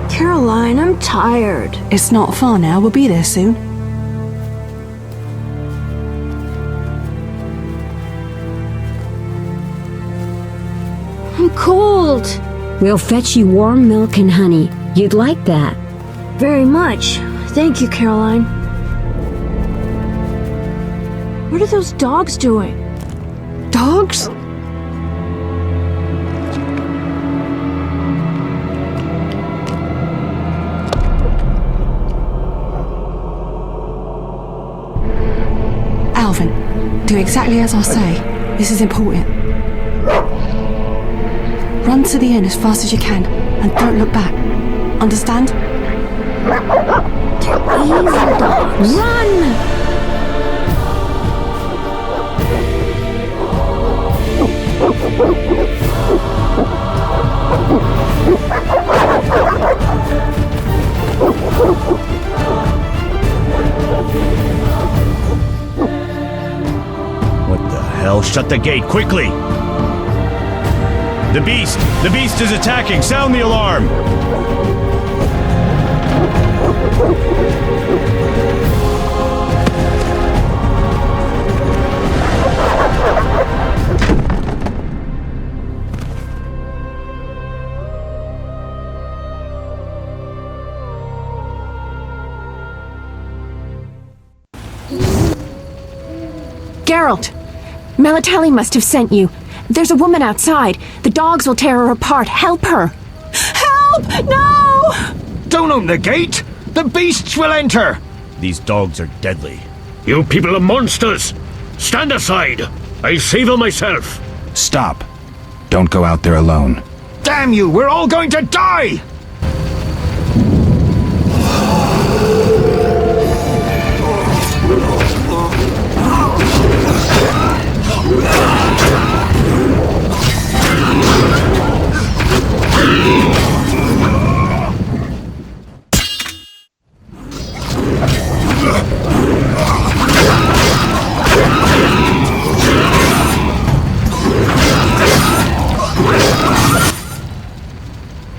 Caroline, I'm tired. It's not far now. We'll be there soon. I'm cold. We'll fetch you warm milk and honey. You'd like that. Very much. Thank you, Caroline. What are those dogs doing? Dogs? Alvin, do exactly as I say. This is important. Run to the inn as fast as you can, and don't look back. Understand? They're evil dogs. Run! What the hell? Shut the gate, quickly! The beast! The beast is attacking! Sound the alarm! Geralt! Melitele must have sent you. There's a woman outside. The dogs will tear her apart. Help her! Help! No! Don't open the gate! The beasts will enter! These dogs are deadly. You people are monsters! Stand aside! I'll save them myself! Stop. Don't go out there alone. Damn you! We're all going to die!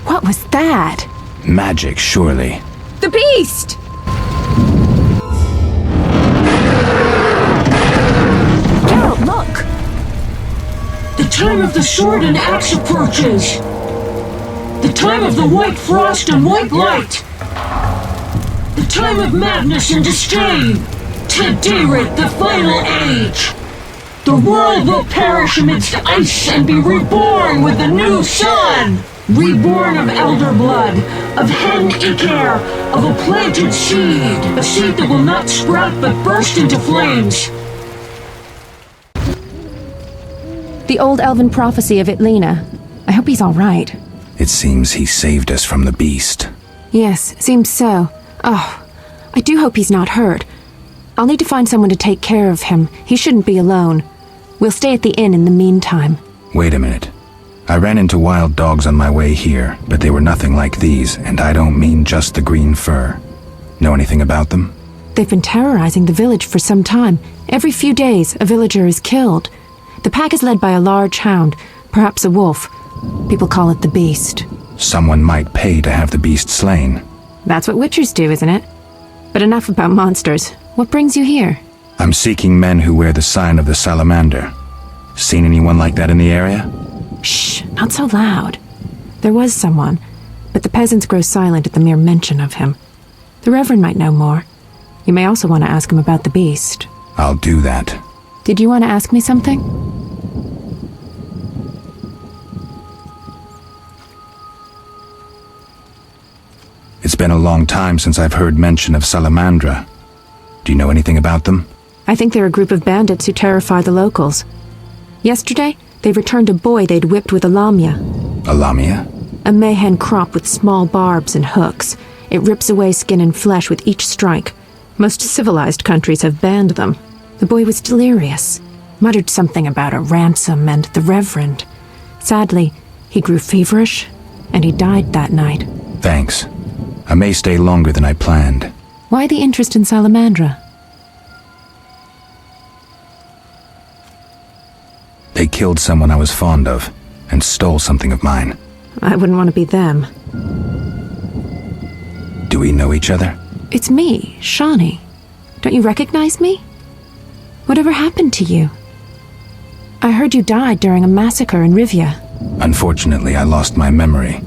What was that? Magic, surely. The beast! Geralt, look! The time of the sword and axe approaches. The time of the white frost and white light. The time of madness and disdain. Tedirit, the final age. The world will perish amidst ice and be reborn with the new sun. Reborn of elder blood, of hen Icair, of a planted seed. A seed that will not sprout but burst into flames. The old elven prophecy of Itlena. I hope he's all right. It seems he saved us from the beast. Yes, seems so. Oh, I do hope he's not hurt. I'll need to find someone to take care of him. He shouldn't be alone. We'll stay at the inn in the meantime. Wait a minute. I ran into wild dogs on my way here, but they were nothing like these, and I don't mean just the green fur. Know anything about them? They've been terrorizing the village for some time. Every few days, a villager is killed. The pack is led by a large hound, perhaps a wolf. People call it the Beast. Someone might pay to have the beast slain. That's what witchers do, isn't it? But enough about monsters. What brings you here? I'm seeking men who wear the sign of the salamander. Seen anyone like that in the area? Shh, not so loud. There was someone, but the peasants grow silent at the mere mention of him. The Reverend might know more. You may also want to ask him about the beast. I'll do that. Did you want to ask me something? It's been a long time since I've heard mention of Salamandra. Do you know anything about them? I think they're a group of bandits who terrify the locals. Yesterday, they returned a boy they'd whipped with a lamia. A lamia? A mayhen crop with small barbs and hooks. It rips away skin and flesh with each strike. Most civilized countries have banned them. The boy was delirious, muttered something about a ransom and the Reverend. Sadly, he grew feverish, and he died that night. Thanks. I may stay longer than I planned. Why the interest in Salamandra? They killed someone I was fond of, and stole something of mine. I wouldn't want to be them. Do we know each other? It's me, Shawnee. Don't you recognize me? Whatever happened to you? I heard you died during a massacre in Rivia. Unfortunately, I lost my memory.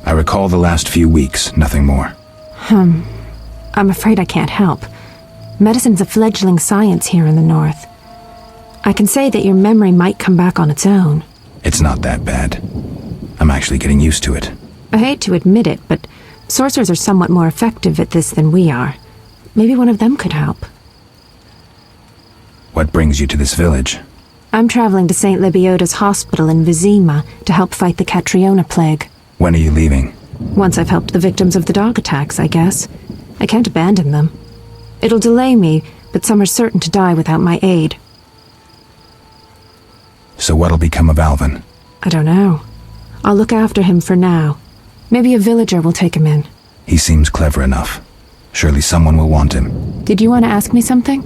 I recall the last few weeks, nothing more. I'm afraid I can't help. Medicine's a fledgling science here in the North. I can say that your memory might come back on its own. It's not that bad. I'm actually getting used to it. I hate to admit it, but sorcerers are somewhat more effective at this than we are. Maybe one of them could help. What brings you to this village? I'm traveling to St. Lebioda's hospital in Vizima to help fight the Catriona plague. When are you leaving? Once I've helped the victims of the dog attacks, I guess. I can't abandon them. It'll delay me, but some are certain to die without my aid. So what'll become of Alvin? I don't know. I'll look after him for now. Maybe a villager will take him in. He seems clever enough. Surely someone will want him. Did you want to ask me something?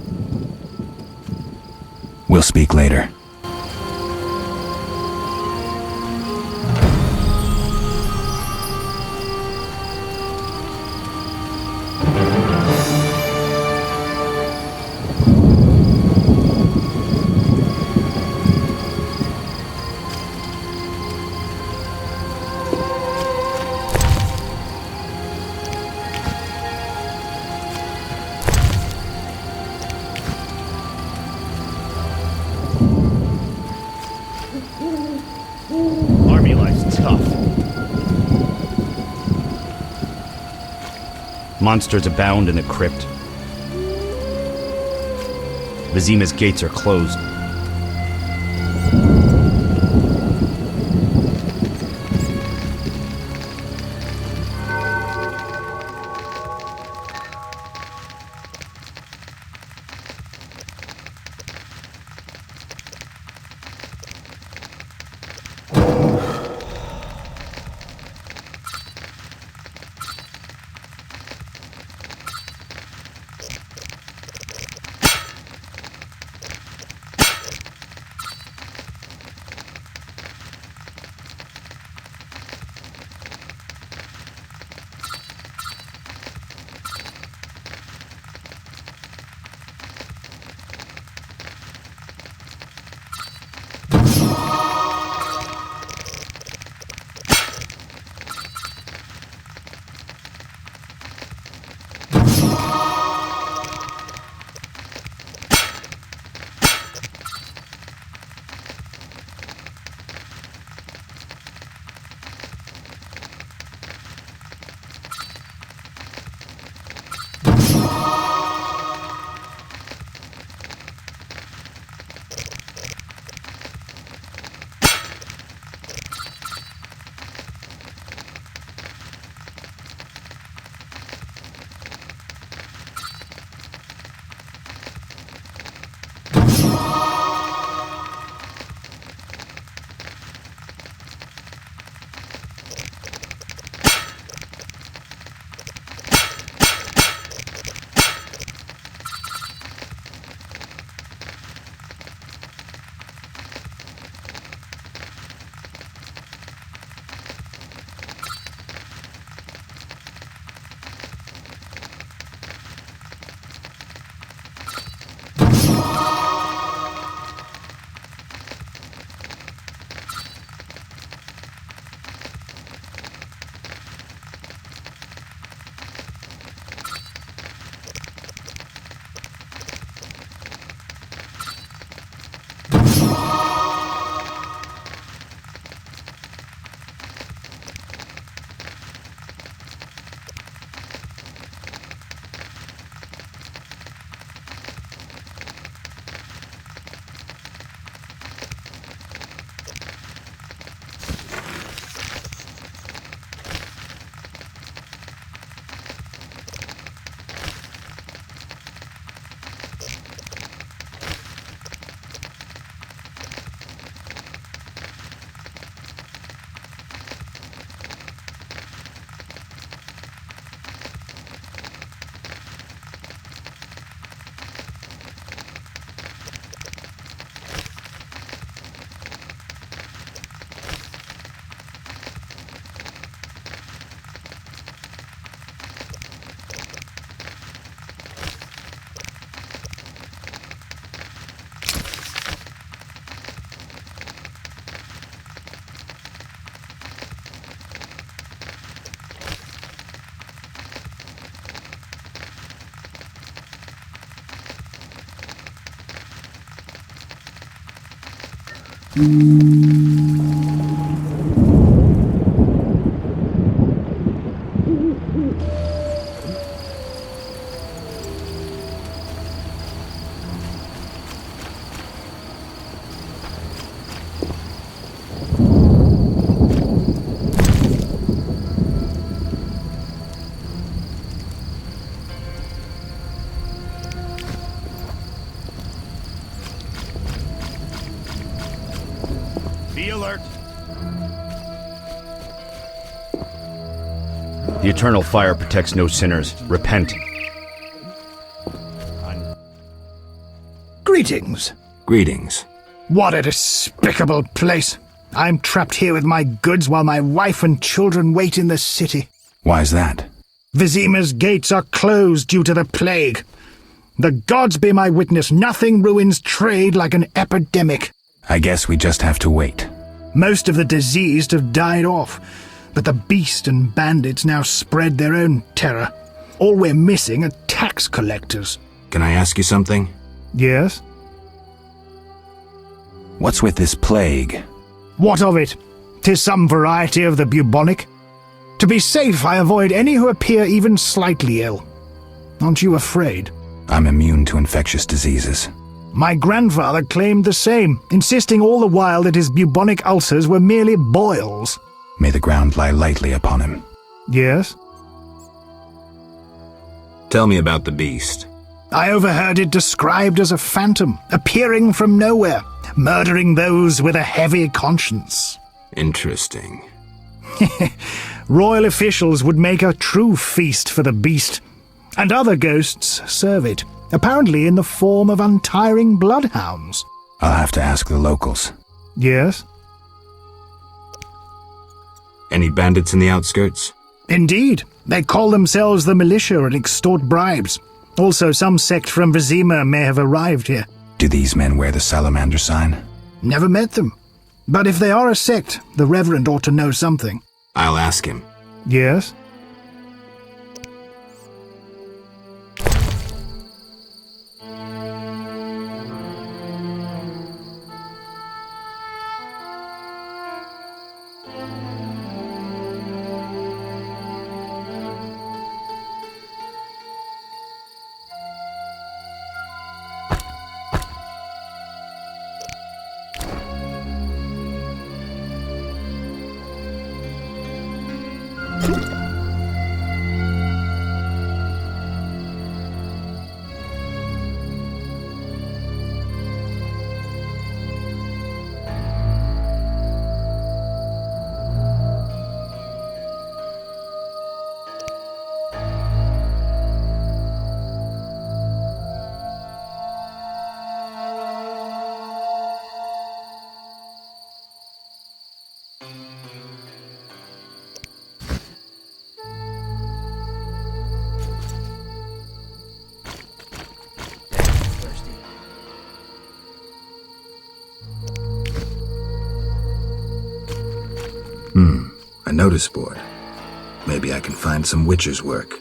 We'll speak later. Army life's tough. Monsters abound in the crypt. Vizima's gates are closed. Be alert. The eternal fire protects no sinners. Repent. Greetings. Greetings. What a despicable place. I'm trapped here with my goods while my wife and children wait in the city. Why's that? Vizima's gates are closed due to the plague. The gods be my witness, nothing ruins trade like an epidemic. I guess we just have to wait. Most of the diseased have died off, but the beast and bandits now spread their own terror. All we're missing are tax collectors. Can I ask you something? Yes? What's with this plague? What of it? 'Tis some variety of the bubonic. To be safe, I avoid any who appear even slightly ill. Aren't you afraid? I'm immune to infectious diseases. My grandfather claimed the same, insisting all the while that his bubonic ulcers were merely boils. May the ground lie lightly upon him. Yes? Tell me about the beast. I overheard it described as a phantom, appearing from nowhere, murdering those with a heavy conscience. Interesting. Royal officials would make a true feast for the beast, and other ghosts serve it, apparently in the form of untiring bloodhounds. I'll have to ask the locals. Yes? Any bandits in the outskirts? Indeed. They call themselves the militia and extort bribes. Also, some sect from Vizima may have arrived here. Do these men wear the salamander sign? Never met them. But if they are a sect, the Reverend ought to know something. I'll ask him. Yes? A notice board. Maybe I can find some witcher's work.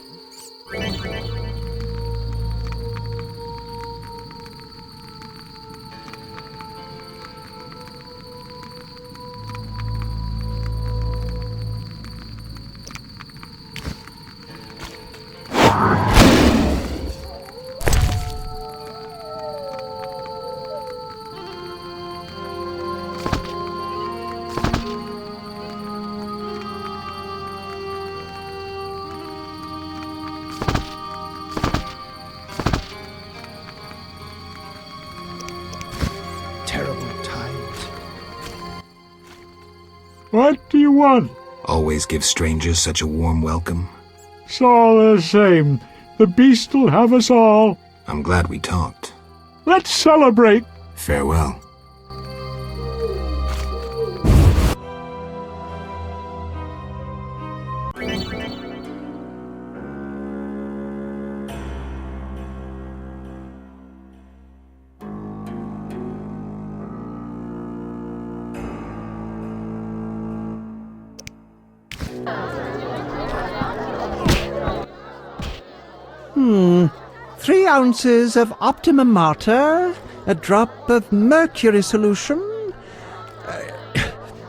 What do you want? Always give strangers such a warm welcome. It's all the same. The beast'll have us all. I'm glad we talked. Let's celebrate. Farewell. Three ounces of optimum mater, a drop of mercury solution,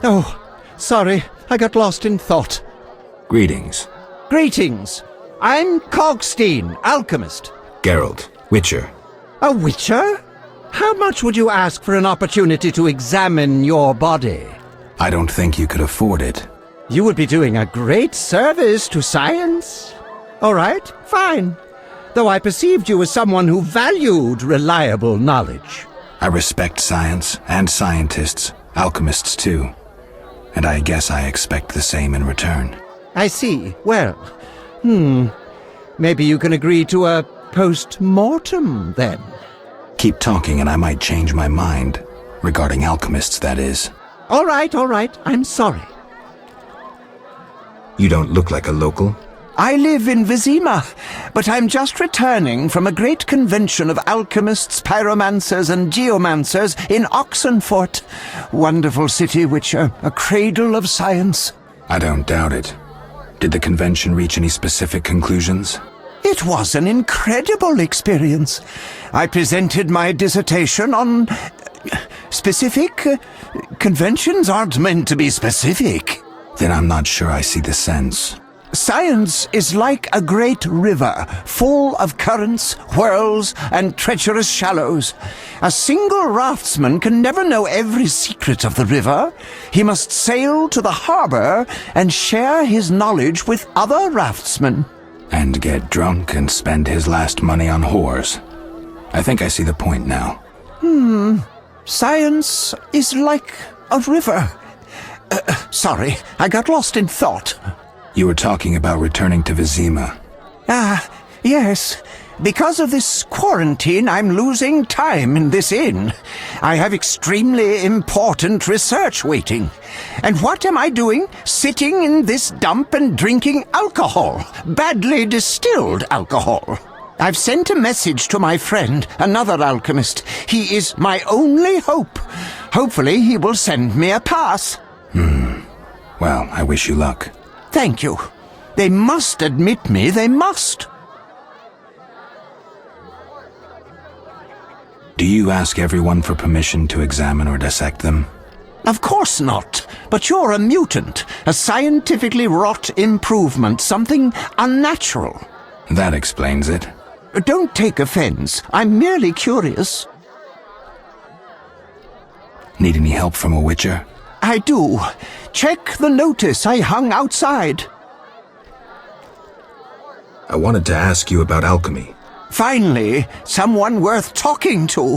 Oh, sorry, I got lost in thought. Greetings. Greetings. I'm Cogstein, alchemist. Geralt, Witcher. A witcher? How much would you ask for an opportunity to examine your body? I don't think you could afford it. You would be doing a great service to science. All right, fine. Though I perceived you as someone who valued reliable knowledge. I respect science and scientists, alchemists too. And I guess I expect the same in return. I see. Well, maybe you can agree to a post-mortem, then. Keep talking and I might change my mind. Regarding alchemists, that is. All right, I'm sorry. You don't look like a local. I live in Vizima, but I'm just returning from a great convention of alchemists, pyromancers, and geomancers in Oxenfurt. Wonderful city, Witcher, a cradle of science. I don't doubt it. Did the convention reach any specific conclusions? It was an incredible experience. I presented my dissertation on... specific? Conventions aren't meant to be specific. Then I'm not sure I see the sense. Science is like a great river, full of currents, whirls, and treacherous shallows. A single raftsman can never know every secret of the river. He must sail to the harbor and share his knowledge with other raftsmen. And get drunk and spend his last money on whores. I think I see the point now. Science is like a river. Sorry, I got lost in thought. You were talking about returning to Vizima. Yes. Because of this quarantine, I'm losing time in this inn. I have extremely important research waiting. And what am I doing? Sitting in this dump and drinking alcohol. Badly distilled alcohol. I've sent a message to my friend, another alchemist. He is my only hope. Hopefully he will send me a pass. Well, I wish you luck. Thank you. They must admit me, they must. Do you ask everyone for permission to examine or dissect them? Of course not. But you're a mutant, a scientifically wrought improvement, something unnatural. That explains it. Don't take offense. I'm merely curious. Need any help from a witcher? I do. Check the notice I hung outside. I wanted to ask you about alchemy. Finally, someone worth talking to.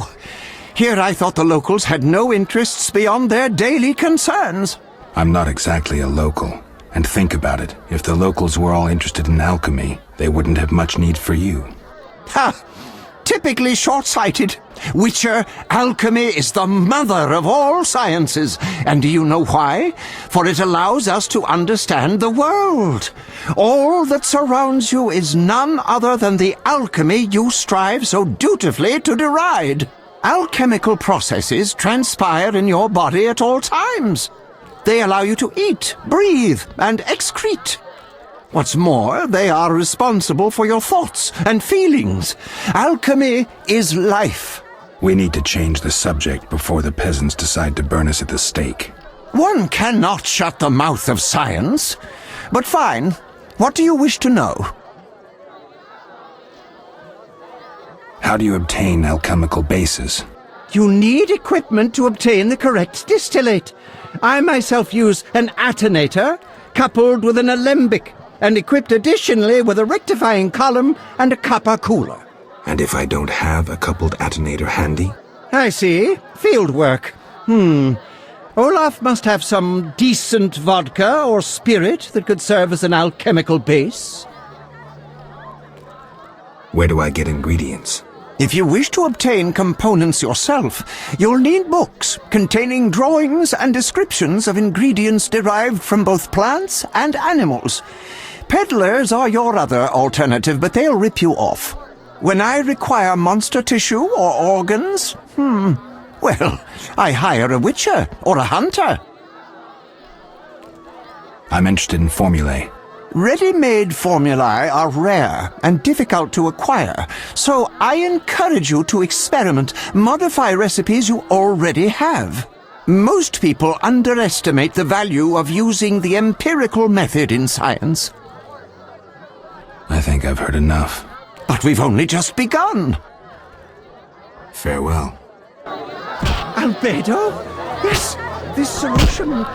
Here I thought the locals had no interests beyond their daily concerns. I'm not exactly a local. And think about it. If the locals were all interested in alchemy, they wouldn't have much need for you. Ha! Typically short-sighted. Witcher, alchemy is the mother of all sciences. And do you know why? For it allows us to understand the world. All that surrounds you is none other than the alchemy you strive so dutifully to deride. Alchemical processes transpire in your body at all times. They allow you to eat, breathe, and excrete. What's more, they are responsible for your thoughts and feelings. Alchemy is life. We need to change the subject before the peasants decide to burn us at the stake. One cannot shut the mouth of science. But fine. What do you wish to know? How do you obtain alchemical bases? You need equipment to obtain the correct distillate. I myself use an attenator, coupled with an alembic, and equipped additionally with a rectifying column and a copper cooler. And if I don't have a coupled attenator handy? I see. Field work. Olaf must have some decent vodka or spirit that could serve as an alchemical base. Where do I get ingredients? If you wish to obtain components yourself, you'll need books containing drawings and descriptions of ingredients derived from both plants and animals. Peddlers are your other alternative, but they'll rip you off. When I require monster tissue or organs, well, I hire a witcher or a hunter. I'm interested in formulae. Ready-made formulae are rare and difficult to acquire, so I encourage you to experiment, modify recipes you already have. Most people underestimate the value of using the empirical method in science. I think I've heard enough. But we've only just begun. Farewell. Albedo? Yes, this solution...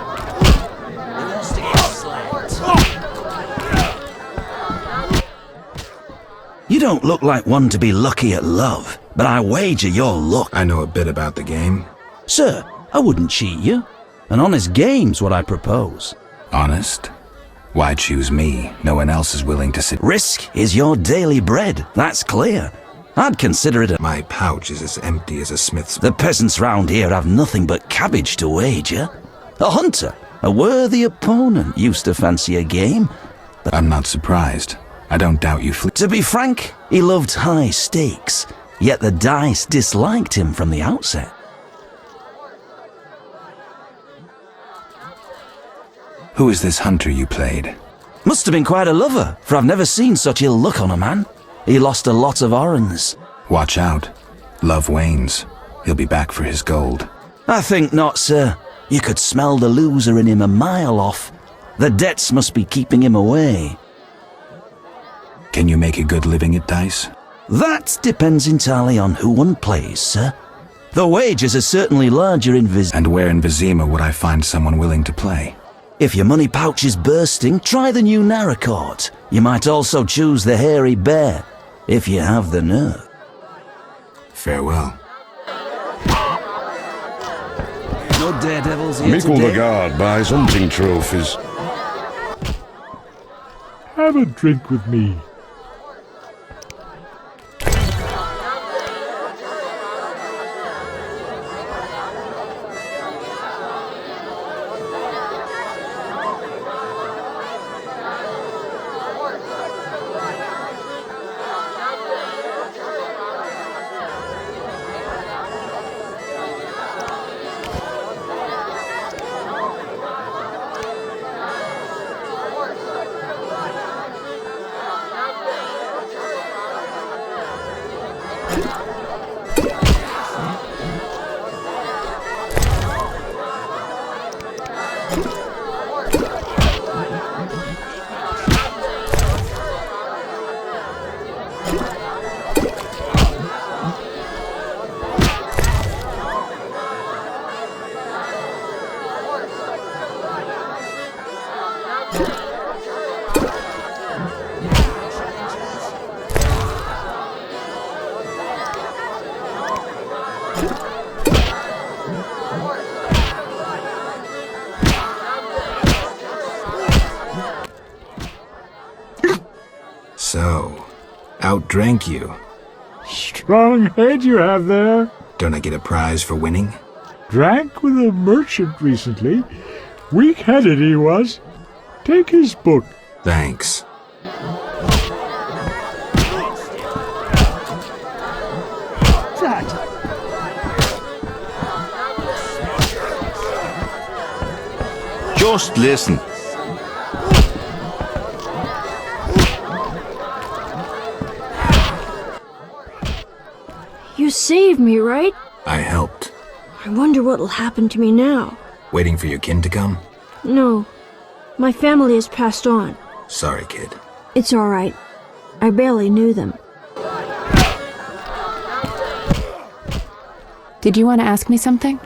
You don't look like one to be lucky at love, but I wager your luck. I know a bit about the game. Sir, I wouldn't cheat you. An honest game's what I propose. Honest? Why choose me? No one else is willing to sit. Risk is your daily bread, that's clear. I'd consider it a... My pouch is as empty as a smith's... The peasants round here have nothing but cabbage to wager. A hunter, a worthy opponent, used to fancy a game. But I'm not surprised. I don't doubt you To be frank, he loved high stakes, yet the dice disliked him from the outset. Who is this hunter you played? Must have been quite a lover, for I've never seen such ill luck on a man. He lost a lot of orens. Watch out. Love wanes. He'll be back for his gold. I think not, sir. You could smell the loser in him a mile off. The debts must be keeping him away. Can you make a good living at dice? That depends entirely on who one plays, sir. The wages are certainly larger in And where in Vizima would I find someone willing to play? If your money pouch is bursting, try the new Narracourt. You might also choose the Hairy Bear, if you have the nerve. Farewell. No daredevils here Mickle today. the guard buys hunting trophies. Have a drink with me. So, outdrank you. Strong head you have there. Don't I get a prize for winning? Drank with a merchant recently. Weak-headed he was. Take his book. Thanks. Just listen. You saved me, right? I helped. I wonder what'll happen to me now. Waiting for your kin to come? No. My family has passed on. Sorry, kid. It's all right. I barely knew them. Did you want to ask me something?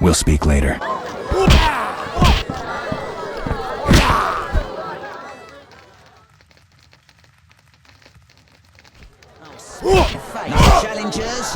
We'll speak later. Challengers.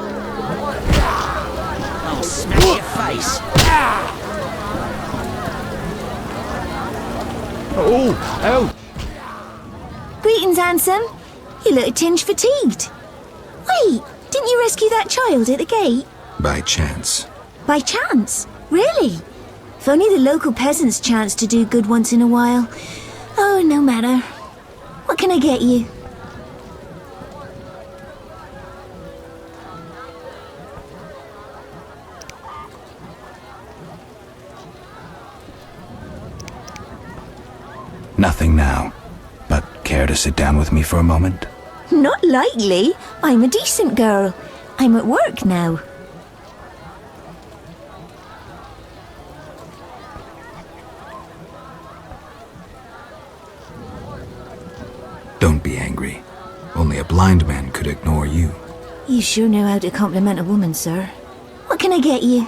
Oh, ouch! Greetings, handsome. You look a tinge fatigued. Wait, didn't you rescue that child at the gate? By chance. By chance? Really? If only the local peasants chanced to do good once in a while. Oh, no matter. What can I get you? Nothing now. But care to sit down with me for a moment? Not likely. I'm a decent girl. I'm at work now. Don't be angry. Only a blind man could ignore you. You sure know how to compliment a woman, sir. What can I get you?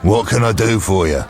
What can I do for you?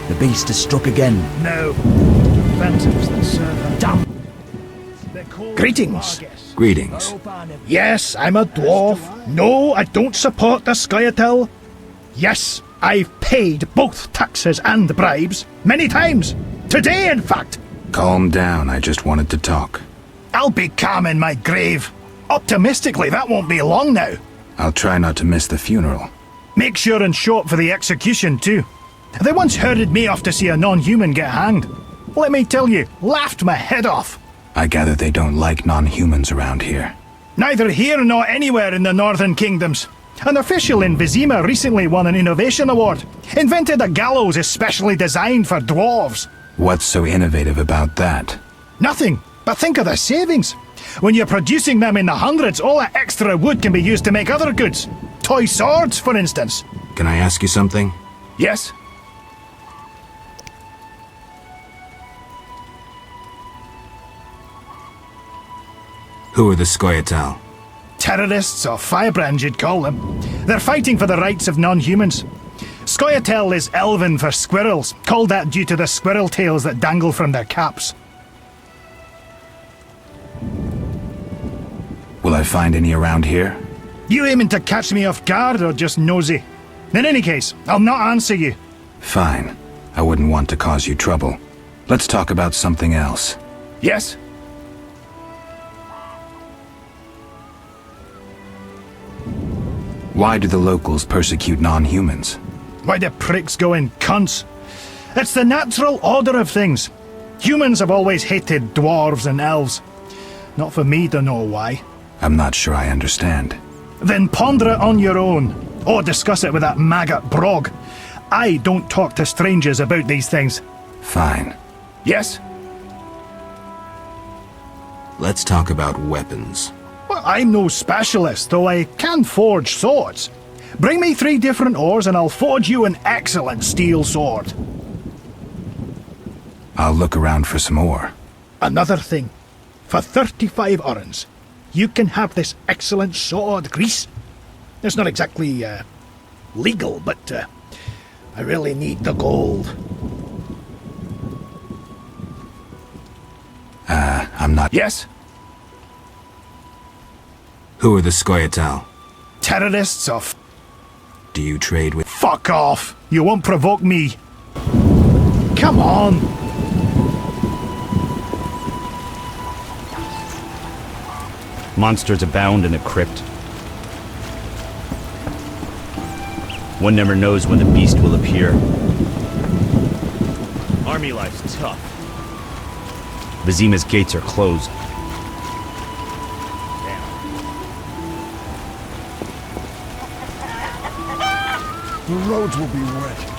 The beast has struck again. No. Phantoms that serve her. Damn. Greetings. Greetings. Yes, I'm a dwarf. No, I don't support the Scoia'tael. Yes, I've paid both taxes and bribes. Many times. Today, in fact. Calm down, I just wanted to talk. I'll be calm in my grave. Optimistically, that won't be long now. I'll try not to miss the funeral. Make sure and show up for the execution, too. They once herded me off to see a non-human get hanged. Let me tell you, laughed my head off. I gather they don't like non-humans around here. Neither here nor anywhere in the Northern Kingdoms. An official in Vizima recently won an innovation award. Invented a gallows especially designed for dwarves. What's so innovative about that? Nothing, but think of the savings. When you're producing them in the hundreds, all that extra wood can be used to make other goods. Toy swords, for instance. Can I ask you something? Yes? Who are the Scoia'tael? Terrorists or firebrands, you'd call them. They're fighting for the rights of non-humans. Scoia'tael is Elven for squirrels, called that due to the squirrel tails that dangle from their caps. Will I find any around here? You aiming to catch me off guard or just nosy? In any case, I'll not answer you. Fine. I wouldn't want to cause you trouble. Let's talk about something else. Yes? Why do the locals persecute non-humans? Why do pricks go in cunts? It's the natural order of things. Humans have always hated dwarves and elves. Not for me to know why. I'm not sure I understand. Then ponder it on your own, or discuss it with that maggot Brog. I don't talk to strangers about these things. Fine. Yes? Let's talk about weapons. Well, I'm no specialist, though I can forge swords. Bring me 3 different ores and I'll forge you an excellent steel sword. I'll look around for some more. Another thing. For 35 orens, you can have this excellent sword, Grease. It's not exactly, legal, but, I really need the gold. I'm not... Yes? Who are the Scoia'tael? Terrorists of... Do you trade with... Fuck off! You won't provoke me! Come on! Monsters abound in a crypt. One never knows when the beast will appear. Army life's tough. Vizima's gates are closed. The roads will be wet.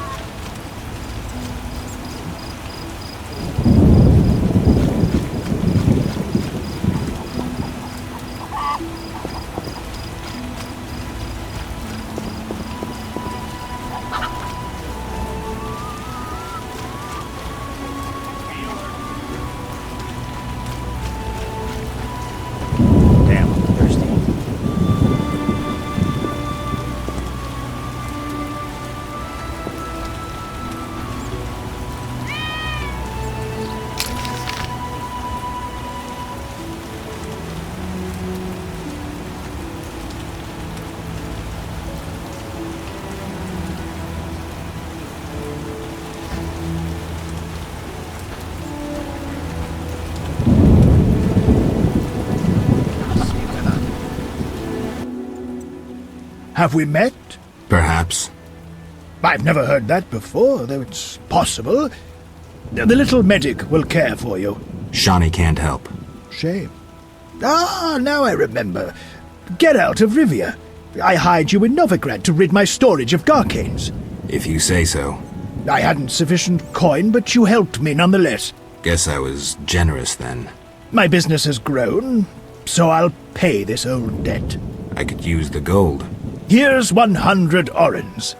Have we met? Perhaps. I've never heard that before, though it's possible. The little medic will care for you. Shawnee can't help. Shame. Ah, now I remember. Get out of Rivia. I hired you in Novigrad to rid my storage of Garcanes. If you say so. I hadn't sufficient coin, but you helped me nonetheless. Guess I was generous then. My business has grown, so I'll pay this old debt. I could use the gold. Here's 100 orens.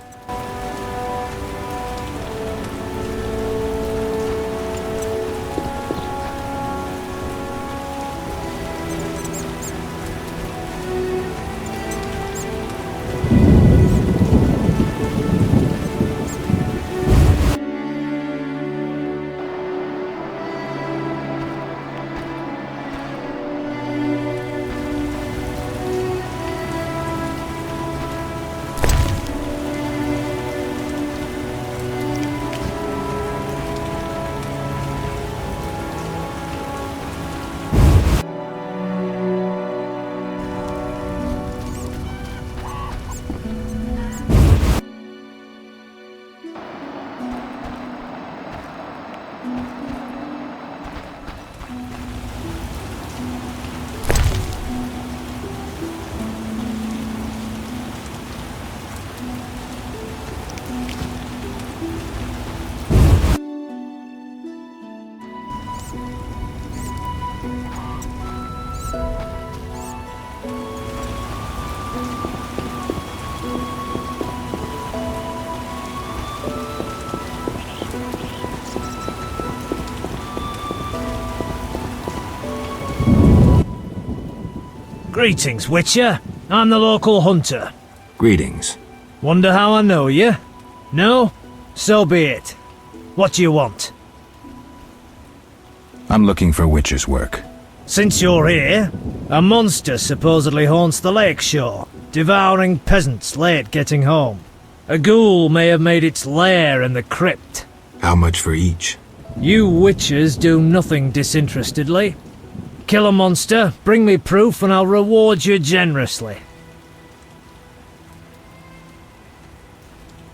Greetings, Witcher. I'm the local hunter. Greetings. Wonder how I know you? No? So be it. What do you want? I'm looking for Witcher's work. Since you're here, a monster supposedly haunts the lakeshore, devouring peasants late getting home. A ghoul may have made its lair in the crypt. How much for each? You witchers do nothing disinterestedly. Kill a monster, bring me proof, and I'll reward you generously.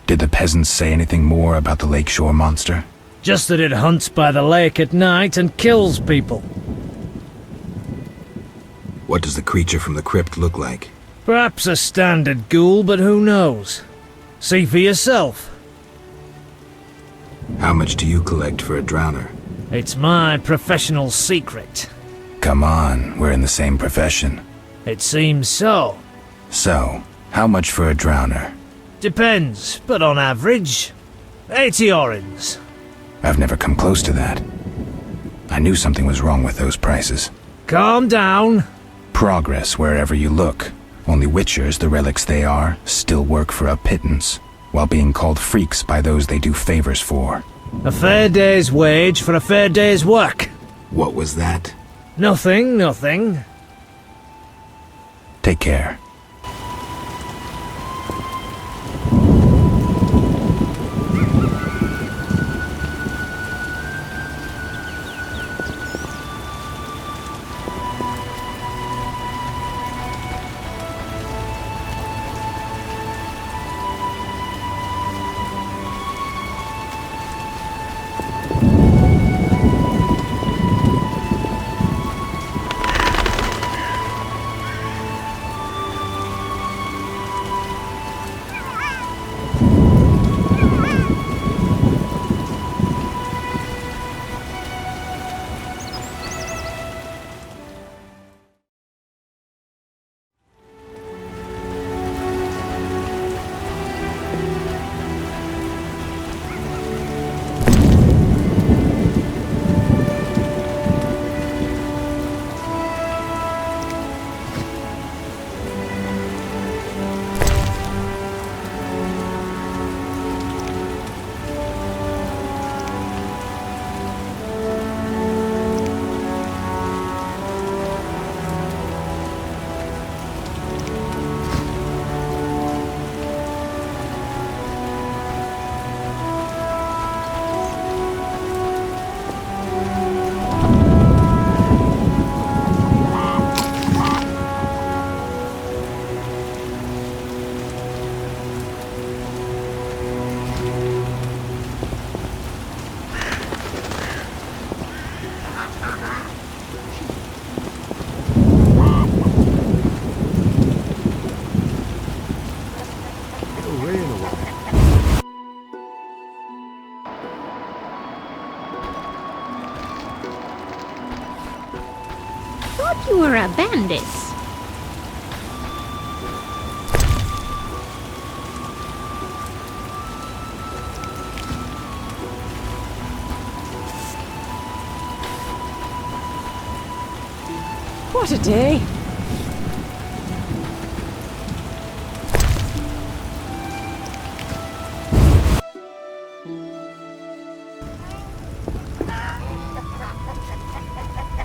Did the peasants say anything more about the lakeshore monster? Just that it hunts by the lake at night and kills people. What does the creature from the crypt look like? Perhaps a standard ghoul, but who knows? See for yourself. How much do you collect for a drowner? It's my professional secret. Come on, we're in the same profession. It seems so. So, how much for a drowner? Depends, but on average, 80 orens. I've never come close to that. I knew something was wrong with those prices. Calm down. Progress wherever you look. Only witchers, the relics they are, still work for a pittance, while being called freaks by those they do favors for. A fair day's wage for a fair day's work. What was that? Nothing, nothing. Take care. You were a bandit. What a day!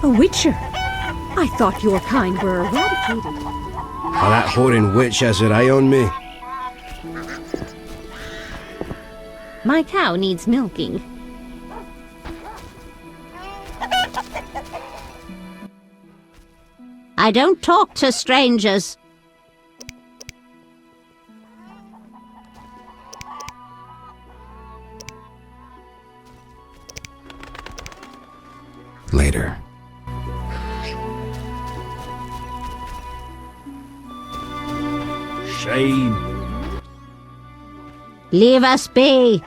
A witcher. I thought your kind were eradicated. Oh, that whoring witch has her eye on me. My cow needs milking. I don't talk to strangers. Later. Shame. Leave us be.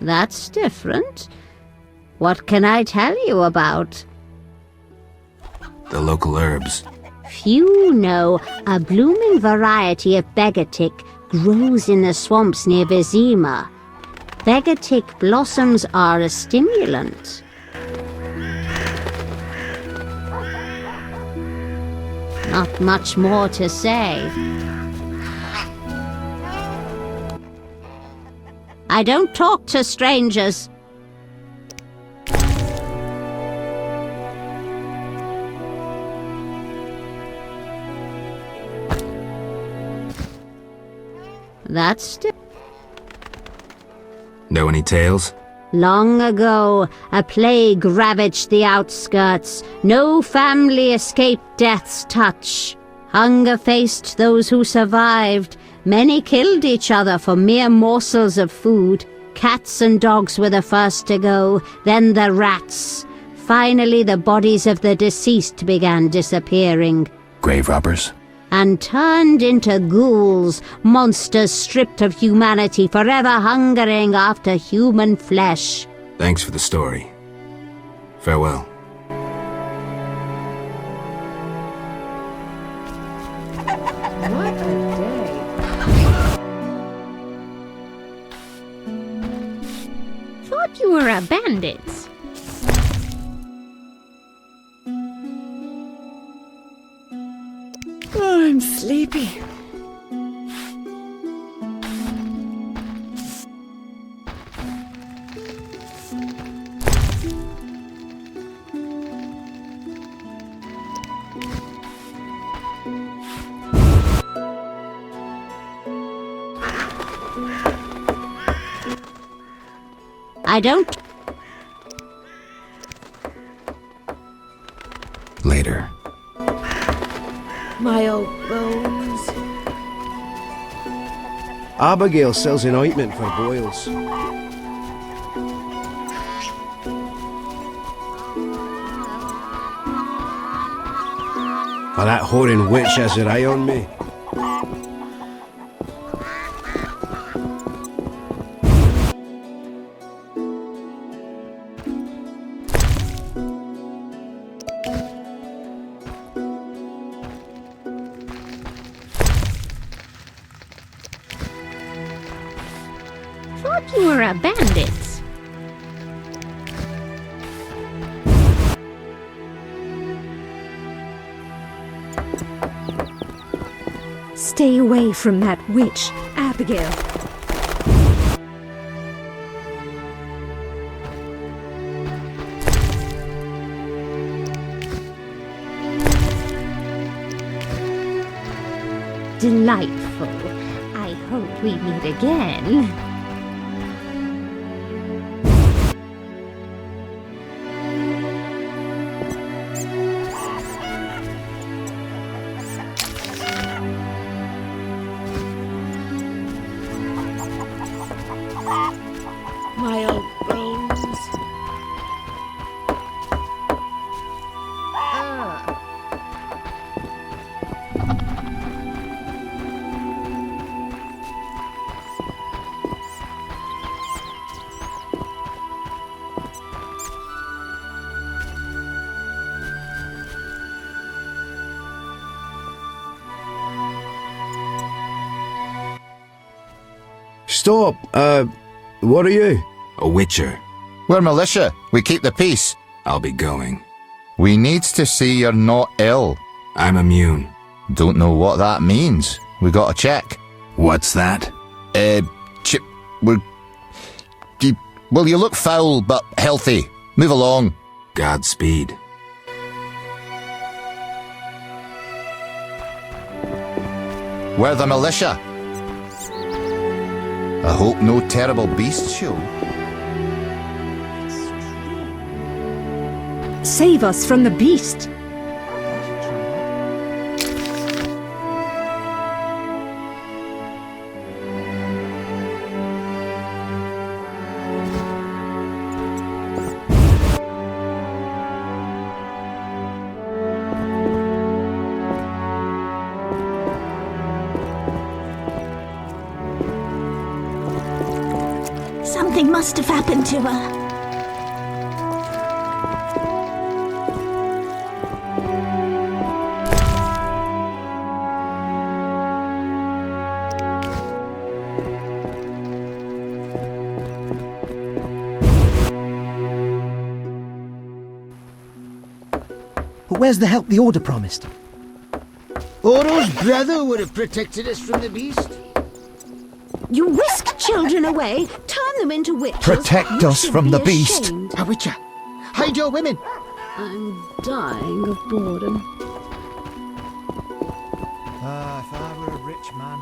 That's different. What can I tell you about? The local herbs. Few know a blooming variety of begetic grows in the swamps near Vizima. Begetic blossoms are a stimulant. Not much more to say. I don't talk to strangers. That's Know any tales? Long ago, a plague ravaged the outskirts. No family escaped death's touch. Hunger faced those who survived. Many killed each other for mere morsels of food. Cats and dogs were the first to go, then the rats. Finally, the bodies of the deceased began disappearing. Grave robbers? And turned into ghouls, monsters stripped of humanity, forever hungering after human flesh. Thanks for the story. Farewell. What a day. Thought you were a bandit. Oh, I'm sleepy. I don't... Later. My old bones. Abigail sells an ointment for boils. Well, that whoring witch has her eye on me. Thought you were a bandit. Stay away from that witch, Abigail. Delightful. I hope we meet again. My old bones. Stop! What are you? A witcher. We're militia. We keep the peace. I'll be going. We needs to see you're not ill. I'm immune. Don't know what that means. We gotta check. What's that? Well, you look foul, but healthy. Move along. Godspeed. We're the militia. I hope no terrible beasts show. Save us from the beast. Something must have happened to her. But where's the help the Order promised? Oro's brother would have protected us from the beast. You whisk children away, turn them into witches. Protect You us should from be the beast. ashamed. A witcher. Hide your women. I'm dying of boredom. If I were a rich man.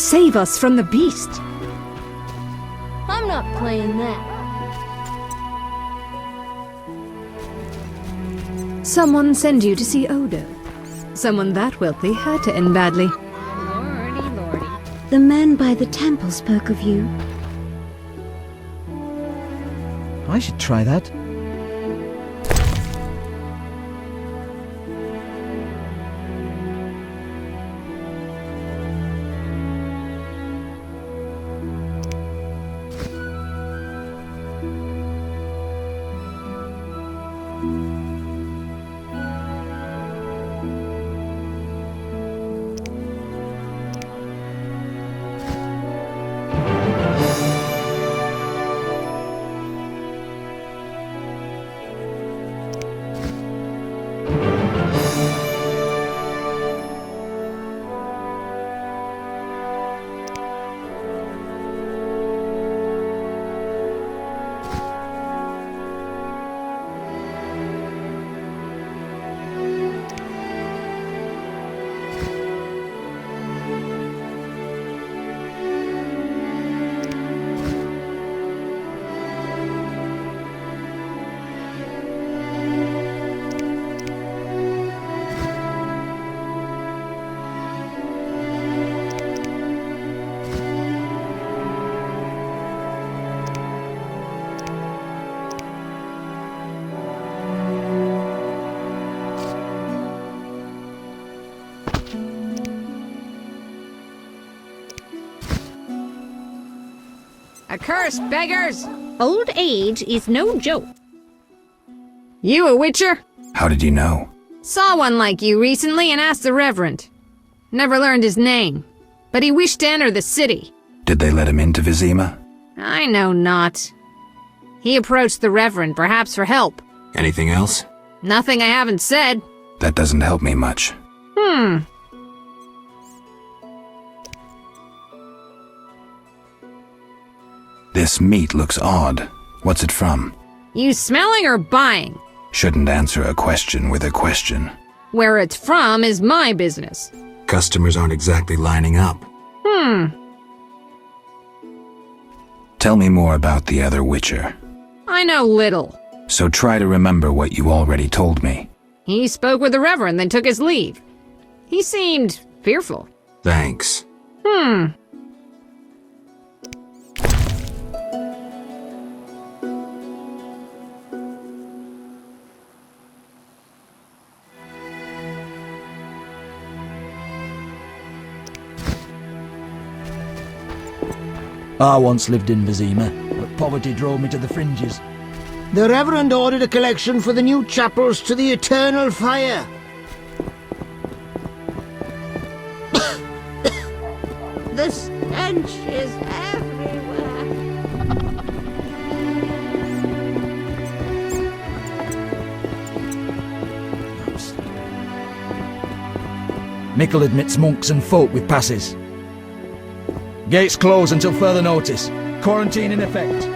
save us from the beast. I'm not playing that. Someone send you to see Odo. Someone that wealthy had to end badly. Lordy, lordy. The man by the temple spoke of you. I should try that. Accursed beggars! Old age is no joke. You a witcher? How did you know? Saw one like you recently and asked the Reverend. Never learned his name, but he wished to enter the city. Did they let him into Vizima? I know not. He approached the Reverend, perhaps for help. Anything else? Nothing I haven't said. That doesn't help me much. This meat looks odd. What's it from? You smelling or buying? Shouldn't answer a question with a question. Where it's from is my business. Customers aren't exactly lining up. Tell me more about the other Witcher. I know little. So try to remember what you already told me. He spoke with the Reverend, then took his leave. He seemed fearful. Thanks. I once lived in Vizima, but poverty drove me to the fringes. The Reverend ordered a collection for the new chapels to the Eternal Fire. The stench is everywhere. Mickle admits monks and folk with passes. Gates closed until further notice. Quarantine in effect.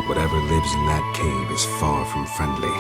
Whatever lives in that cave is far from friendly.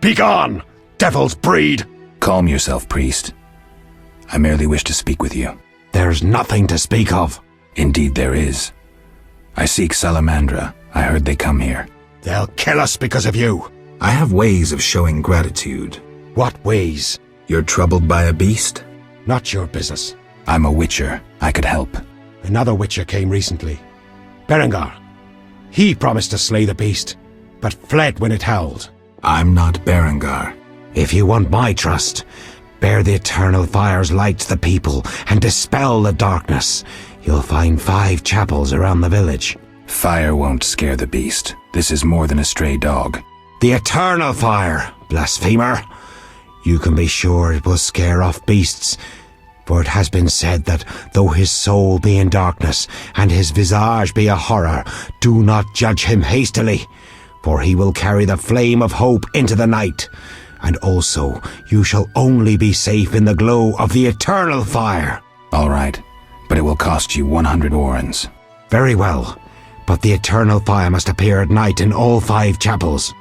Begone, devil's breed! Calm yourself, priest. I merely wish to speak with you. There's nothing to speak of. Indeed there is. I seek Salamandra. I heard they come here. They'll kill us because of you. I have ways of showing gratitude. What ways? You're troubled by a beast? Not your business. I'm a witcher. I could help. Another witcher came recently. Berengar. He promised to slay the beast, but fled when it howled. I'm not Berengar. If you want my trust, bear the eternal fire's light to the people and dispel the darkness. You'll find 5 chapels around the village. Fire won't scare the beast. This is more than a stray dog. The eternal fire, blasphemer. You can be sure it will scare off beasts, for it has been said that though his soul be in darkness and his visage be a horror, do not judge him hastily, for he will carry the flame of hope into the night. And also, you shall only be safe in the glow of the eternal fire. All right, but it will cost you 100 orens. Very well, but the eternal fire must appear at night in all 5 chapels.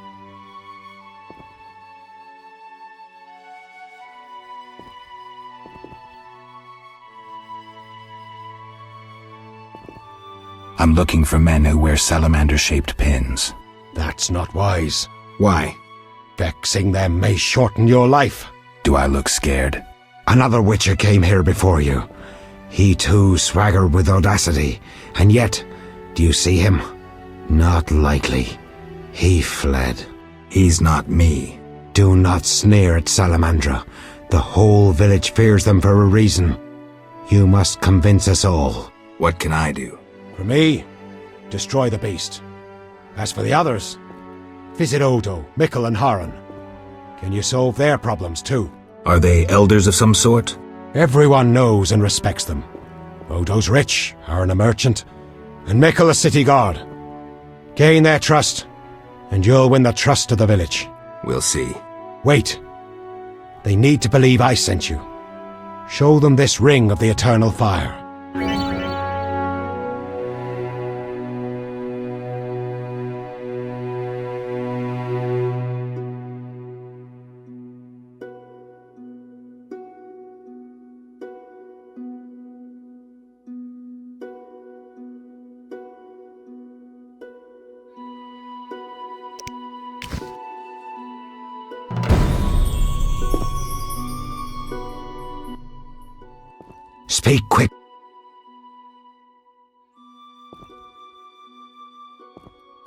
I'm looking for men who wear salamander-shaped pins. That's not wise. Why? Vexing them may shorten your life. Do I look scared? Another witcher came here before you. He too swaggered with audacity, and yet, do you see him? Not likely. He fled. He's not me. Do not sneer at Salamandra. The whole village fears them for a reason. You must convince us all. What can I do? For me, destroy the beast. As for the others, visit Odo, Mikkel and Haran. Can you solve their problems too? Are they elders of some sort? Everyone knows and respects them. Odo's rich, Haran a merchant, and Mikkel a city guard. Gain their trust, and you'll win the trust of the village. We'll see. Wait. They need to believe I sent you. Show them this ring of the eternal fire. Speak quick.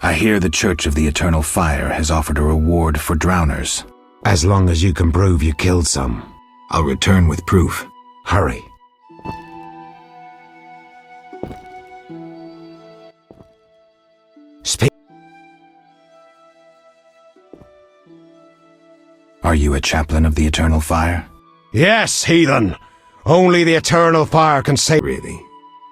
I hear the Church of the Eternal Fire has offered a reward for drowners. As long as you can prove you killed some. I'll return with proof. Hurry. Speak. Are you a chaplain of the Eternal Fire? Yes, heathen! Only the eternal fire can save— Really?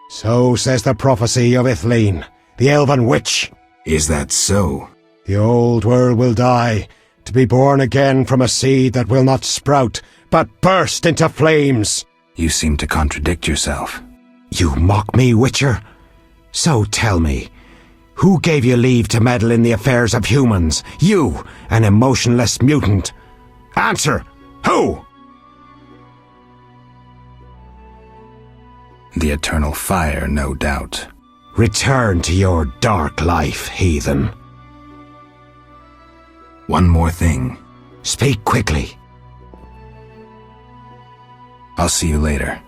So says the prophecy of Ithleen, the elven witch. Is that so? The old world will die, to be born again from a seed that will not sprout, but burst into flames. You seem to contradict yourself. You mock me, witcher? So tell me, who gave you leave to meddle in the affairs of humans? You, an emotionless mutant. Answer! Who? The Eternal Fire, no doubt. Return to your dark life, heathen. One more thing. Speak quickly. I'll see you later.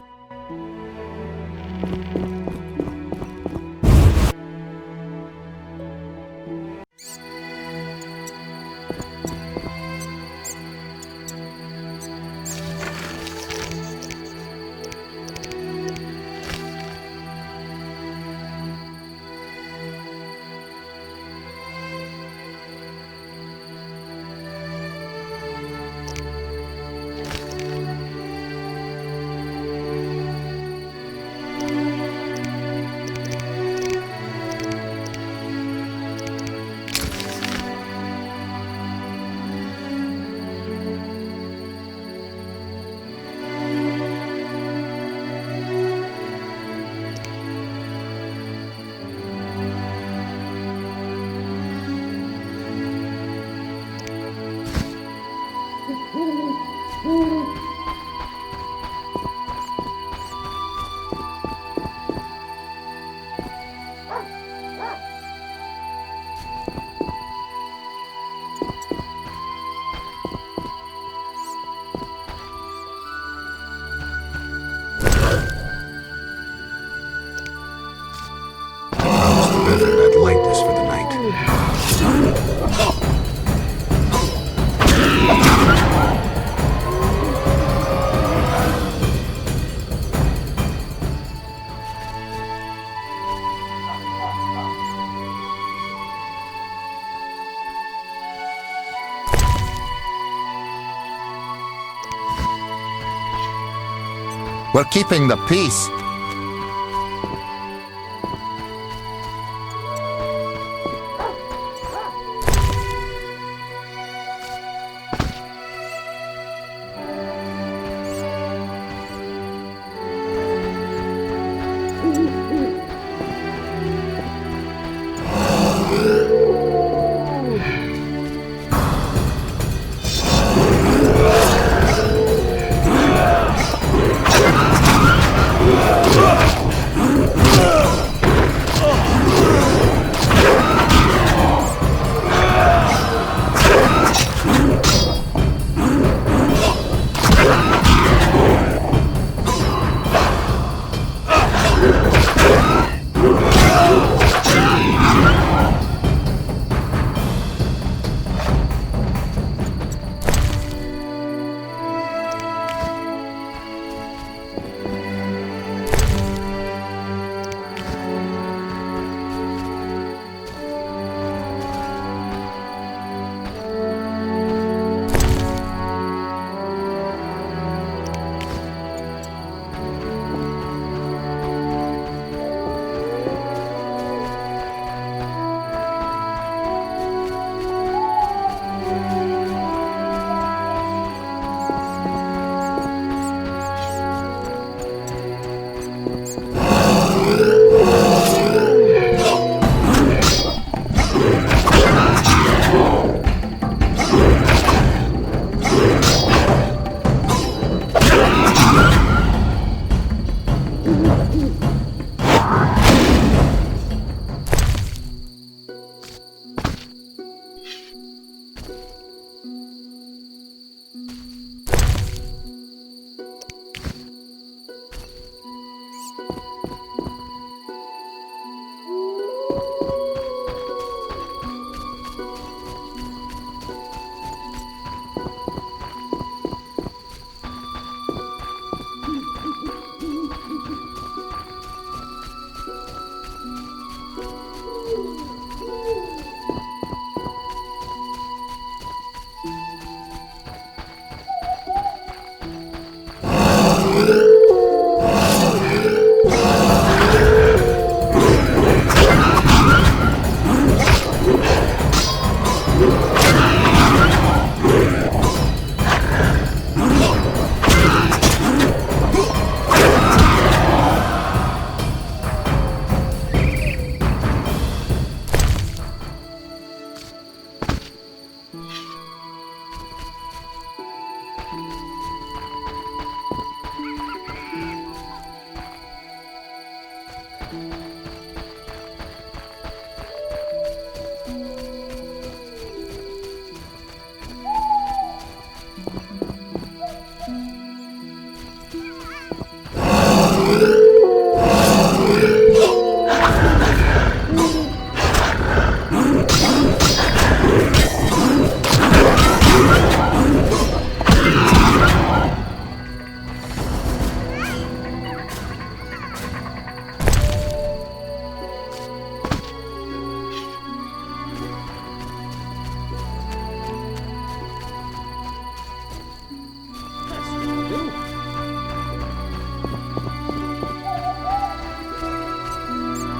We're keeping the peace.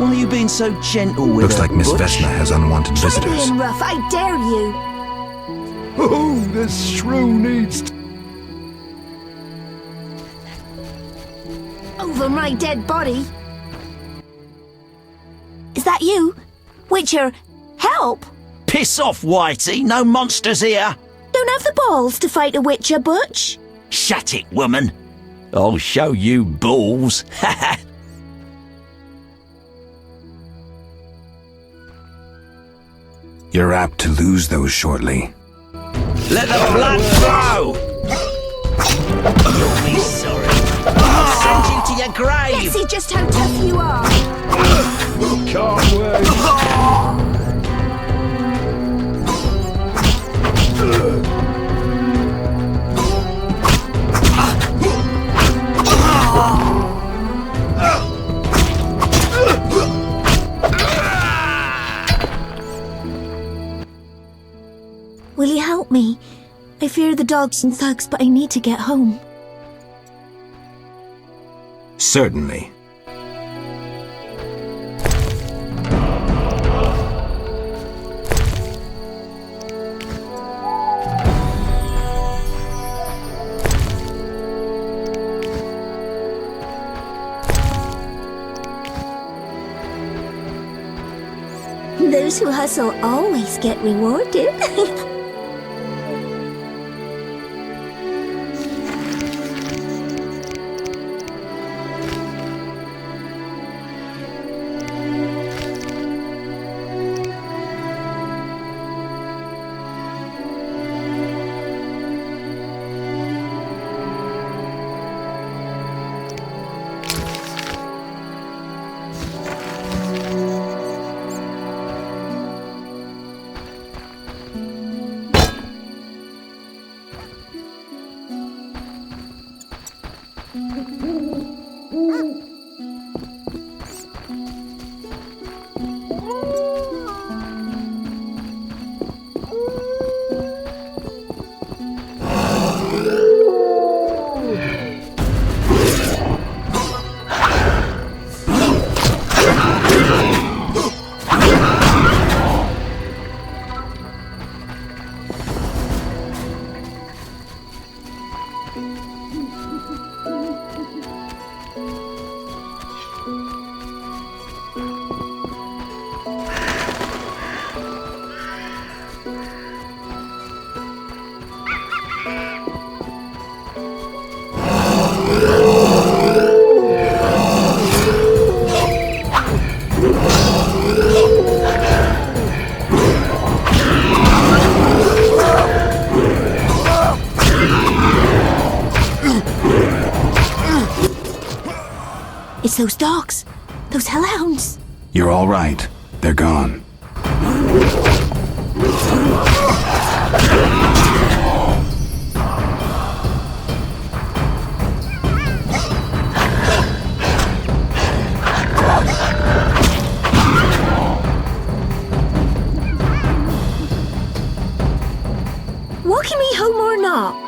Why are you being so gentle with Looks her, like Miss Butch? Vesna has unwanted Try visitors. being rough, I dare you. Oh, the shrew needs... Over my dead body. Is that you? Witcher, help! Piss off, Whitey. No monsters here. Don't have the balls to fight a Witcher, Butch. Shut it, woman. I'll show you balls. You're apt to lose those shortly. Let the blood flow! You'll be sorry. I'll send you to your grave! Let's see just how tough you are. Can't wait. Will you help me? I fear the dogs and thugs, but I need to get home. Certainly. Those who hustle always get rewarded. It's those dogs. Those hellhounds. You're all right. They're gone. Walking me home or not?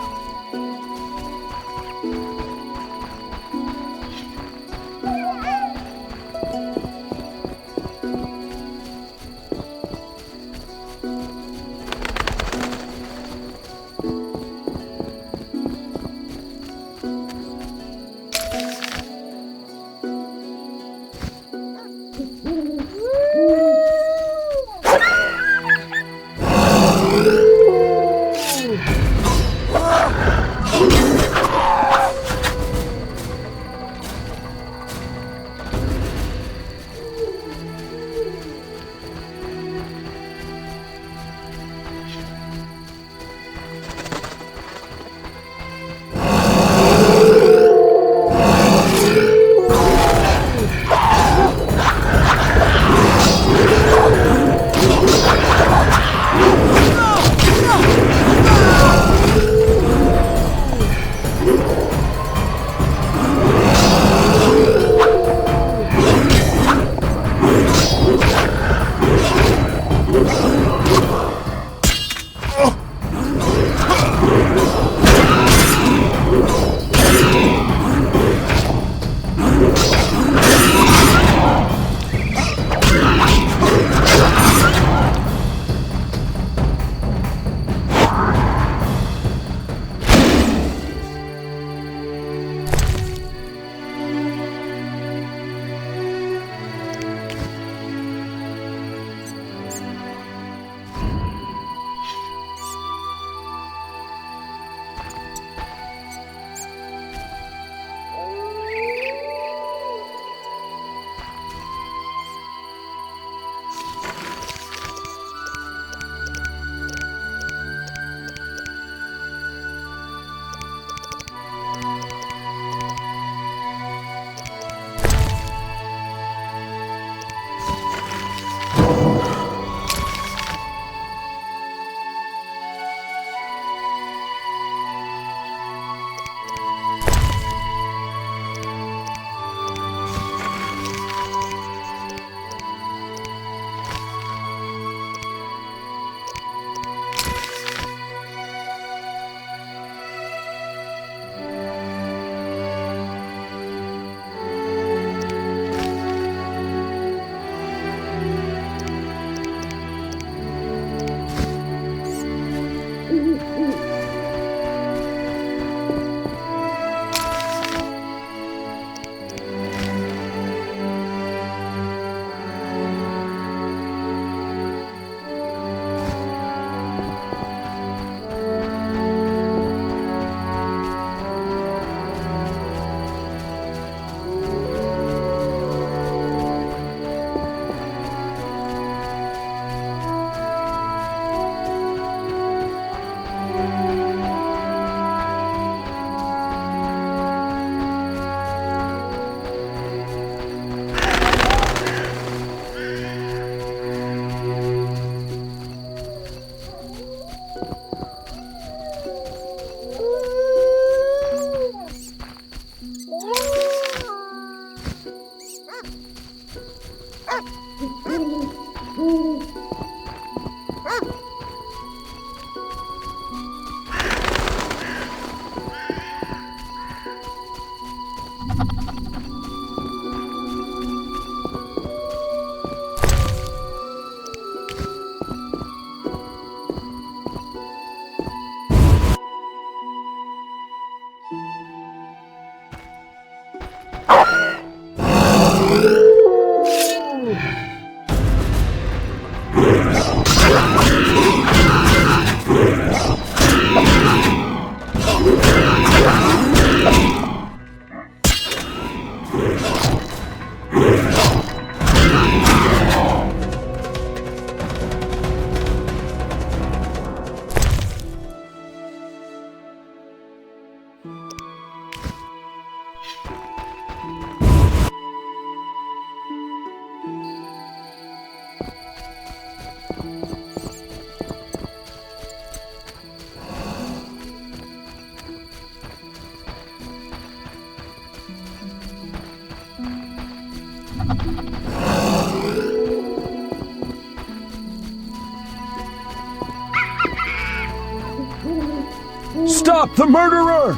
Stop the murderer!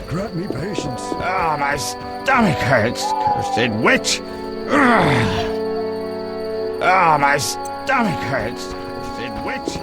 Grant me patience. Ah, my stomach hurts, cursed witch! Ah, my stomach hurts, cursed witch!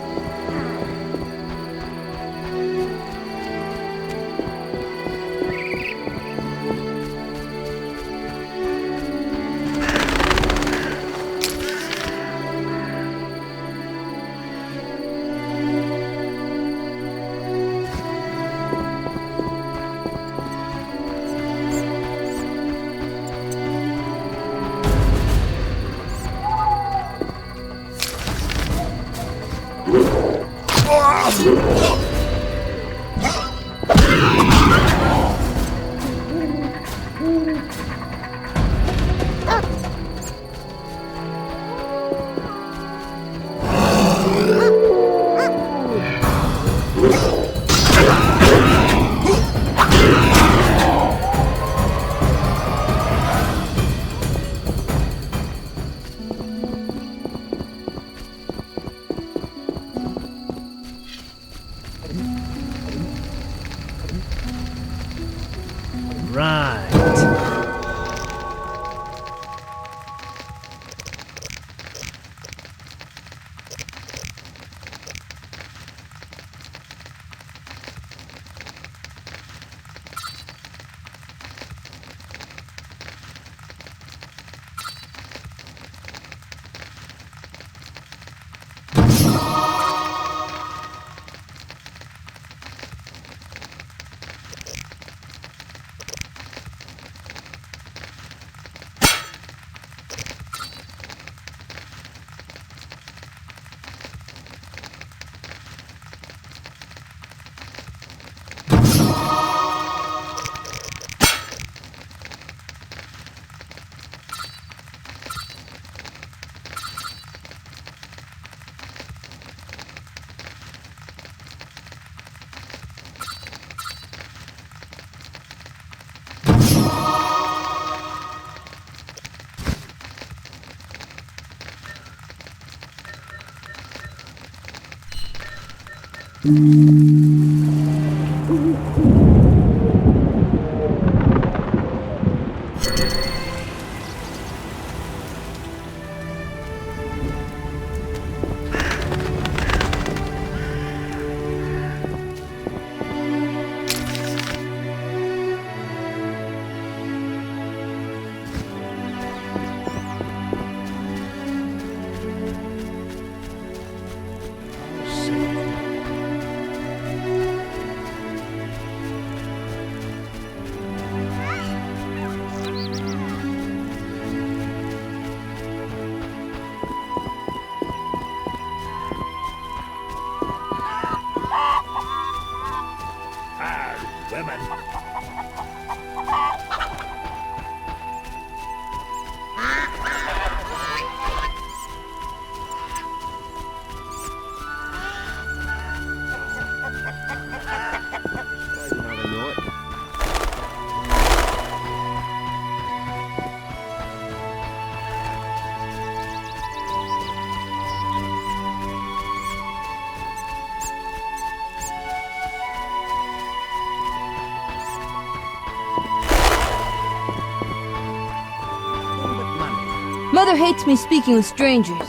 Mother hates me speaking with strangers.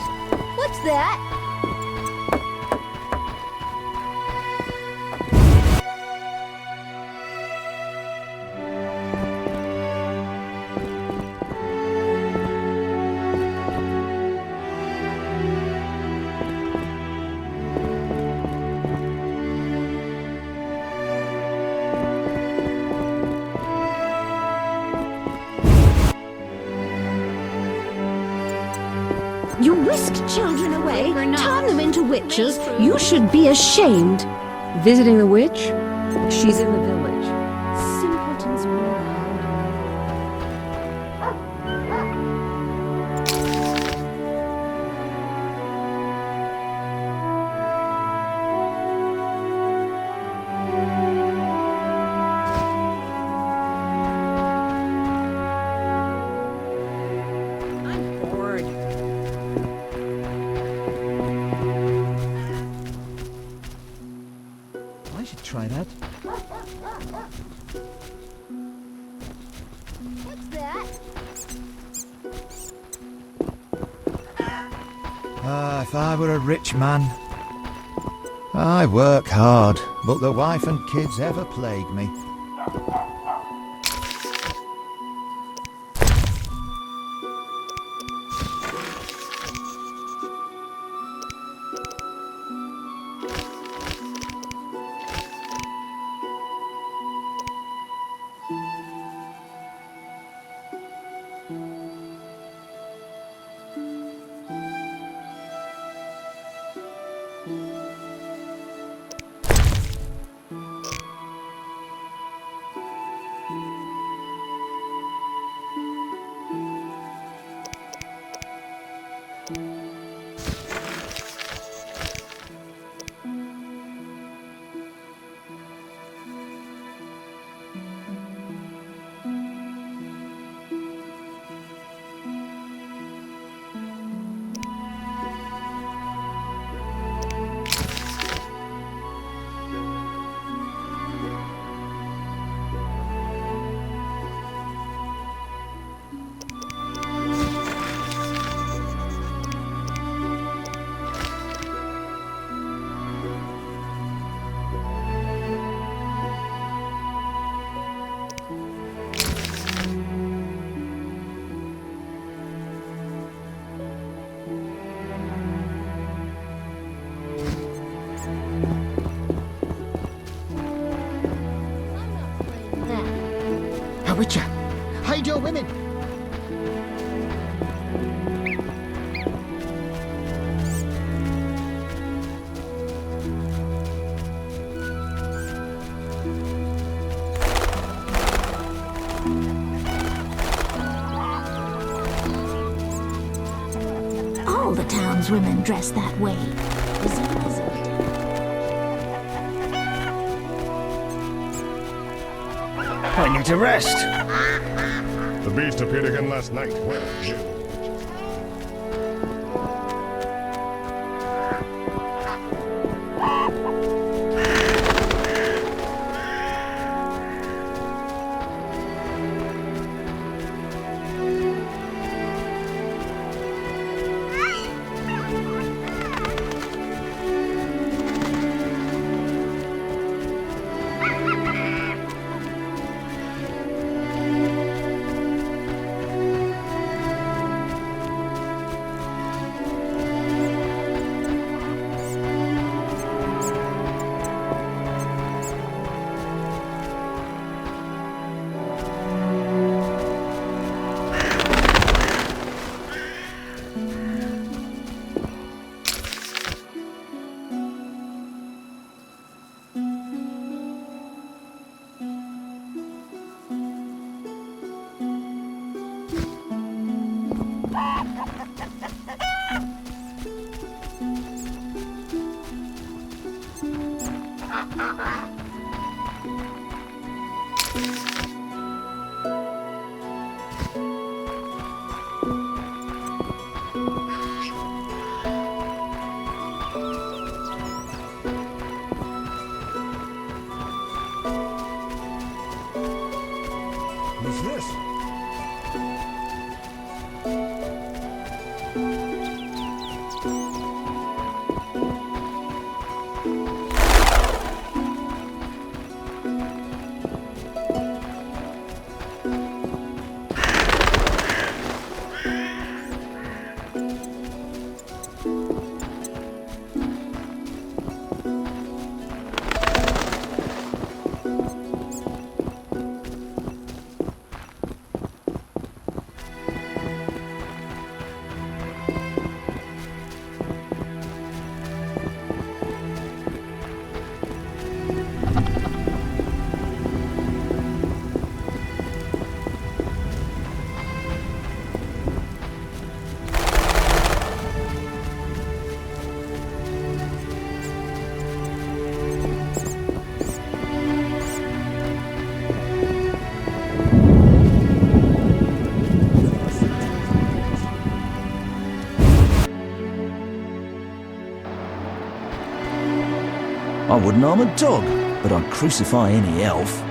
What's that? You whisk children away, turn them into witches. You should be ashamed. Visiting the witch? She's in the village. Simpletons all around. I'm bored. I should try that. What's that? If I were a rich man. I work hard, but the wife and kids ever plague me. Witcher, hide your women! All the townswomen dress that way. I need to rest. The beast appeared again last night. Where is it? I wouldn't harm a dog, but I'd crucify any elf.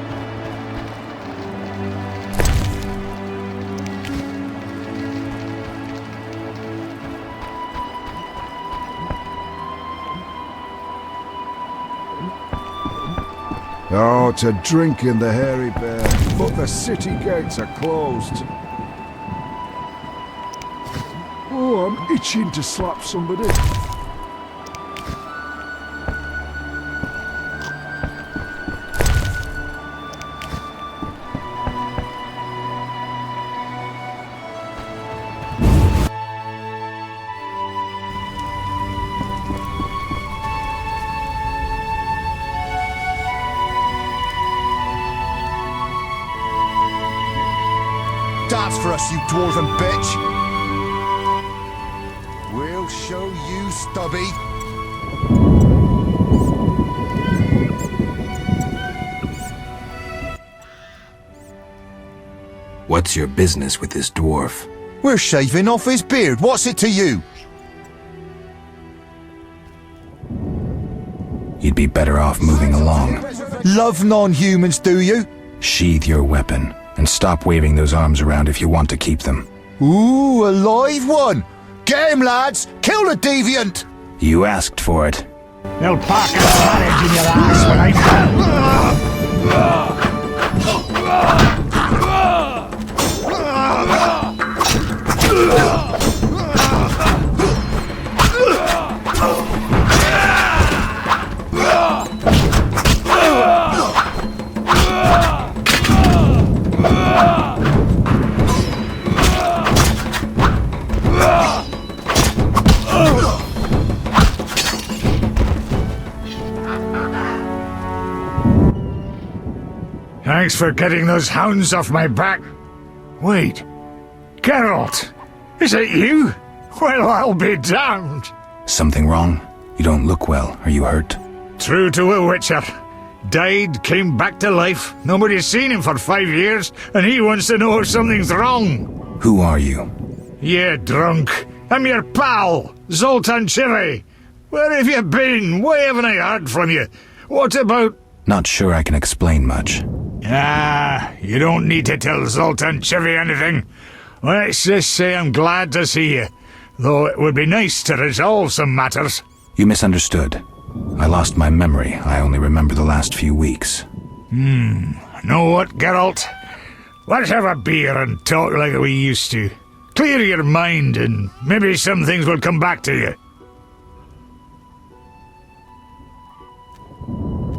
Oh, to drink in the hairy bear, but the city gates are closed. Oh, I'm itching to slap somebody. Dance for us, you dwarven bitch! We'll show you, Stubby. What's your business with this dwarf? We're shaving off his beard. What's it to you? You'd be better off moving along. Love non-humans, do you? Sheathe your weapon, and stop waving those arms around if you want to keep them. Ooh, a live one! Get him, lads! Kill the deviant! You asked for it. They'll park a carriage in your ass when I Thanks for getting those hounds off my back. Wait, Geralt, is it you? Well, I'll be damned. Something wrong? You don't look well. Are you hurt? True to a witcher. Died, came back to life. Nobody's seen him for 5 years, and he wants to know if something's wrong. Who are you? Yeah, drunk. I'm your pal, Zoltan Chivy. Where have you been? Why haven't I heard from you? What about... Not sure I can explain much. You don't need to tell Zoltan Chivy anything. Let's just say I'm glad to see you, though it would be nice to resolve some matters. You misunderstood. I lost my memory. I only remember the last few weeks. Know what, Geralt? Let's have a beer and talk like we used to. Clear your mind and maybe some things will come back to you.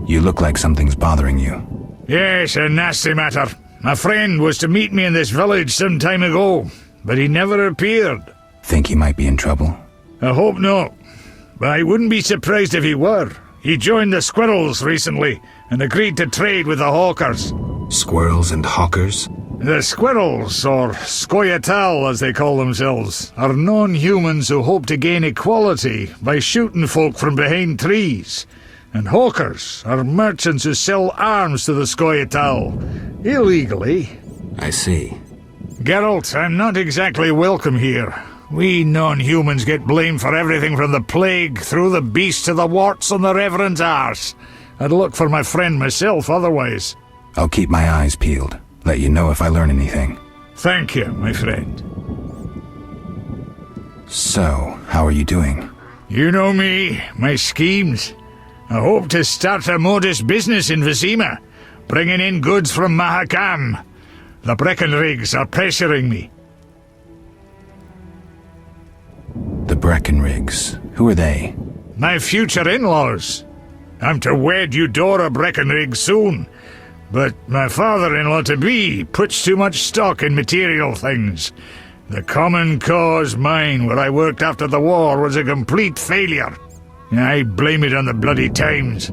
You look like something's bothering you. Yes, a nasty matter. My friend was to meet me in this village some time ago, but he never appeared. Think he might be in trouble? I hope not, but I wouldn't be surprised if he were. He joined the Squirrels recently and agreed to trade with the Hawkers. Squirrels and hawkers? The Squirrels, or Scoia'tael as they call themselves, are non-humans who hope to gain equality by shooting folk from behind trees. And hawkers are merchants who sell arms to the Scoia'tael, illegally. I see. Geralt, I'm not exactly welcome here. We non-humans get blamed for everything from the plague through the beast to the warts on the Reverend's arse. I'd look for my friend myself otherwise. I'll keep my eyes peeled. Let you know if I learn anything. Thank you, my friend. So, how are you doing? You know me, my schemes. I hope to start a modest business in Vizima, bringing in goods from Mahakam. The Breckenrigs are pressuring me. The Breckenrigs? Who are they? My future in-laws. I'm to wed Eudora Breckenrig soon, but my father-in-law-to-be puts too much stock in material things. The Common Cause mine, where I worked after the war, was a complete failure. I blame it on the bloody times.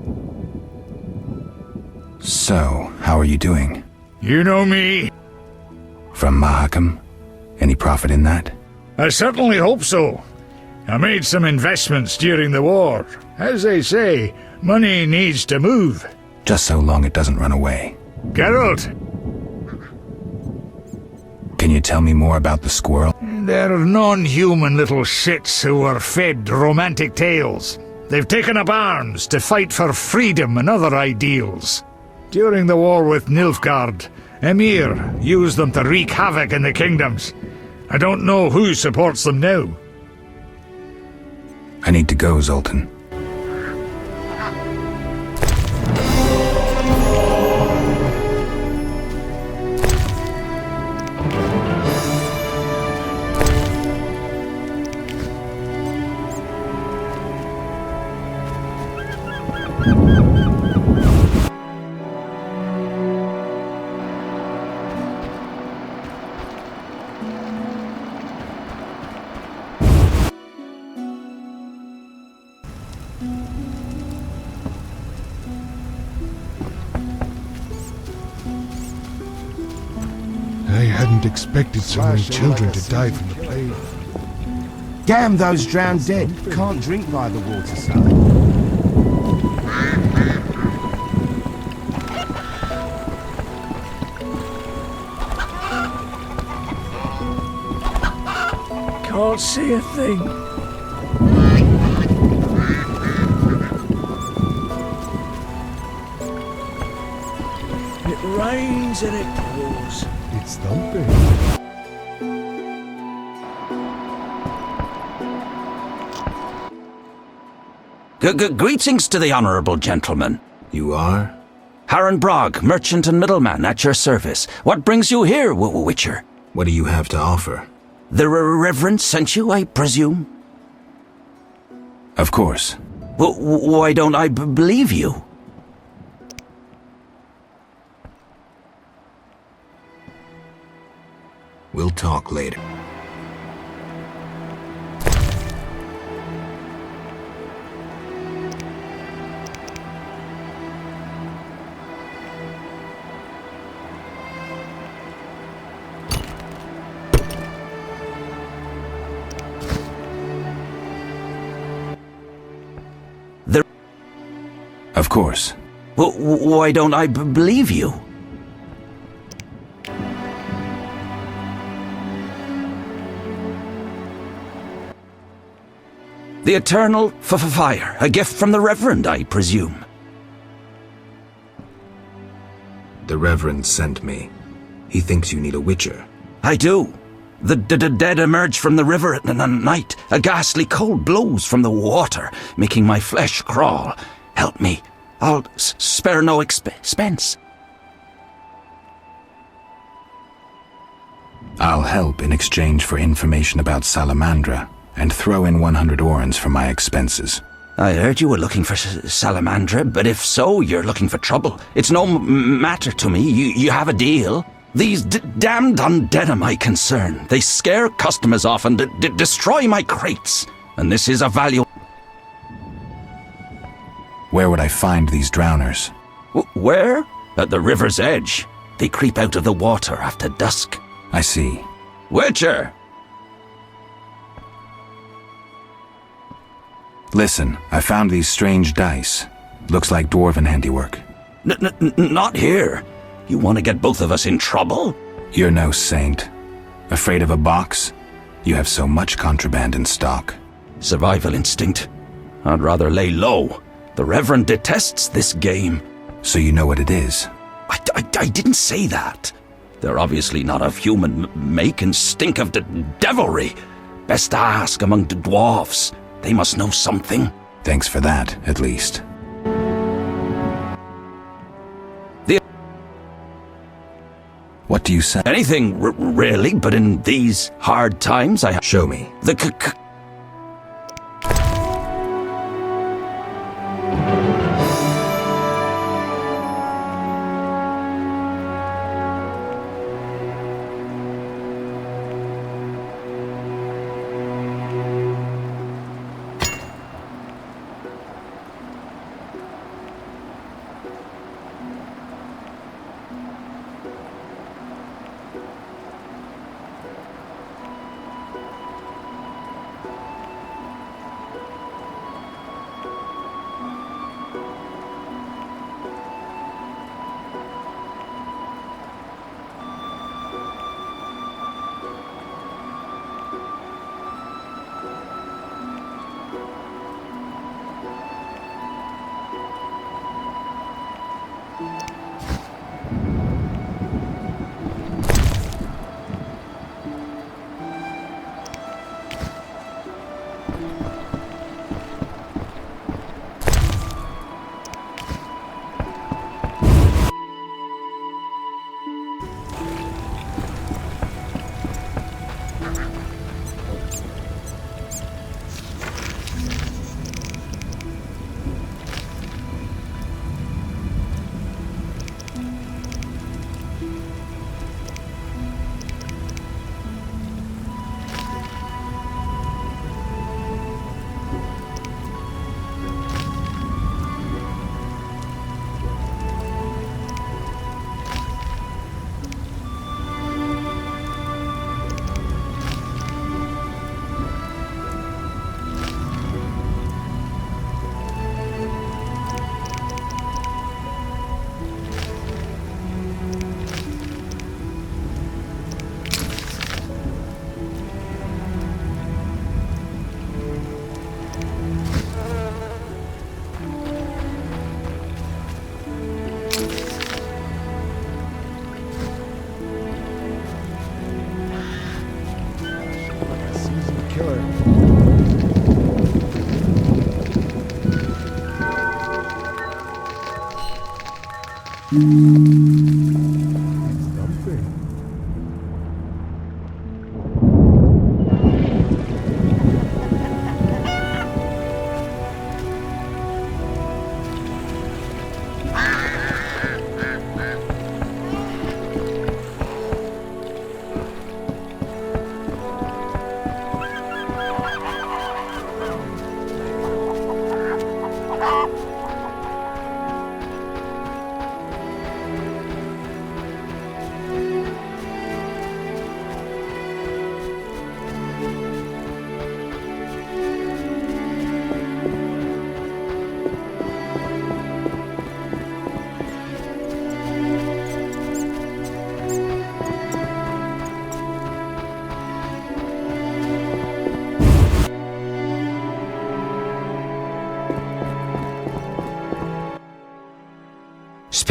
So, how are you doing? You know me. From Mahakam? Any profit in that? I certainly hope so. I made some investments during the war. As they say, money needs to move. Just so long it doesn't run away. Geralt! Can you tell me more about the squirrel? They're non-human little shits who are fed romantic tales. They've taken up arms to fight for freedom and other ideals. During the war with Nilfgaard, Emir used them to wreak havoc in the kingdoms. I don't know who supports them now. I need to go, Zoltan. I hadn't expected so many children to die from the plague. Damn those drowned dead. Can't drink by the waterside. Can't see a thing. It rains and it pours. It's thumping. Greetings to the honourable gentleman. You are? Harren Brog, merchant and middleman, at your service. What brings you here, Witcher? What do you have to offer? The Reverend sent you, I presume? Of course. Why don't I believe you? We'll talk later. Of course. Why don't I believe you? The eternal fire, a gift from the Reverend, I presume. The Reverend sent me. He thinks you need a witcher. I do. The dead emerge from the river at night. A ghastly cold blows from the water, making my flesh crawl. Help me. I'll spare no expense. I'll help in exchange for information about Salamandra, and throw in 100 orens for my expenses. I heard you were looking for Salamandra, but if so, you're looking for trouble. It's no matter to me. You have a deal. These damned undead are my concern. They scare customers off and destroy my crates. And this is a valuable... Where would I find these drowners? Where? At the river's edge. They creep out of the water after dusk. I see. Witcher! Listen, I found these strange dice. Looks like dwarven handiwork. Not here. You want to get both of us in trouble? You're no saint. Afraid of a box? You have so much contraband in stock. Survival instinct. I'd rather lay low. The Reverend detests this game. So you know what it is? I didn't say that. They're obviously not of human make and stink of devilry. Best ask among the dwarves. They must know something. Thanks for that, at least. What do you say? Anything, really, but in these hard times I... Show me. The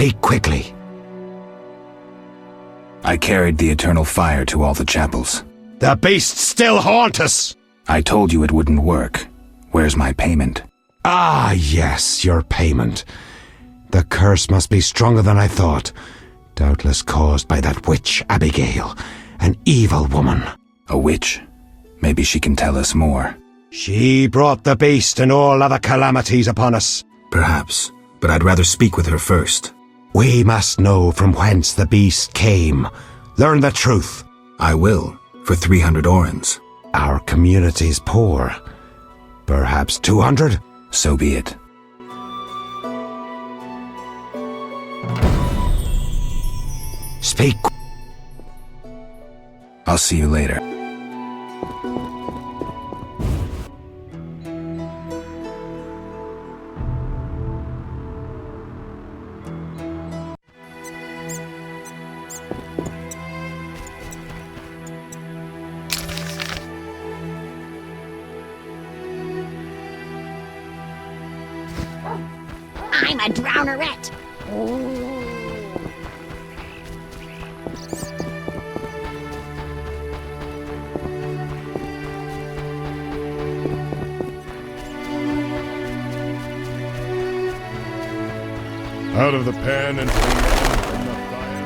Speak quickly. I carried the eternal fire to all the chapels. The beasts still haunt us! I told you it wouldn't work. Where's my payment? Ah, yes, your payment. The curse must be stronger than I thought. Doubtless caused by that witch, Abigail. An evil woman. A witch? Maybe she can tell us more. She brought the beast and all other calamities upon us. Perhaps, but I'd rather speak with her first. We must know from whence the beast came. Learn the truth. I will, for 300 orens. Our community's poor. Perhaps 200? So be it. Speak. I'll see you later. I'm a drownerette. Out of the pan and from the fire.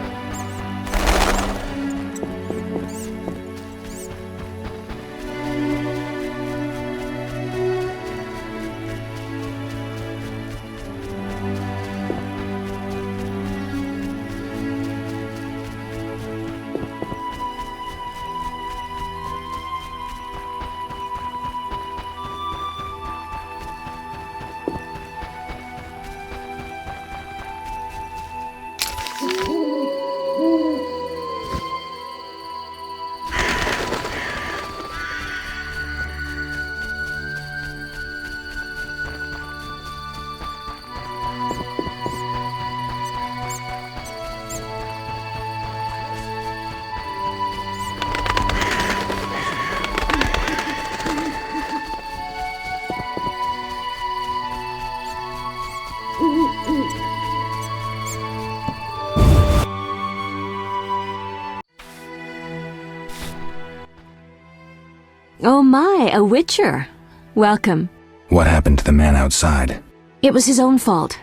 Oh my, a witcher. Welcome. What happened to the man outside? It was his own fault.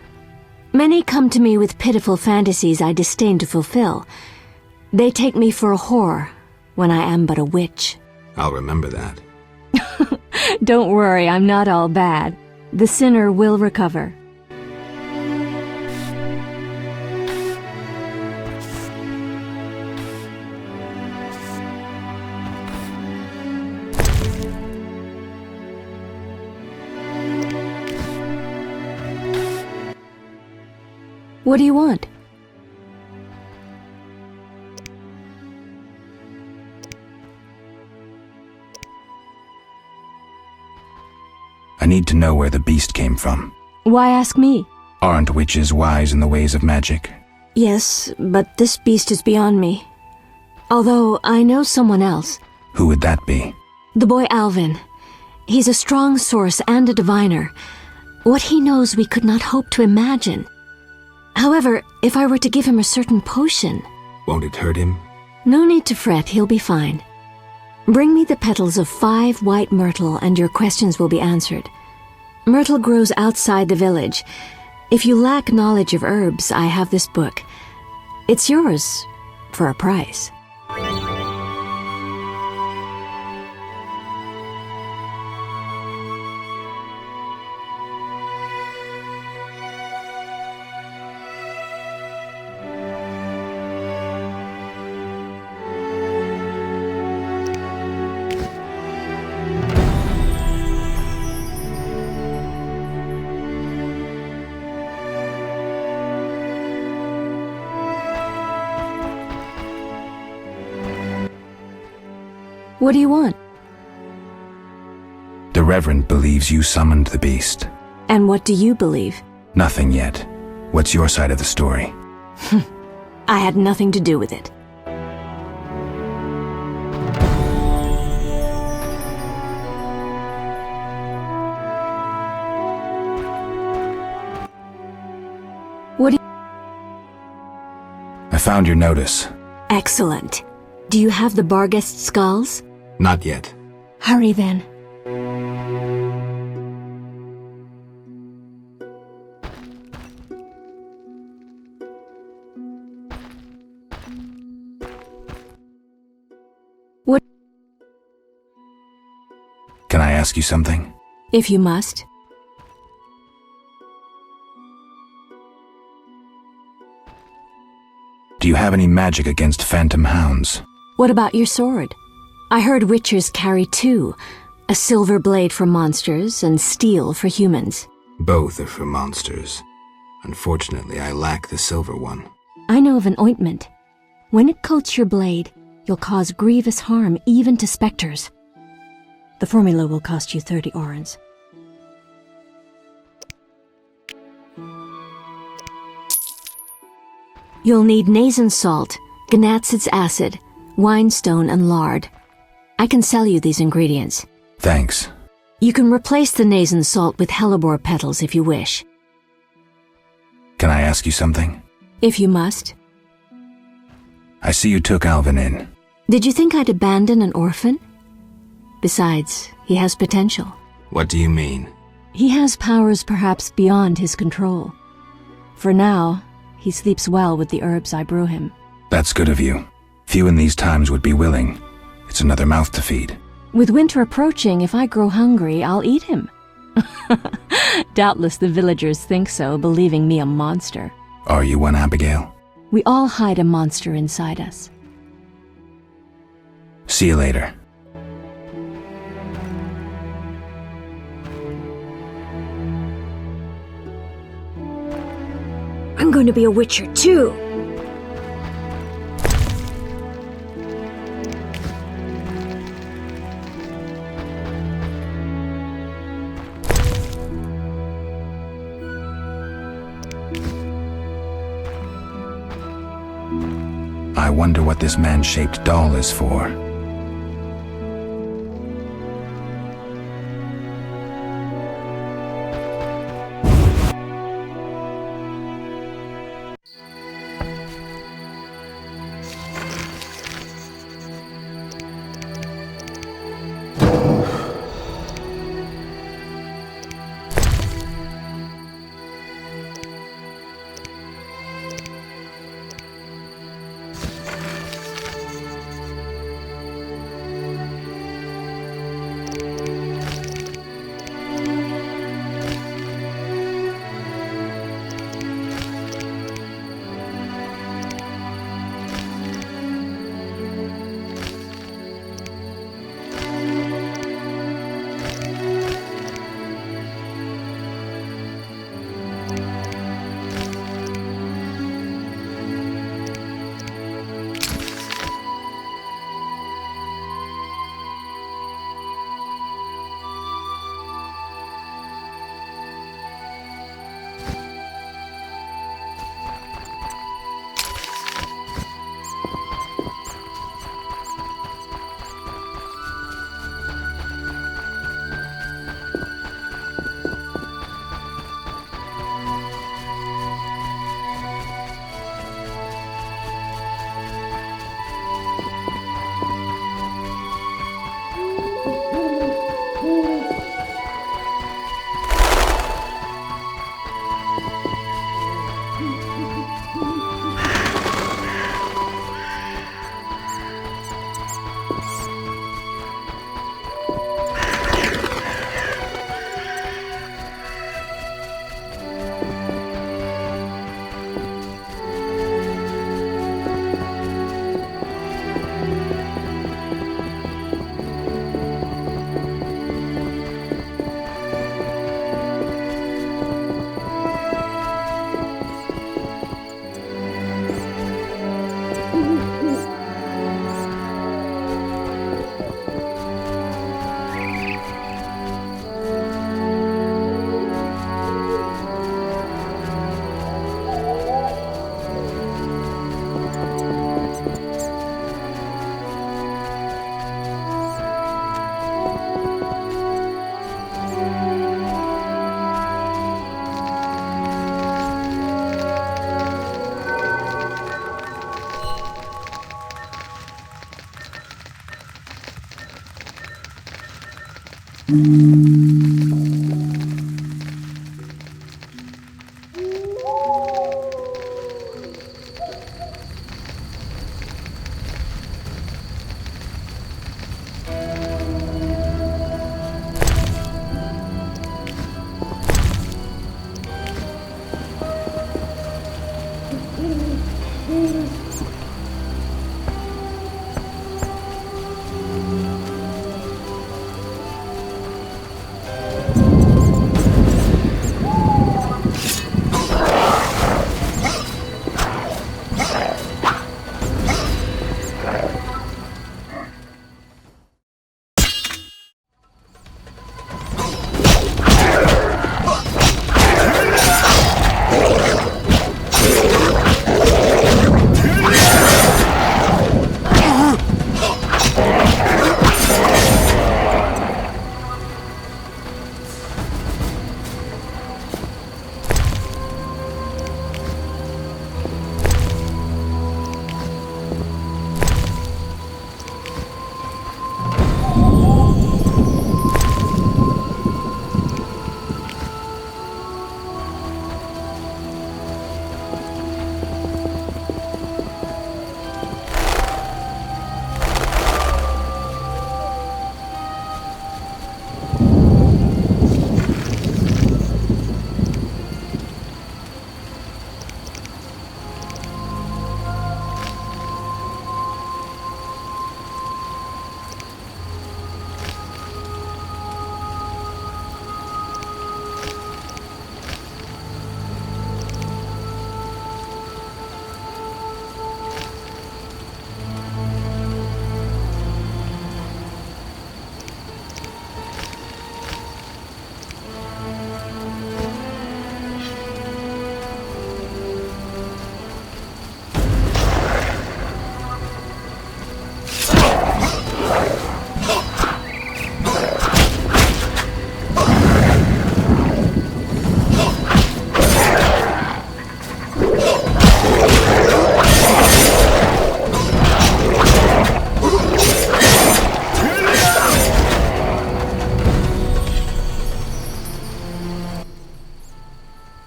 Many come to me with pitiful fantasies I disdain to fulfill. They take me for a whore, when I am but a witch. I'll remember that. Don't worry, I'm not all bad. The sinner will recover. What do you want? I need to know where the beast came from. Why ask me? Aren't witches wise in the ways of magic? Yes, but this beast is beyond me. Although I know someone else. Who would that be? The boy Alvin. He's a strong source and a diviner. What he knows we could not hope to imagine. However, if I were to give him a certain potion... Won't it hurt him? No need to fret, he'll be fine. Bring me the petals of 5 white myrtle and your questions will be answered. Myrtle grows outside the village. If you lack knowledge of herbs, I have this book. It's yours, for a price. What do you want? The Reverend believes you summoned the beast. And what do you believe? Nothing yet. What's your side of the story? I had nothing to do with it. What do you... I found your notice. Excellent. Do you have the Barghest skulls? Not yet. Hurry then. What? Can I ask you something? If you must. Do you have any magic against phantom hounds? What about your sword? I heard witchers carry 2, a silver blade for monsters and steel for humans. Both are for monsters. Unfortunately, I lack the silver one. I know of an ointment. When it coats your blade, you'll cause grievous harm even to specters. The formula will cost you 30 orens. You'll need Nazen salt, Gnatsid's acid, winestone, and lard. I can sell you these ingredients. Thanks. You can replace the Nazen salt with hellebore petals if you wish. Can I ask you something? If you must. I see you took Alvin in. Did you think I'd abandon an orphan? Besides, he has potential. What do you mean? He has powers perhaps beyond his control. For now, he sleeps well with the herbs I brew him. That's good of you. Few in these times would be willing. It's another mouth to feed. With winter approaching, if I grow hungry, I'll eat him. Doubtless the villagers think so, believing me a monster. Are you one, Abigail? We all hide a monster inside us. See you later. I'm going to be a witcher too. I wonder what this man-shaped doll is for.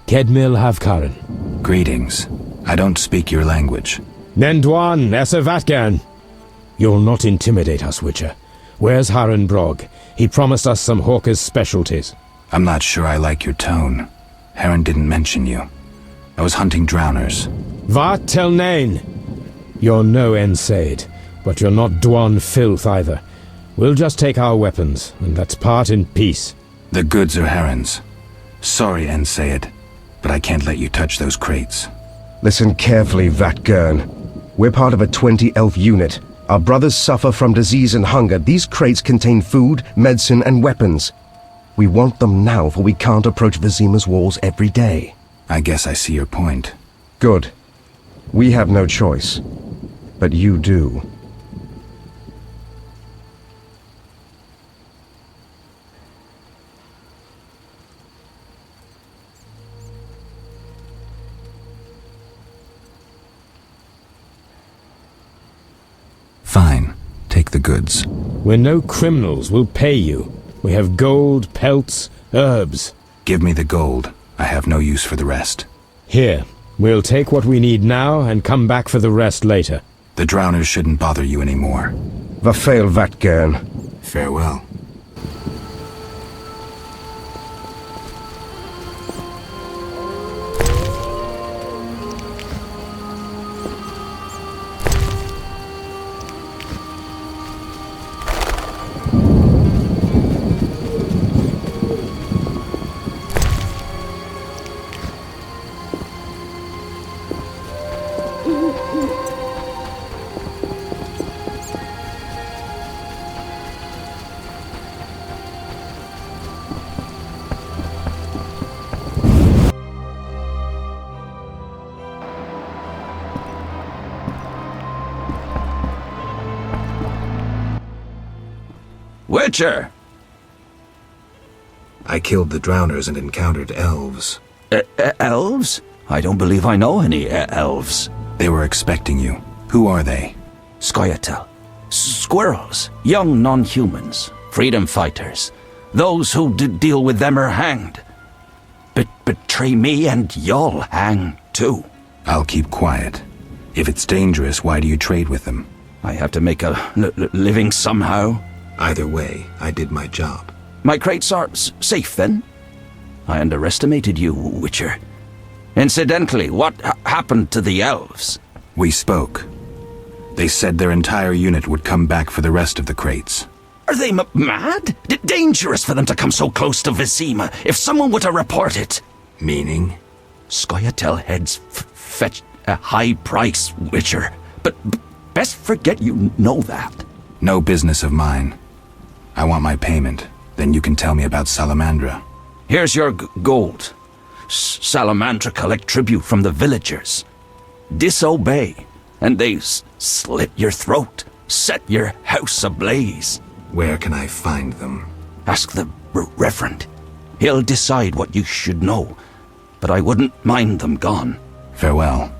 Kedmil Havkaran. Greetings. I don't speak your language. Nendwan Esavatgan. You'll not intimidate us, Witcher. Where's Haran Brog? He promised us some hawker's specialties. I'm not sure I like your tone. Haran didn't mention you. I was hunting drowners. Vat tel nain. You're no Ensaid, but you're not Dwan filth either. We'll just take our weapons, and let's part in peace. The goods are Haran's. Sorry, Ensaid, but I can't let you touch those crates. Listen carefully, Vatgern. We're part of a 20-elf unit. Our brothers suffer from disease and hunger. These crates contain food, medicine, and weapons. We want them now, for we can't approach Vizima's walls every day. I guess I see your point. Good. We have no choice. But you do. Fine. Take the goods. We're no criminals. We'll pay you. We have gold, pelts, herbs. Give me the gold. I have no use for the rest. Here. We'll take what we need now and come back for the rest later. The drowners shouldn't bother you anymore. Vafail Vatgern. Farewell. Witcher! I killed the drowners and encountered elves. Elves? I don't believe I know any elves. They were expecting you. Who are they? Scoia'tael. Squirrels. Young non-humans. Freedom fighters. Those who deal with them are hanged. Betray me and you'll hang too. I'll keep quiet. If it's dangerous, why do you trade with them? I have to make a living somehow. Either way, I did my job. My crates are safe then? I underestimated you, Witcher. Incidentally, what happened to the elves? We spoke. They said their entire unit would come back for the rest of the crates. Are they mad? Dangerous for them to come so close to Vizima. If someone were to report it. Meaning? Scoia'tael heads fetch a high price, Witcher. But best forget you know that. No business of mine. I want my payment. Then you can tell me about Salamandra. Here's your gold. Salamandra collect tribute from the villagers. Disobey, and they slit your throat, set your house ablaze. Where can I find them? Ask the Reverend. He'll decide what you should know, but I wouldn't mind them gone. Farewell.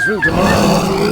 through tomorrow.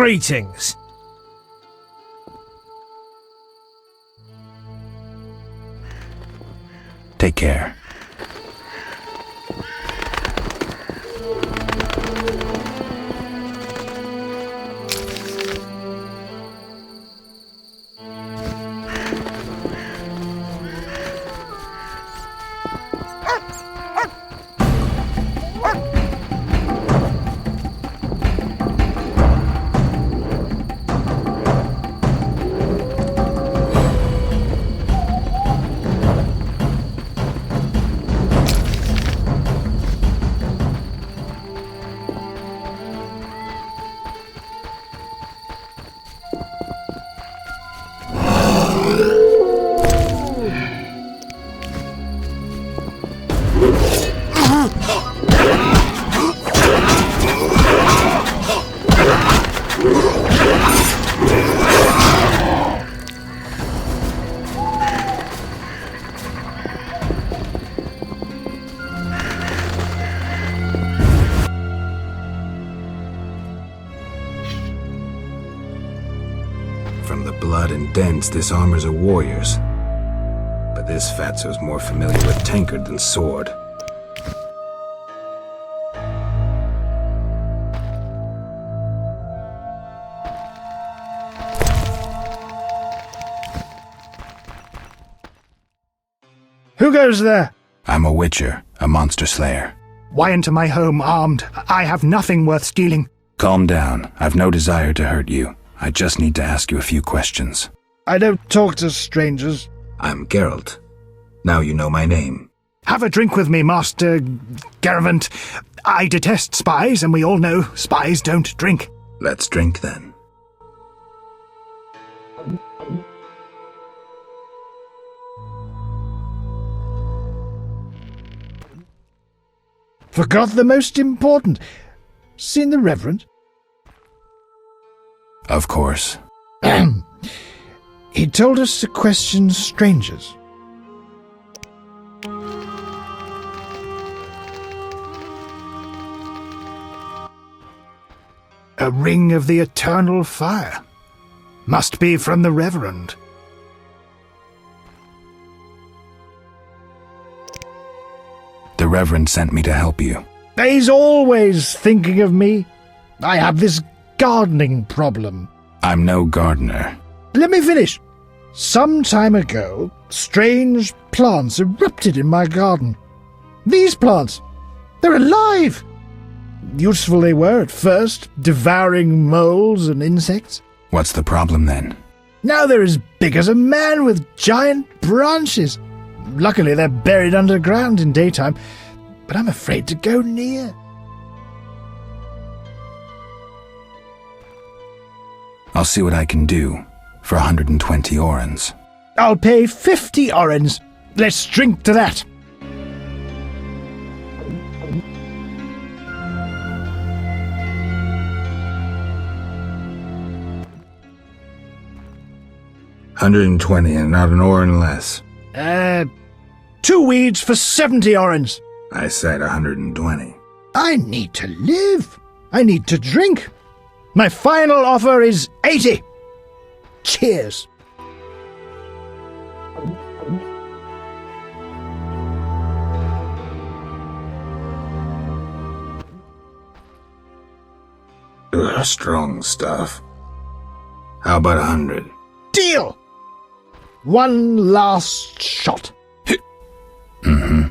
Greetings. Take care. From the blood and dents, this armor's a warrior's. But this fatso's more familiar with tankard than sword. Who goes there? I'm a witcher, a monster slayer. Why enter my home armed? I have nothing worth stealing. Calm down. I've no desire to hurt you. I just need to ask you a few questions. I don't talk to strangers. I'm Geralt. Now you know my name. Have a drink with me, Master Garavant. I detest spies, and we all know spies don't drink. Let's drink then. Forgot the most important. Seen the Reverend? Of course. He told us to question strangers. A ring of the eternal fire. Must be from the Reverend. The Reverend sent me to help you. He's always thinking of me. I have this gardening problem. I'm no gardener. Let me finish. Some time ago, strange plants erupted in my garden. These plants, they're alive. Useful they were at first, devouring moles and insects. What's the problem then? Now they're as big as a man with giant branches. Luckily they're buried underground in daytime, but I'm afraid to go near. I'll see what I can do for 120 orens. I'll pay 50 orens. Let's drink to that. $120 and not an oren less. 2 weeds for 70 orens. I said 120. I need to live. I need to drink. My final offer is 80. Cheers. Ugh, strong stuff. How about 100? Deal! One last shot. Mm-hmm.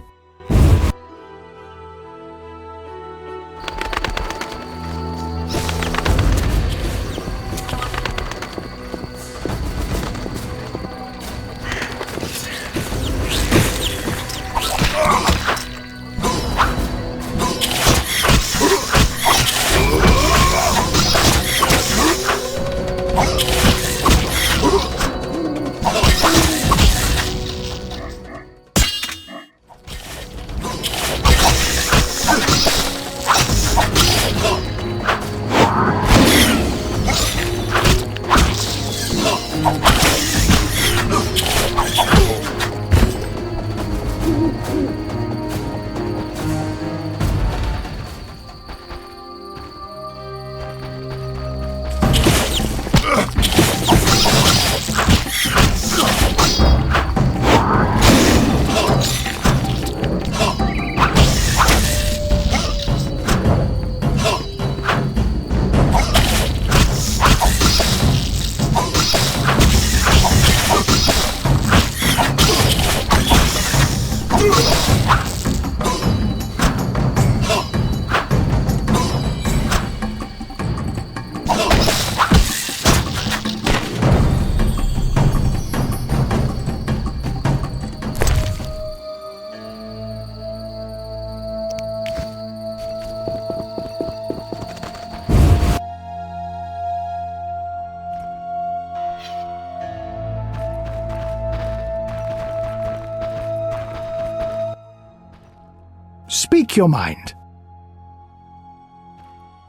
Speak your mind.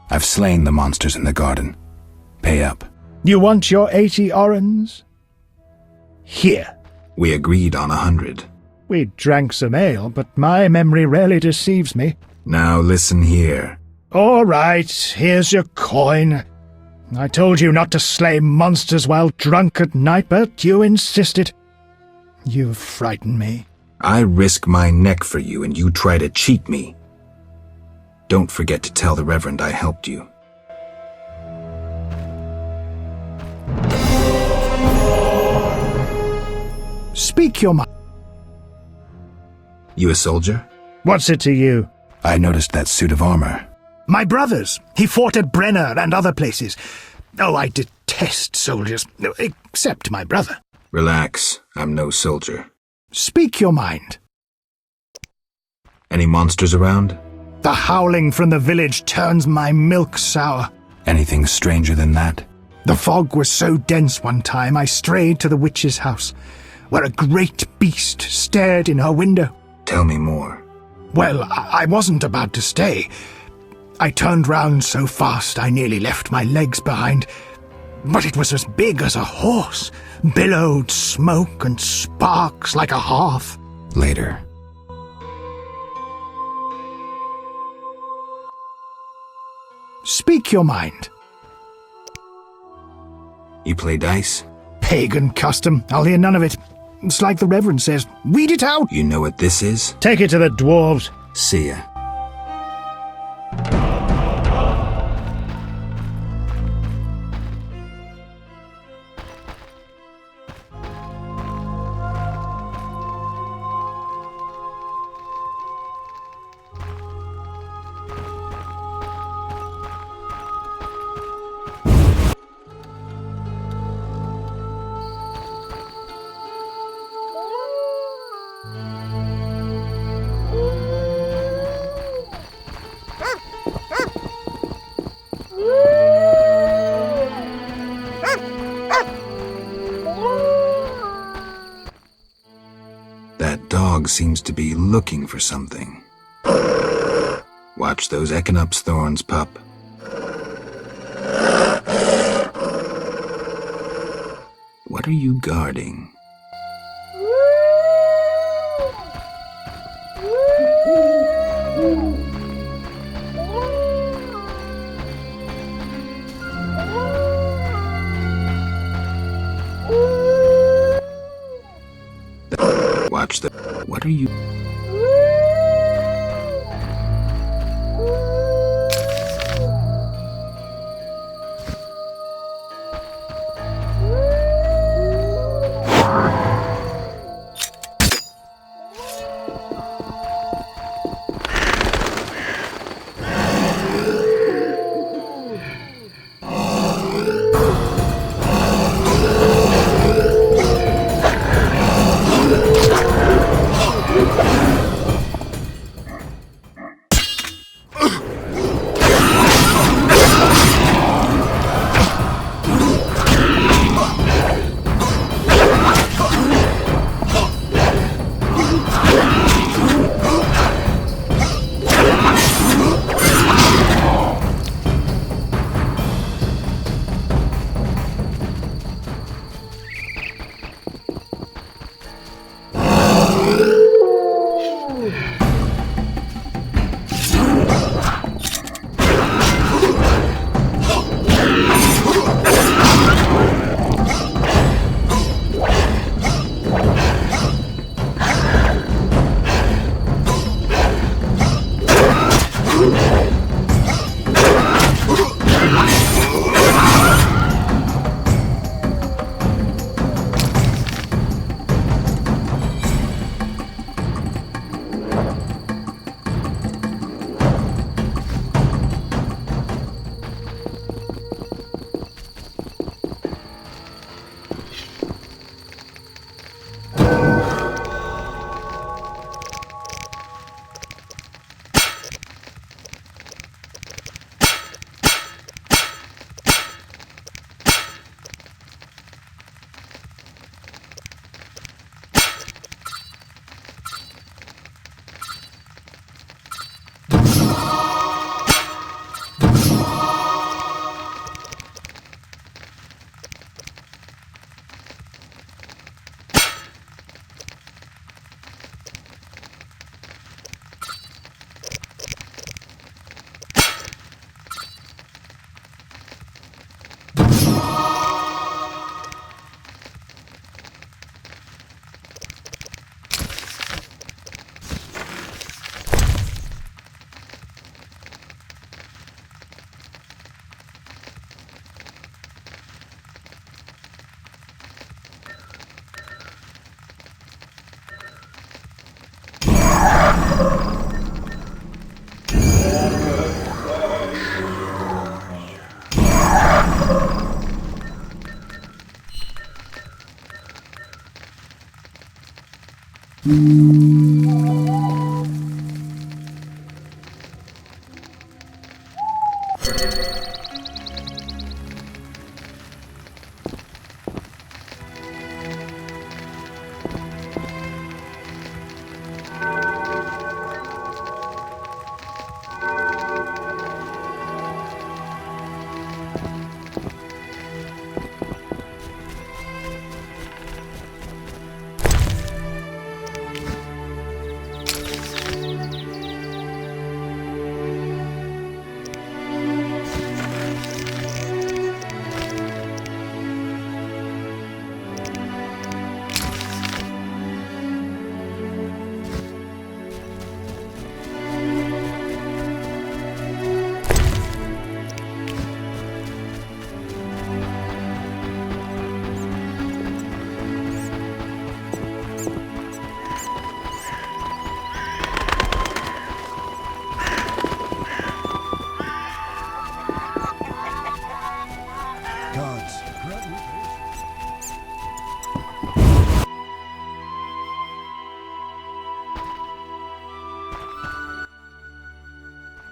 I've slain the monsters in the garden. Pay up. You want your 80 orens? Here. We agreed on 100. We drank some ale, but my memory rarely deceives me. Now listen here. All right, here's your coin. I told you not to slay monsters while drunk at night, but you insisted. You've frightened me. I risk my neck for you and you try to cheat me. Don't forget to tell the Reverend I helped you. Speak your mind. You a soldier? What's it to you? I noticed that suit of armor. My brother's. He fought at Brenner and other places. Oh, I detest soldiers. Except my brother. Relax. I'm no soldier. Speak your mind. Any monsters around? The howling from the village turns my milk sour. Anything stranger than that? The fog was so dense one time I strayed to the witch's house, where a great beast stared in her window. Tell me more. Well, I wasn't about to stay. I turned round so fast I nearly left my legs behind. But it was as big as a horse, billowed smoke and sparks like a hearth. Later. Speak your mind. You play dice? Pagan custom. I'll hear none of it. It's like the Reverend says. Weed it out. You know what this is? Take it to the dwarves. See ya. That dog seems to be looking for something. Watch those Echinop's thorns, pup. What are you guarding? Watch the... What are you...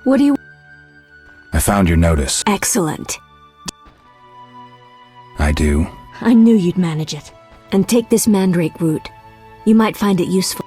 What do you... I found your notice. Excellent. I do. I knew you'd manage it. And take this mandrake root. You might find it useful.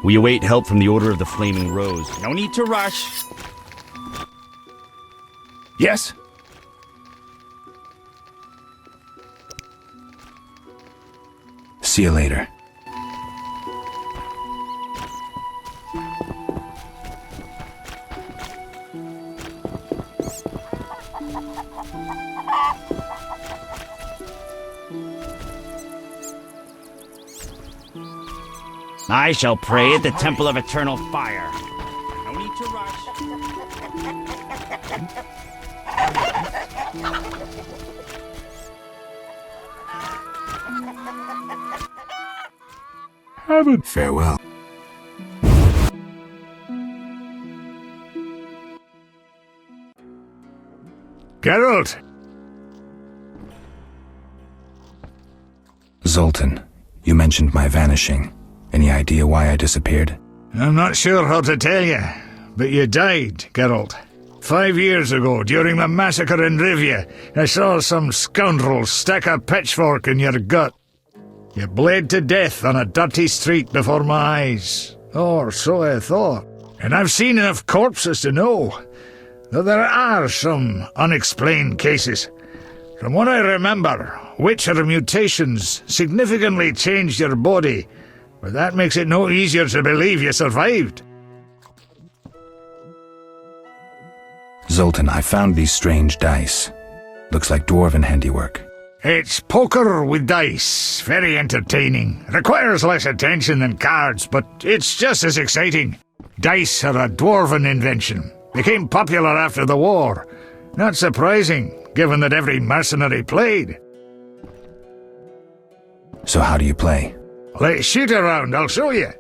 We await help from the Order of the Flaming Rose. No need to rush. Yes? See you later. I shall pray at the Temple of Eternal Fire. No need to rush. Heaven. Farewell. Geralt! Zoltan, you mentioned my vanishing. Any idea why I disappeared? I'm not sure how to tell you, but you died, Geralt. 5 years ago, during the massacre in Rivia, I saw some scoundrel stick a pitchfork in your gut. You bled to death on a dirty street before my eyes. Or so I thought. And I've seen enough corpses to know that there are some unexplained cases. From what I remember, Witcher mutations significantly changed your body, but that makes it no easier to believe you survived. Zoltan, I found these strange dice. Looks like dwarven handiwork. It's poker with dice. Very entertaining. Requires less attention than cards, but it's just as exciting. Dice are a dwarven invention. Became popular after the war. Not surprising, given that every mercenary played. So how do you play? Let's shoot around, I'll show you.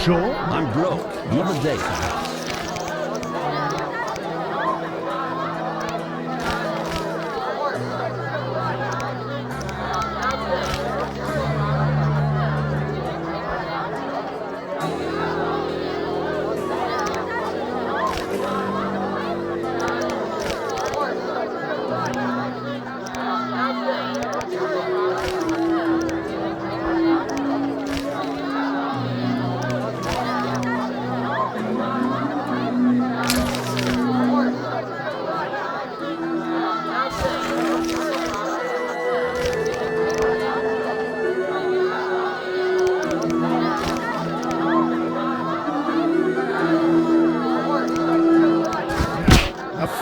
Sure, I'm broke. Another day, perhaps.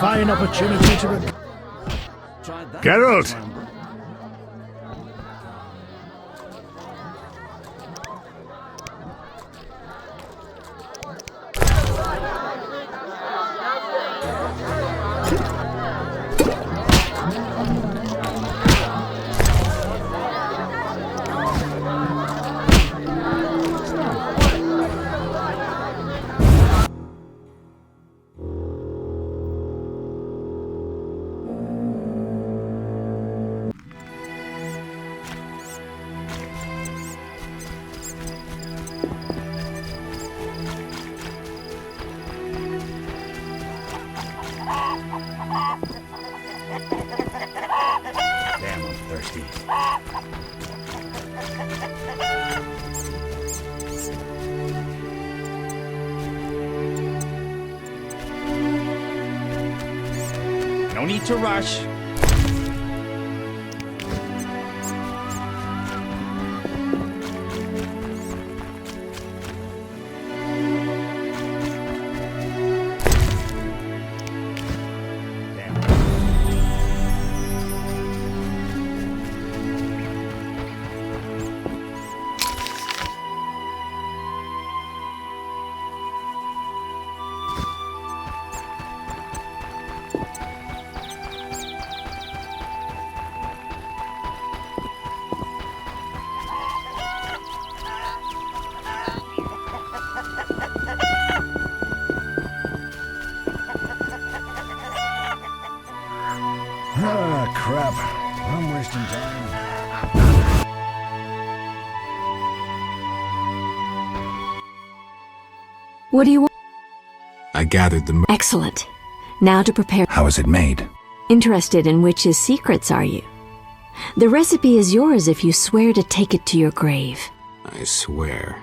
Fine opportunity to... Geralt! Damn, I'm thirsty. No need to rush. Ah, crap. I'm wasting time. What do you want? I gathered the... Excellent. Now to prepare... How is it made? Interested in witches' secrets, are you? The recipe is yours if you swear to take it to your grave. I swear.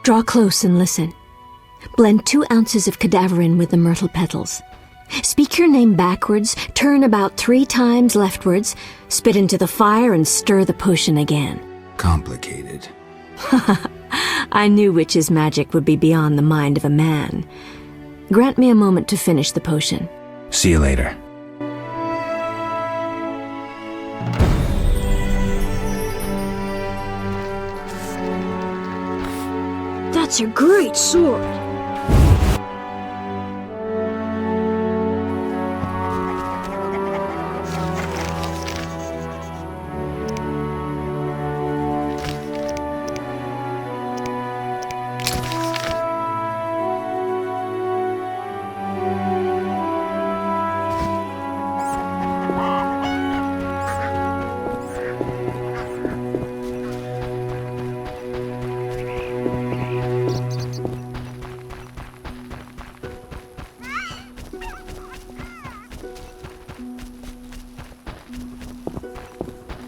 Draw close and listen. Blend 2 ounces of cadaverin with the myrtle petals. Speak your name backwards, turn about 3 times leftwards, spit into the fire and stir the potion again. Complicated. I knew witches' magic would be beyond the mind of a man. Grant me a moment to finish the potion. See you later. That's a great sword.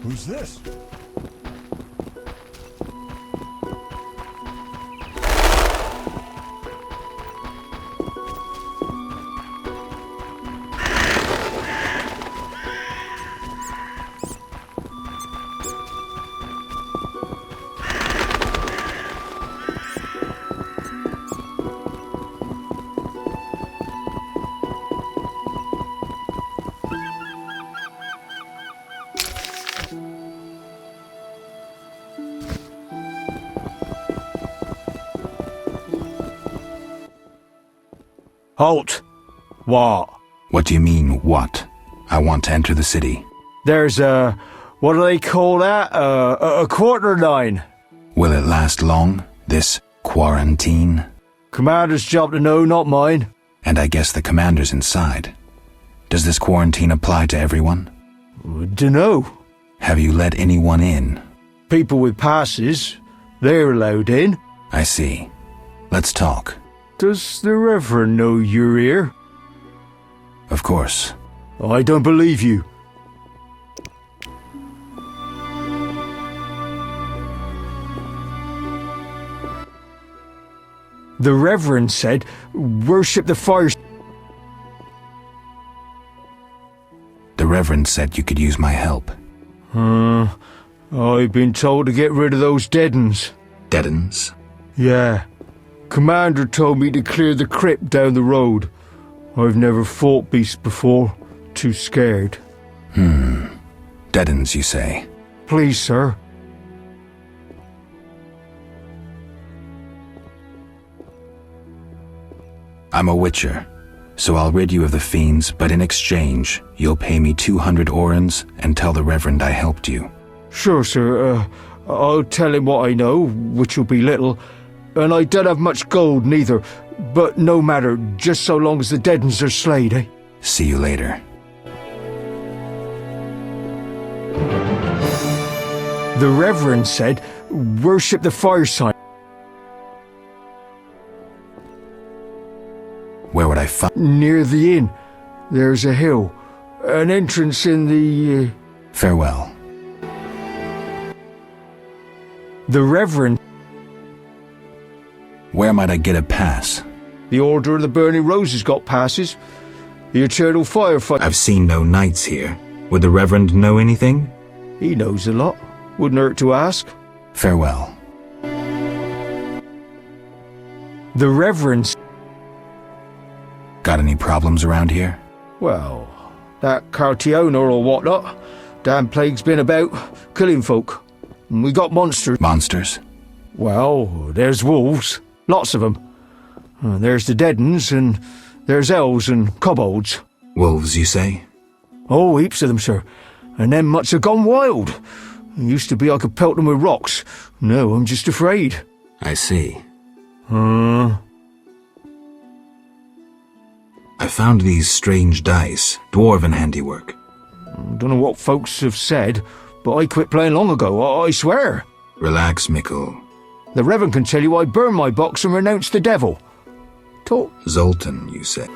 Who's this? Halt! What? What do you mean, what? I want to enter the city. There's what do they call that? A quarter line. Will it last long, this quarantine? Commander's job to know, not mine. And I guess the commander's inside. Does this quarantine apply to everyone? Dunno. Have you let anyone in? People with passes, they're allowed in. I see. Let's talk. Does the Reverend know you're here? Of course. I don't believe you. The Reverend said, worship the fire. The Reverend said you could use my help. I've been told to get rid of those dead uns. Dead uns? Yeah. Commander told me to clear the crypt down the road. I've never fought beasts before. Too scared. Dead uns, you say? Please, sir. I'm a witcher, so I'll rid you of the fiends, but in exchange, you'll pay me 200 orens and tell the Reverend I helped you. Sure, sir. I'll tell him what I know, which will be little. And I don't have much gold, neither. But no matter, just so long as the dead uns are slayed, eh? See you later. The Reverend said, worship the fireside. Where would I find? Near the inn. There's a hill. An entrance in the... Farewell. The Reverend... Where might I get a pass? The Order of the Burning Roses got passes. The Eternal Firefight... I've seen no knights here. Would the Reverend know anything? He knows a lot. Wouldn't hurt to ask. Farewell. The Reverend... Got any problems around here? Well, that Cartiona or whatnot. Damn plague's been about, killing folk. And we got monsters. Monsters? Well, there's wolves. Lots of them. There's the dead uns, and there's elves and kobolds. Wolves, you say? Oh, heaps of them, sir. And them much have gone wild. It used to be I could pelt them with rocks. No, I'm just afraid. I see. I found these strange dice, dwarven handiwork. don't know what folks have said, but I quit playing long ago, I swear. Relax, Mikkel. The Reverend can tell you I burned my box and renounced the devil. Talk. Zoltan, you said.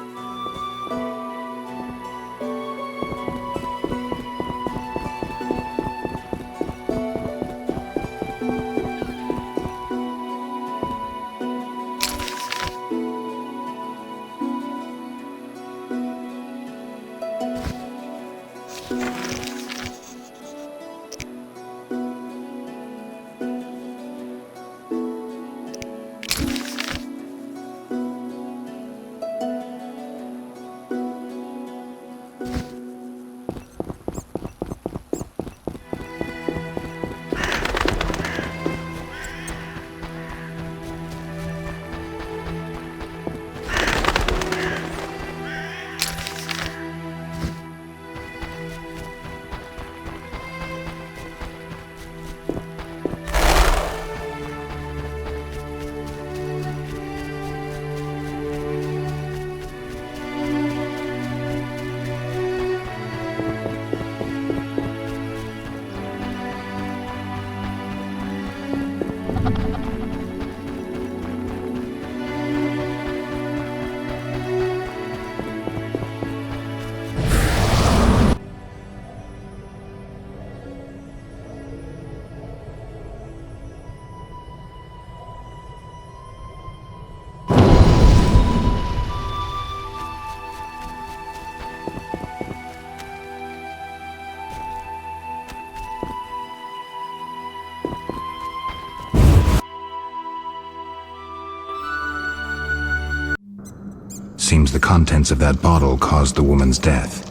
Seems the contents of that bottle caused the woman's death.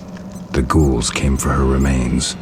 The ghouls came for her remains.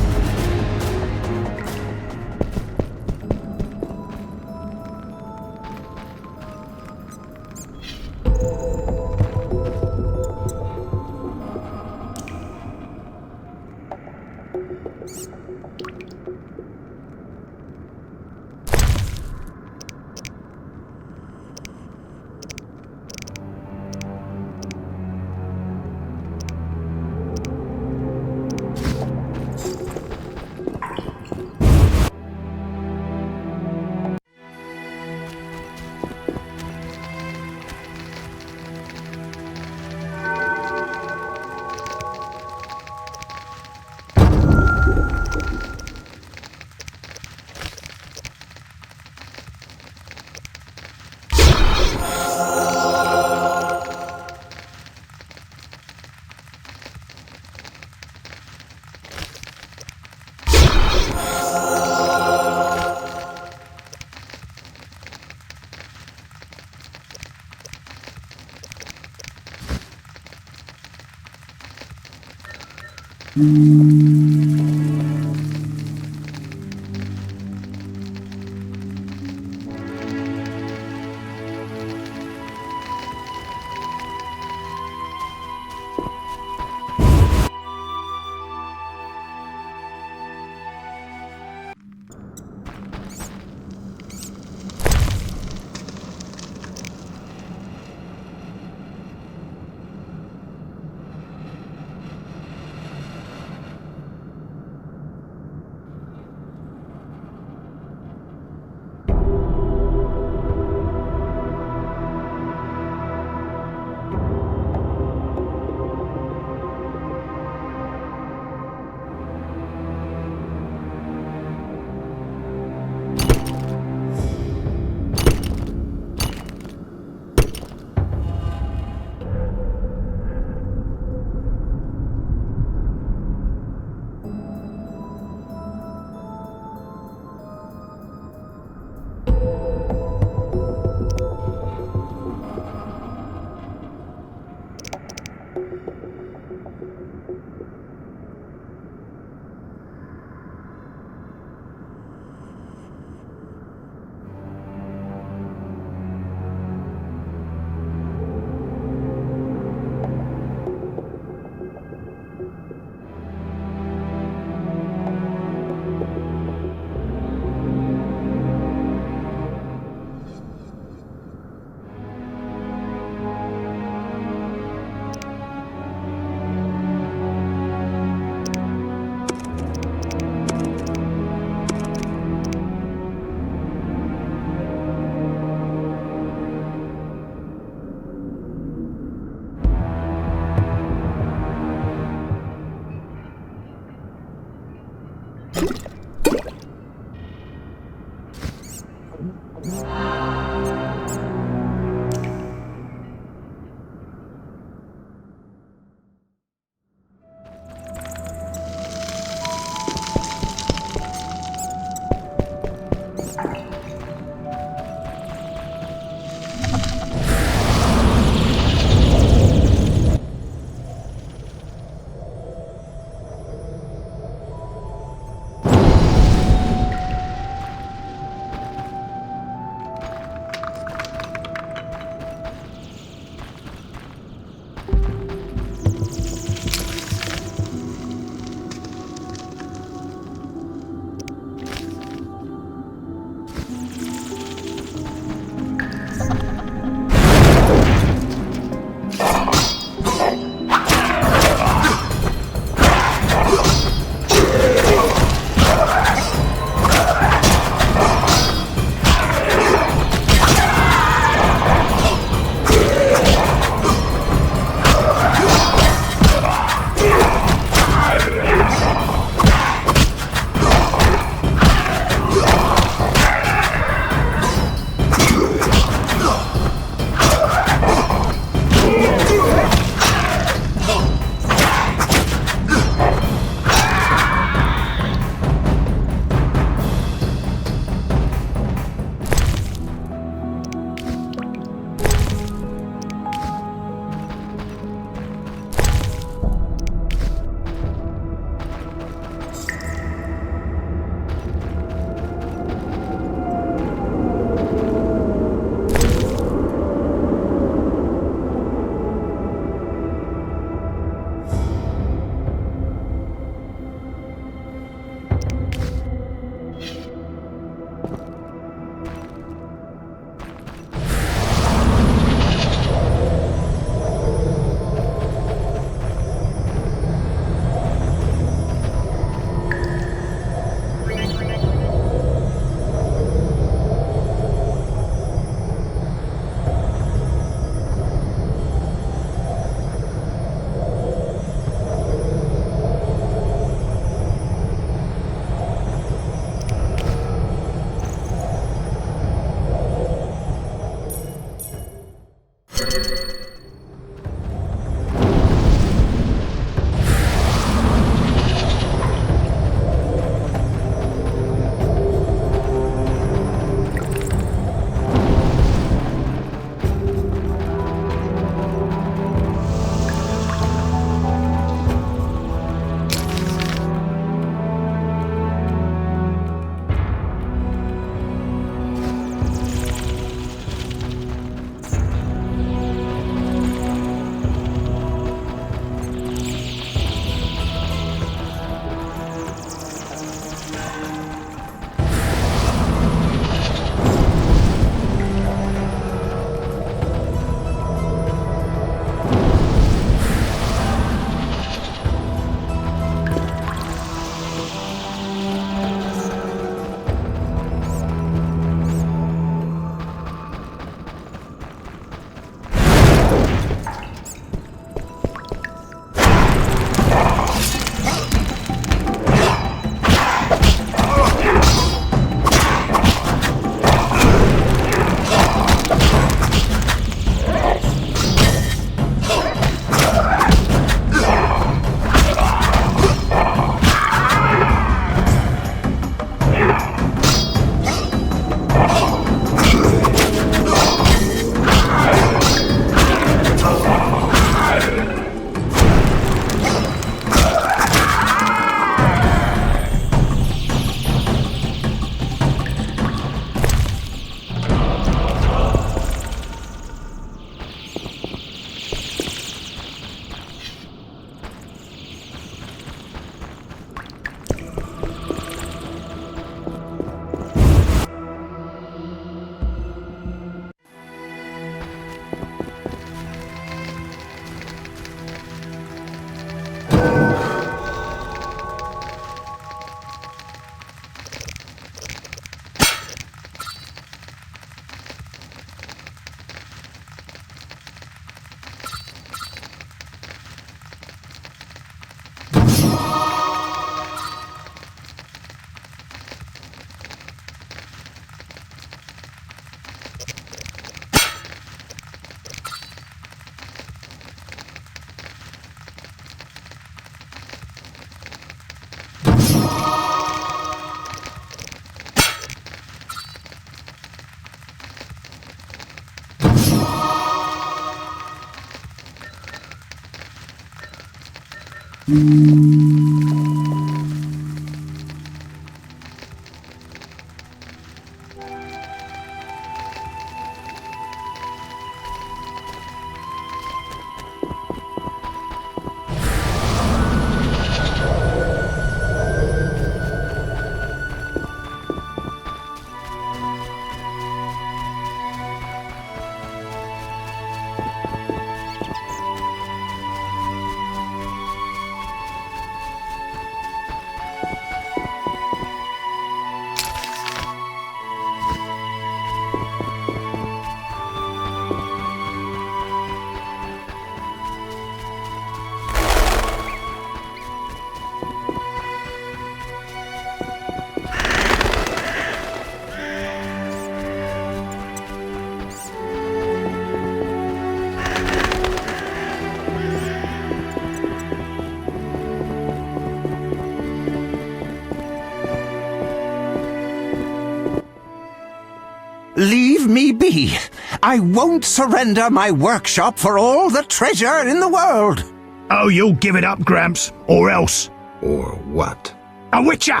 Leave me be. I won't surrender my workshop for all the treasure in the world. Oh, you'll give it up, Gramps, or else. Or what? A witcher!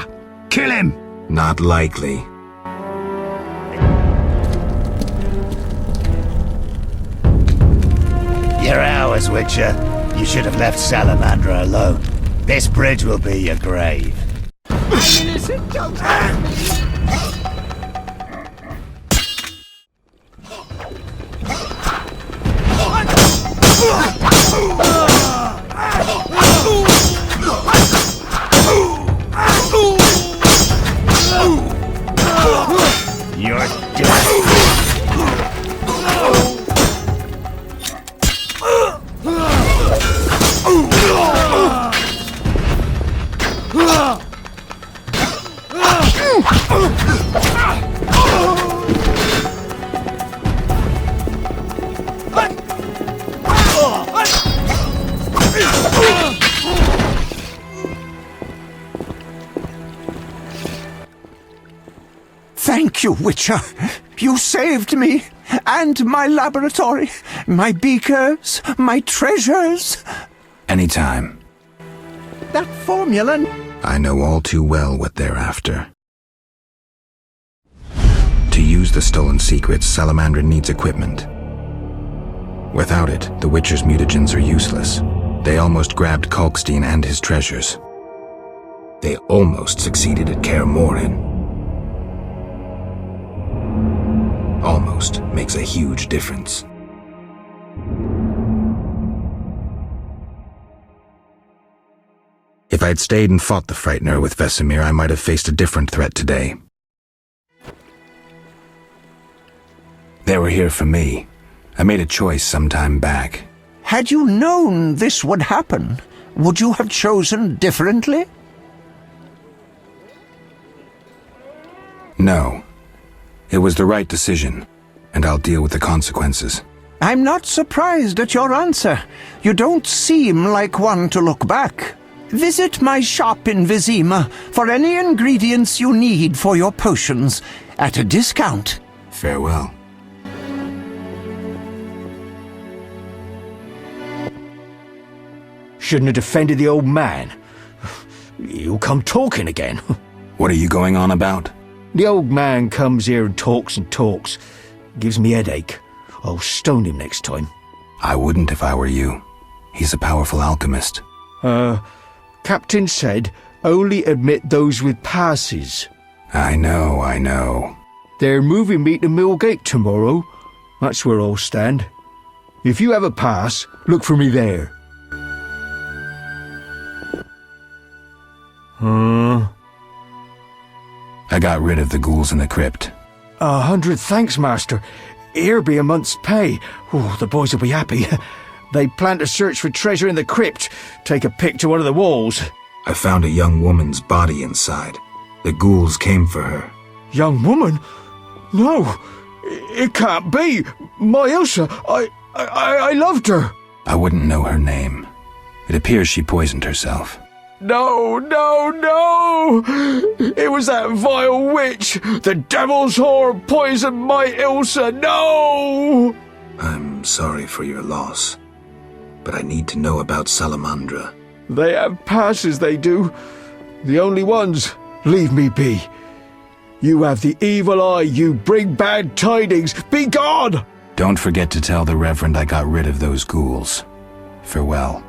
Kill him! Not likely. You're ours, Witcher. You should have left Salamandra alone. This bridge will be your grave. You're dead. Thank you, Witcher. You saved me, and my laboratory, my beakers, my treasures. Anytime. That formula... I know all too well what they're after. To use the stolen secrets, Salamandra needs equipment. Without it, the Witcher's mutagens are useless. They almost grabbed Kalkstein and his treasures. They almost succeeded at Kaer Morhen. Almost makes a huge difference. If I'd stayed and fought the Frightener with Vesemir, I might have faced a different threat today. They were here for me. I made a choice some time back. Had you known this would happen, would you have chosen differently? No. It was the right decision, and I'll deal with the consequences. I'm not surprised at your answer. You don't seem like one to look back. Visit my shop in Vizima for any ingredients you need for your potions, at a discount. Farewell. Shouldn't have defended the old man. He'll come talking again. What are you going on about? The old man comes here and talks. Gives me headache. I'll stone him next time. I wouldn't if I were you. He's a powerful alchemist. Captain said only admit those with passes. I know. They're moving me to Millgate tomorrow. That's where I'll stand. If you have a pass, look for me there. I got rid of the ghouls in the crypt. 100 thanks, Master. Here be a month's pay. Oh, the boys will be happy. They plan to search for treasure in the crypt. Take a pic to one of the walls. I found a young woman's body inside. The ghouls came for her. Young woman? No, it can't be. My Ilsa, I loved her. I wouldn't know her name. It appears she poisoned herself. No! It was that vile witch! The devil's whore poisoned my Ilsa! No! I'm sorry for your loss, but I need to know about Salamandra. They have passes, they do. The only ones. Leave me be. You have the evil eye, you bring bad tidings. Be gone! Don't forget to tell the Reverend I got rid of those ghouls. Farewell.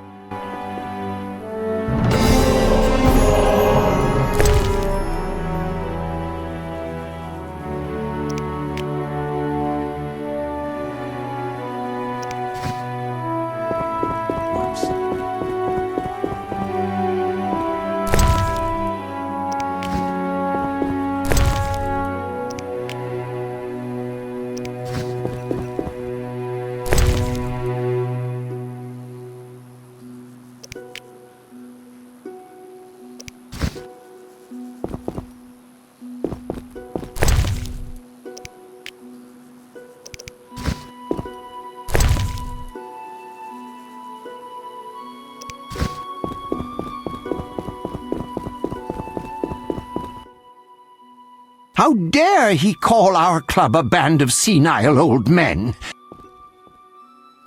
How dare he call our club a band of senile old men?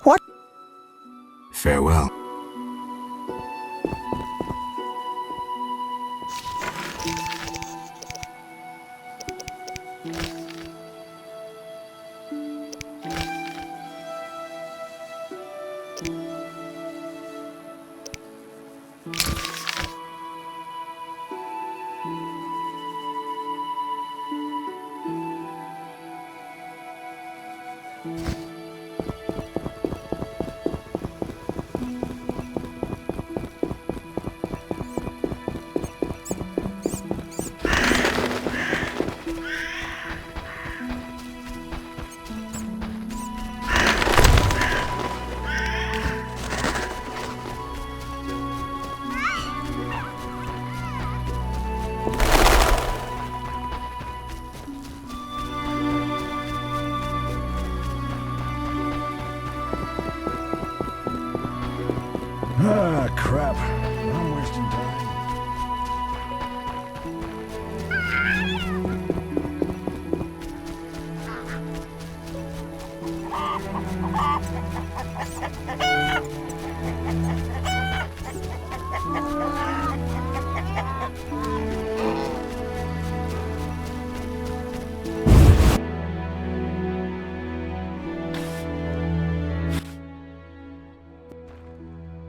What? Farewell. Ah, crap. I'm wasting time.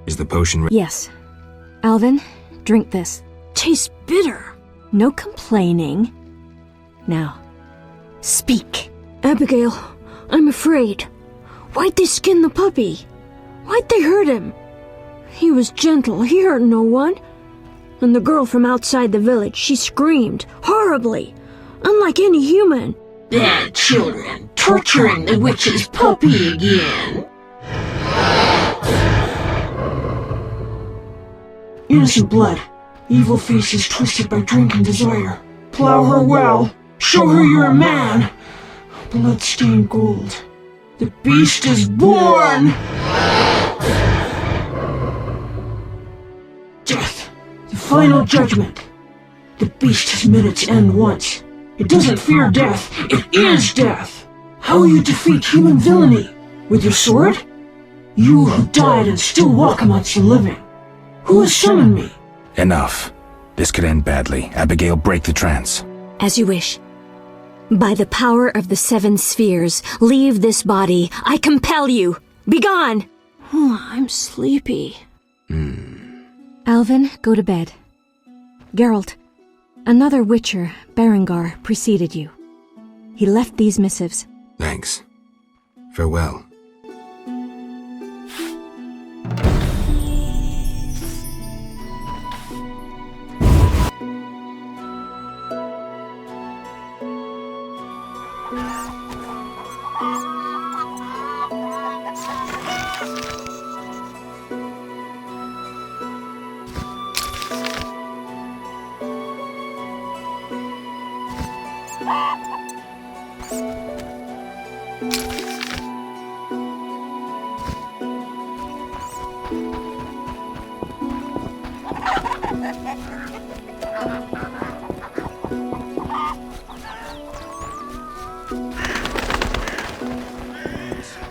Is the potion Yes. Alvin, drink this. Tastes bitter. No complaining. Now, speak. Abigail, I'm afraid. Why'd they skin the puppy? Why'd they hurt him? He was gentle. He hurt no one. And the girl from outside the village, she screamed horribly, unlike any human. Bad children torturing the witch's puppy again. Innocent blood. Evil faces twisted by drink and desire. Plow her well. Show her you're a man. Blood-stained gold. The beast is born! Death. The final judgment. The beast has met its end once. It doesn't fear death. It is death. How will you defeat human villainy? With your sword? You who died and still walk amongst the living. Who has summoned me? Enough. This could end badly. Abigail, break the trance. As you wish. By the power of the 7 spheres, leave this body. I compel you. Begone! I'm sleepy. Alvin, go to bed. Geralt, another witcher, Berengar, preceded you. He left these missives. Thanks. Farewell.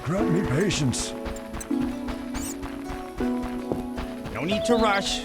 Grant me patience. No No need to rush.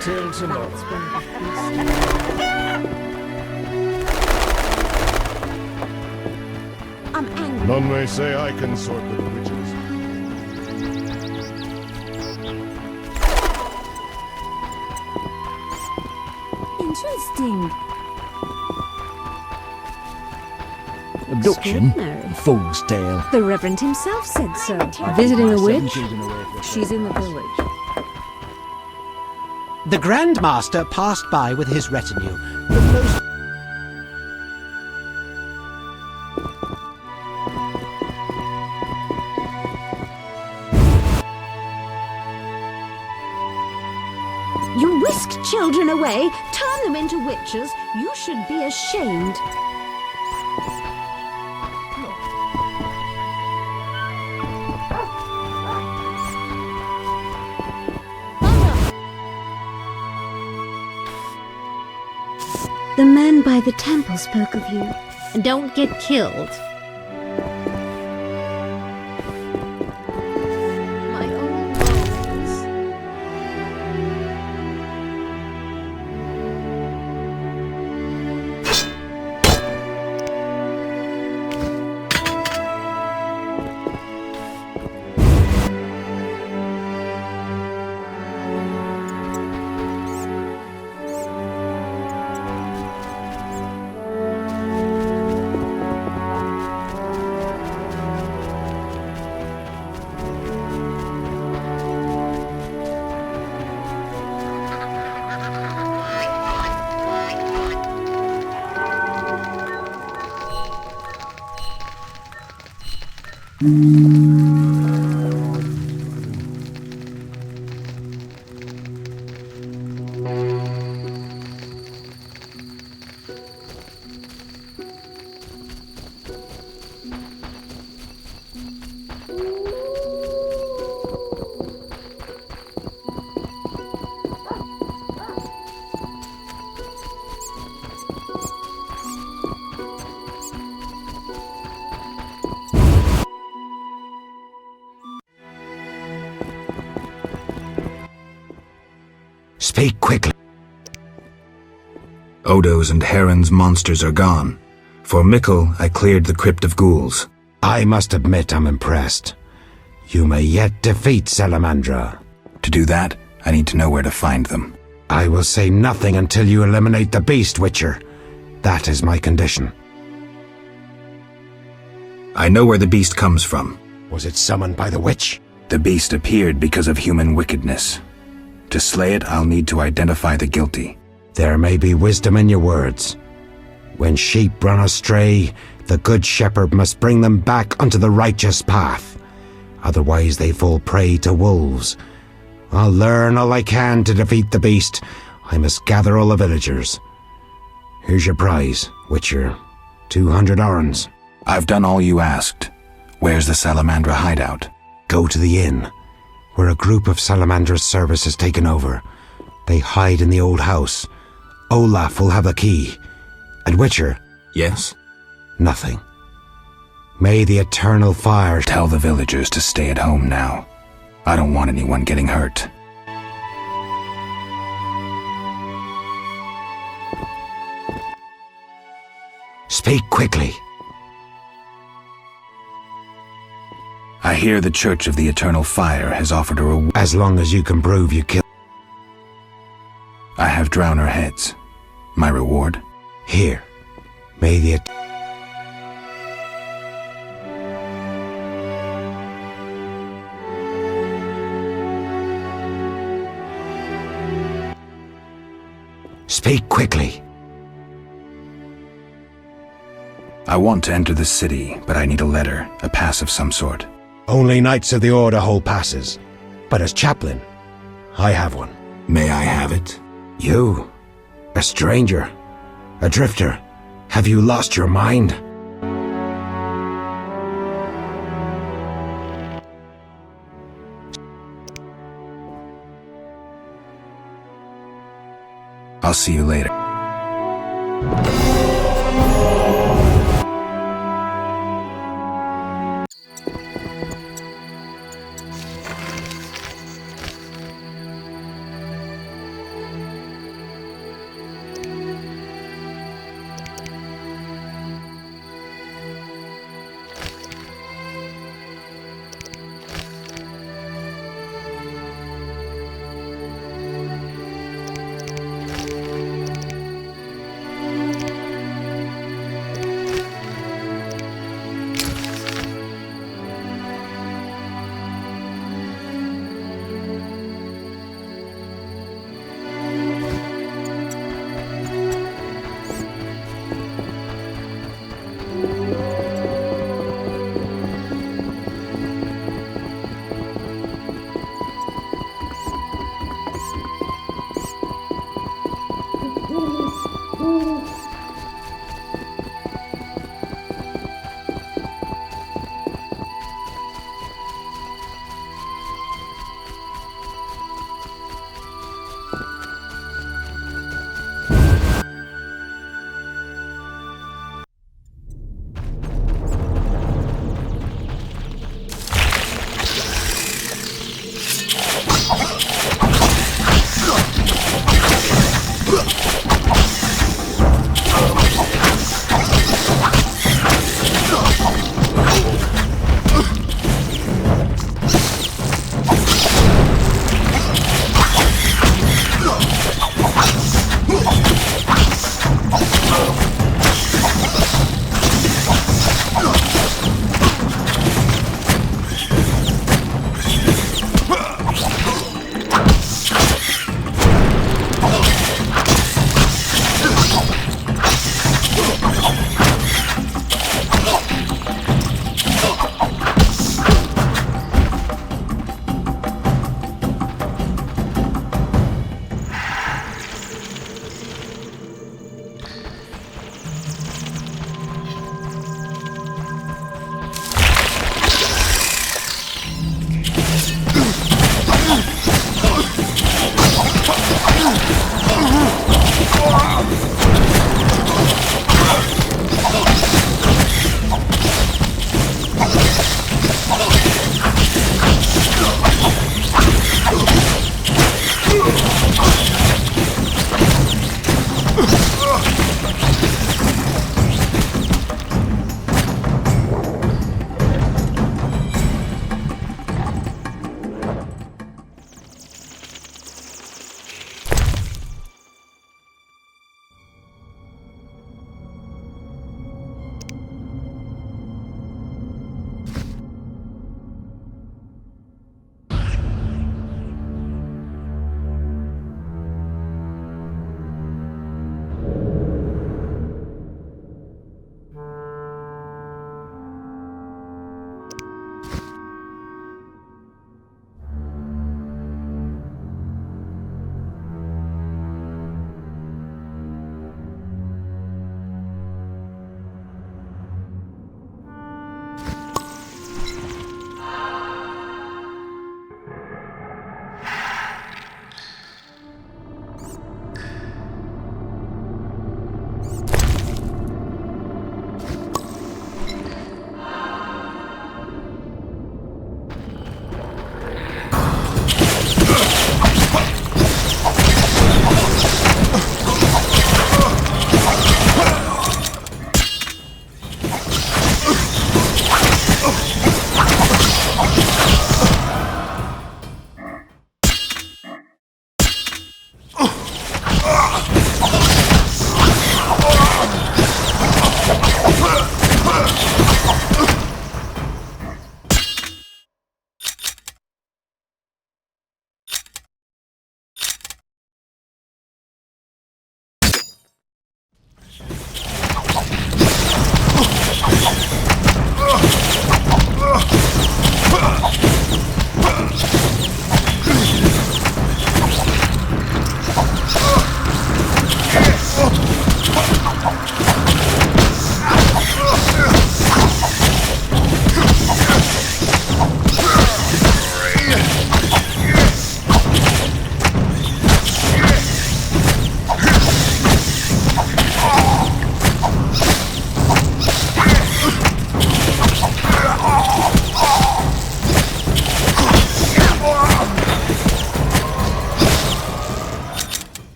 Till tomorrow. I'm angry. None may say I can sort with the witches. Interesting. Abduction? Fool's tale. The Reverend himself said so. Visiting a witch? She's in the village. The Grand Master passed by with his retinue. You whisked children away, turn them into witches. You should be ashamed. The man by the temple spoke of you. Don't get killed. My own bones. Speak quickly. Odo's and Heron's monsters are gone. For Mickle, I cleared the Crypt of Ghouls. I must admit I'm impressed. You may yet defeat Salamandra. To do that, I need to know where to find them. I will say nothing until you eliminate the Beast Witcher. That is my condition. I know where the beast comes from. Was it summoned by the witch? The beast appeared because of human wickedness. To slay it, I'll need to identify the guilty. There may be wisdom in your words. When sheep run astray, the good shepherd must bring them back onto the righteous path. Otherwise they fall prey to wolves. I'll learn all I can to defeat the beast. I must gather all the villagers. Here's your prize, Witcher. 200 orens. I've done all you asked. Where's the Salamandra hideout? Go to the inn, where a group of Salamandra's service has taken over. They hide in the old house. Olaf will have the key. And Witcher? Yes? Nothing. May the eternal fire... Tell the villagers to stay at home now. I don't want anyone getting hurt. Speak quickly. I hear the Church of the Eternal Fire has offered a reward. As long as you can prove you killed... I have Drowner heads. My reward? Here. May the... Speak quickly. I want to enter the city, but I need a letter, a pass of some sort. Only Knights of the Order hold passes. But as chaplain, I have one. May I have it? You? A stranger? A drifter? Have you lost your mind? I'll see you later.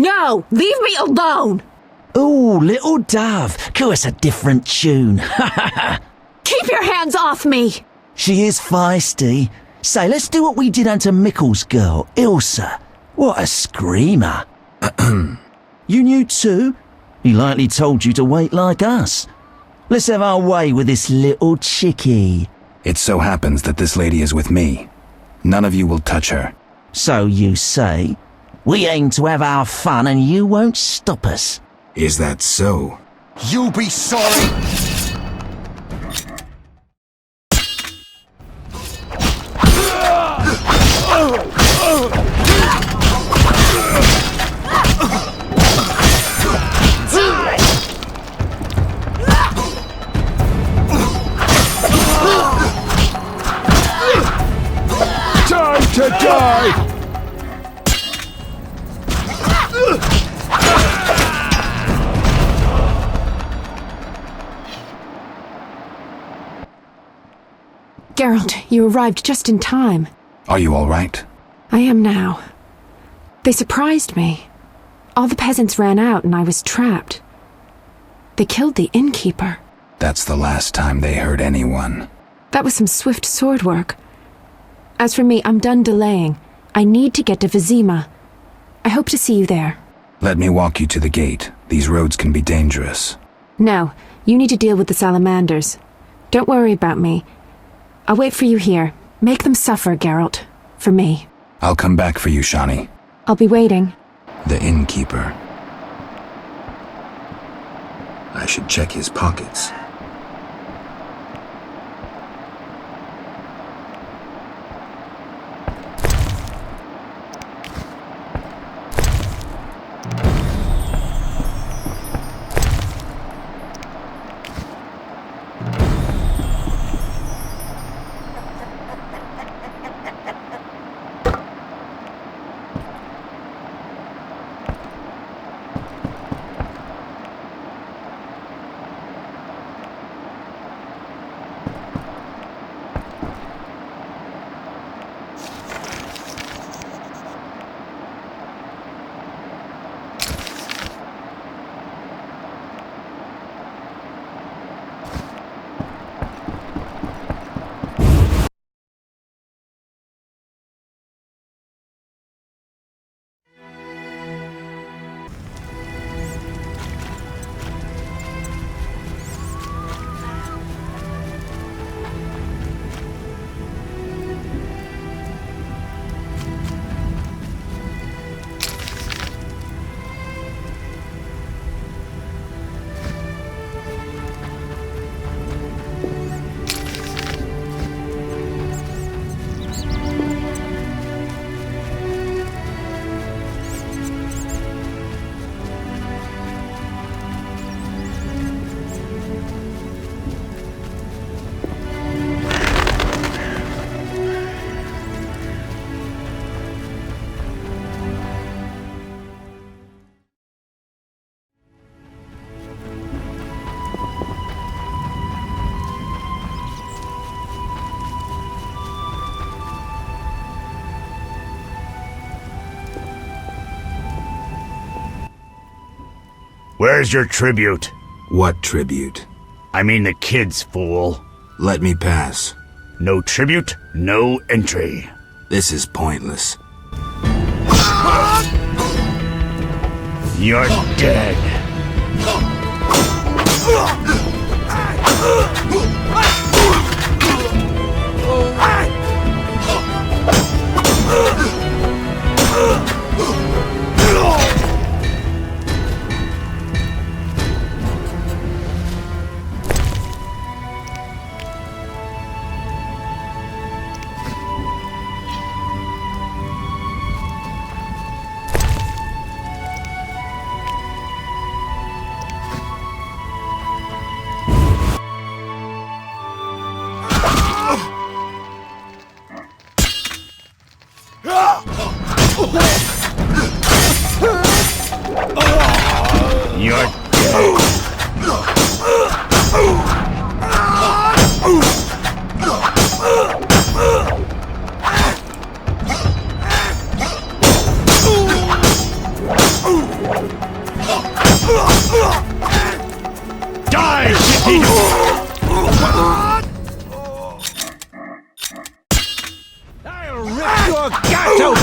No! Leave me alone! Ooh, little dove. Coo us a different tune. Keep your hands off me! She is feisty. Say, let's do what we did unto Mickle's girl, Ilsa. What a screamer. You knew too? He likely told you to wait like us. Let's have our way with this little chickie. It so happens that this lady is with me. None of you will touch her. So you say? We aim to have our fun and you won't stop us. Is that so? You'll be sorry! Time to die! Geralt, you arrived just in time. Are you all right? I am now. They surprised me. All the peasants ran out and I was trapped. They killed the innkeeper. That's the last time they hurt anyone. That was some swift sword work. As for me, I'm done delaying. I need to get to Vizima. I hope to see you there. Let me walk you to the gate. These roads can be dangerous. No, you need to deal with the salamanders. Don't worry about me. I'll wait for you here. Make them suffer, Geralt. For me. I'll come back for you, Shani. I'll be waiting. The innkeeper. I should check his pockets. Where's your tribute? What tribute? I mean the kids, fool. Let me pass. No tribute, no entry. This is pointless. You're dead.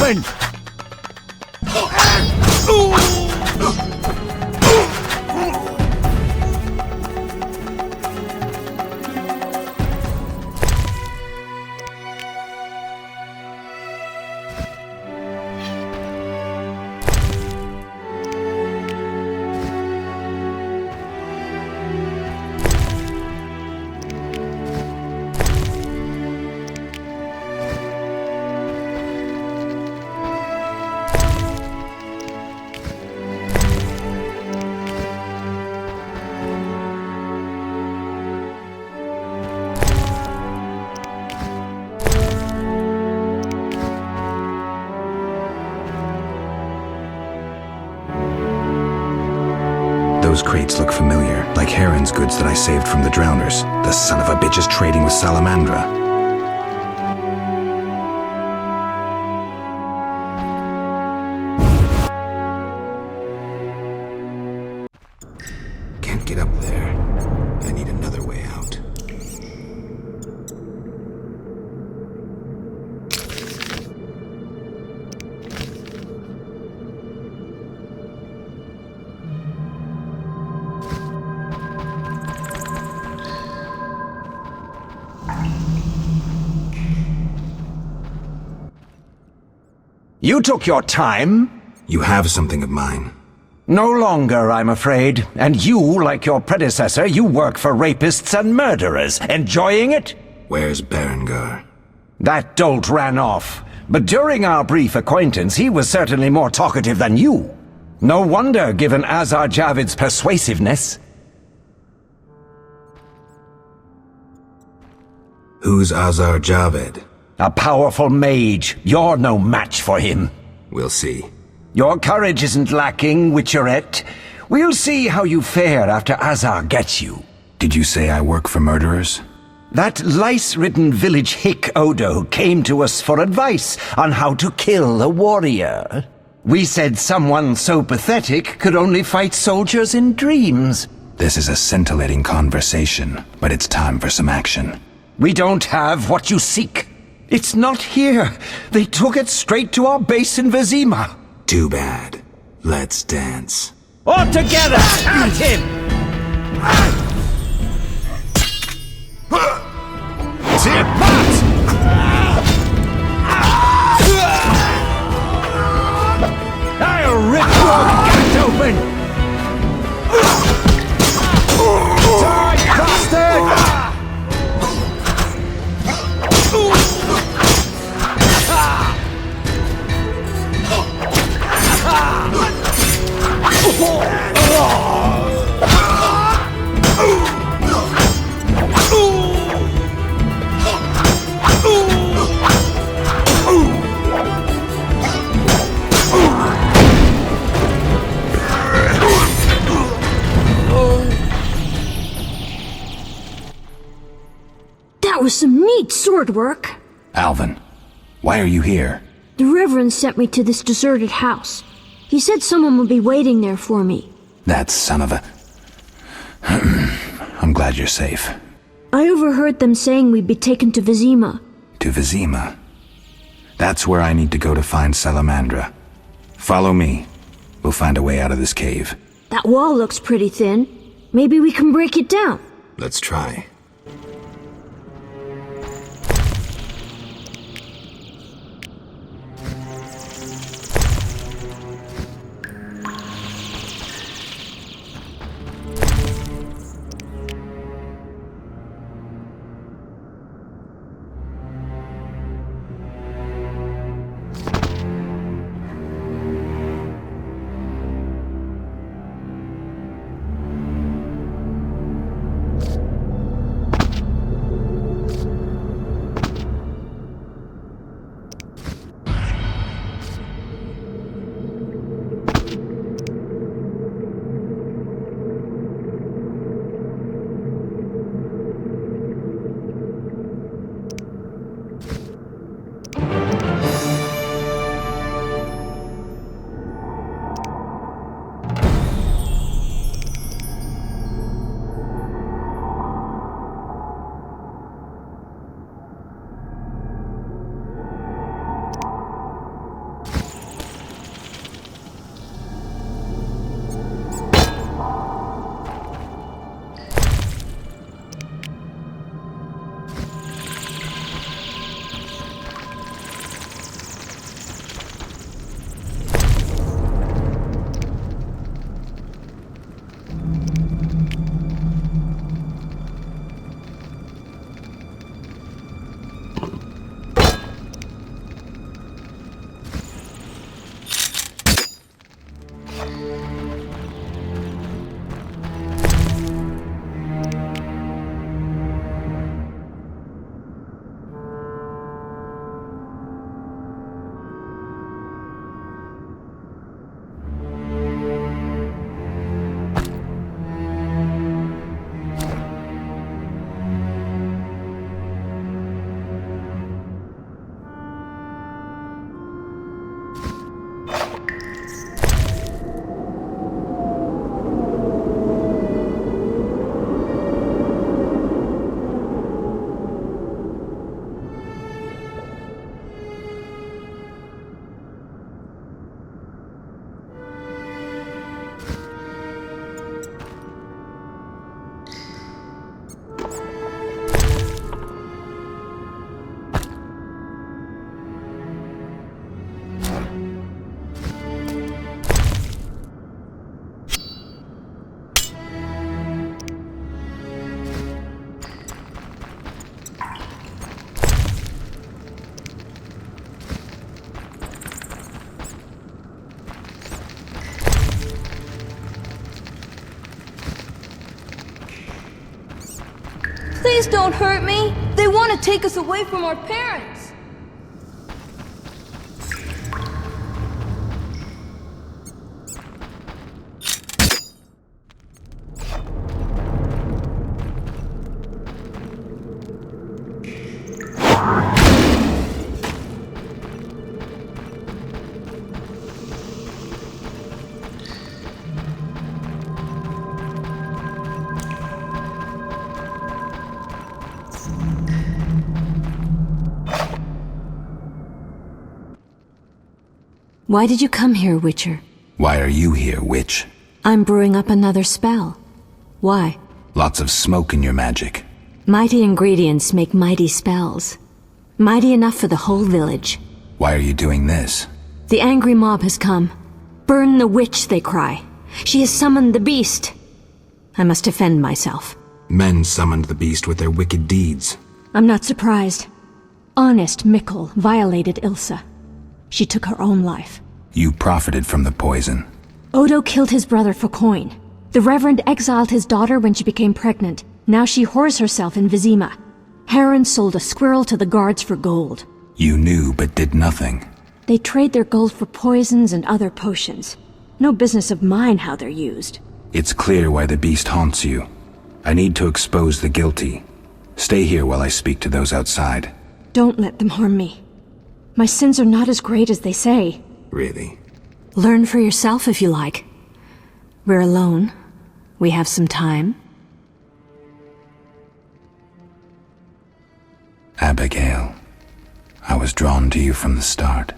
open! Those crates look familiar, like Heron's goods that I saved from the drowners. The son of a bitch is trading with Salamandra. Can't get up there. I need another way out. You took your time. You have something of mine. No longer, I'm afraid. And you, like your predecessor, you work for rapists and murderers. Enjoying it? Where's Berengar? That dolt ran off. But during our brief acquaintance, he was certainly more talkative than you. No wonder, given Azar Javid's persuasiveness. Who's Azar Javed? A powerful mage. You're no match for him. We'll see. Your courage isn't lacking, Witcherette. We'll see how you fare after Azar gets you. Did you say I work for murderers? That lice-ridden village hick Odo came to us for advice on how to kill a warrior. We said someone so pathetic could only fight soldiers in dreams. This is a scintillating conversation, but it's time for some action. We don't have what you seek. It's not here. They took it straight to our base in Vizima. Too bad. Let's dance. All together! At him! Tip pot! I'll rip your gut open! Die, bastard! That was some neat sword work. Alvin, why are you here? The Reverend sent me to this deserted house. He said someone would be waiting there for me. That son of a... I'm glad you're safe. I overheard them saying we'd be taken to Vizima. To Vizima? That's where I need to go to find Salamandra. Follow me. We'll find a way out of this cave. That wall looks pretty thin. Maybe we can break it down. Let's try. Please don't hurt me. They want to take us away from our parents. Why did you come here, Witcher? Why are you here, witch? I'm brewing up another spell. Why? Lots of smoke in your magic. Mighty ingredients make mighty spells. Mighty enough for the whole village. Why are you doing this? The angry mob has come. Burn the witch, they cry. She has summoned the beast. I must defend myself. Men summoned the beast with their wicked deeds. I'm not surprised. Honest Mikkel violated Ilsa. She took her own life. You profited from the poison. Odo killed his brother for coin. The Reverend exiled his daughter when she became pregnant. Now she whores herself in Vizima. Heron sold a squirrel to the guards for gold. You knew but did nothing. They trade their gold for poisons and other potions. No business of mine how they're used. It's clear why the beast haunts you. I need to expose the guilty. Stay here while I speak to those outside. Don't let them harm me. My sins are not as great as they say. Really? Learn for yourself if you like. We're alone. We have some time. Abigail, I was drawn to you from the start.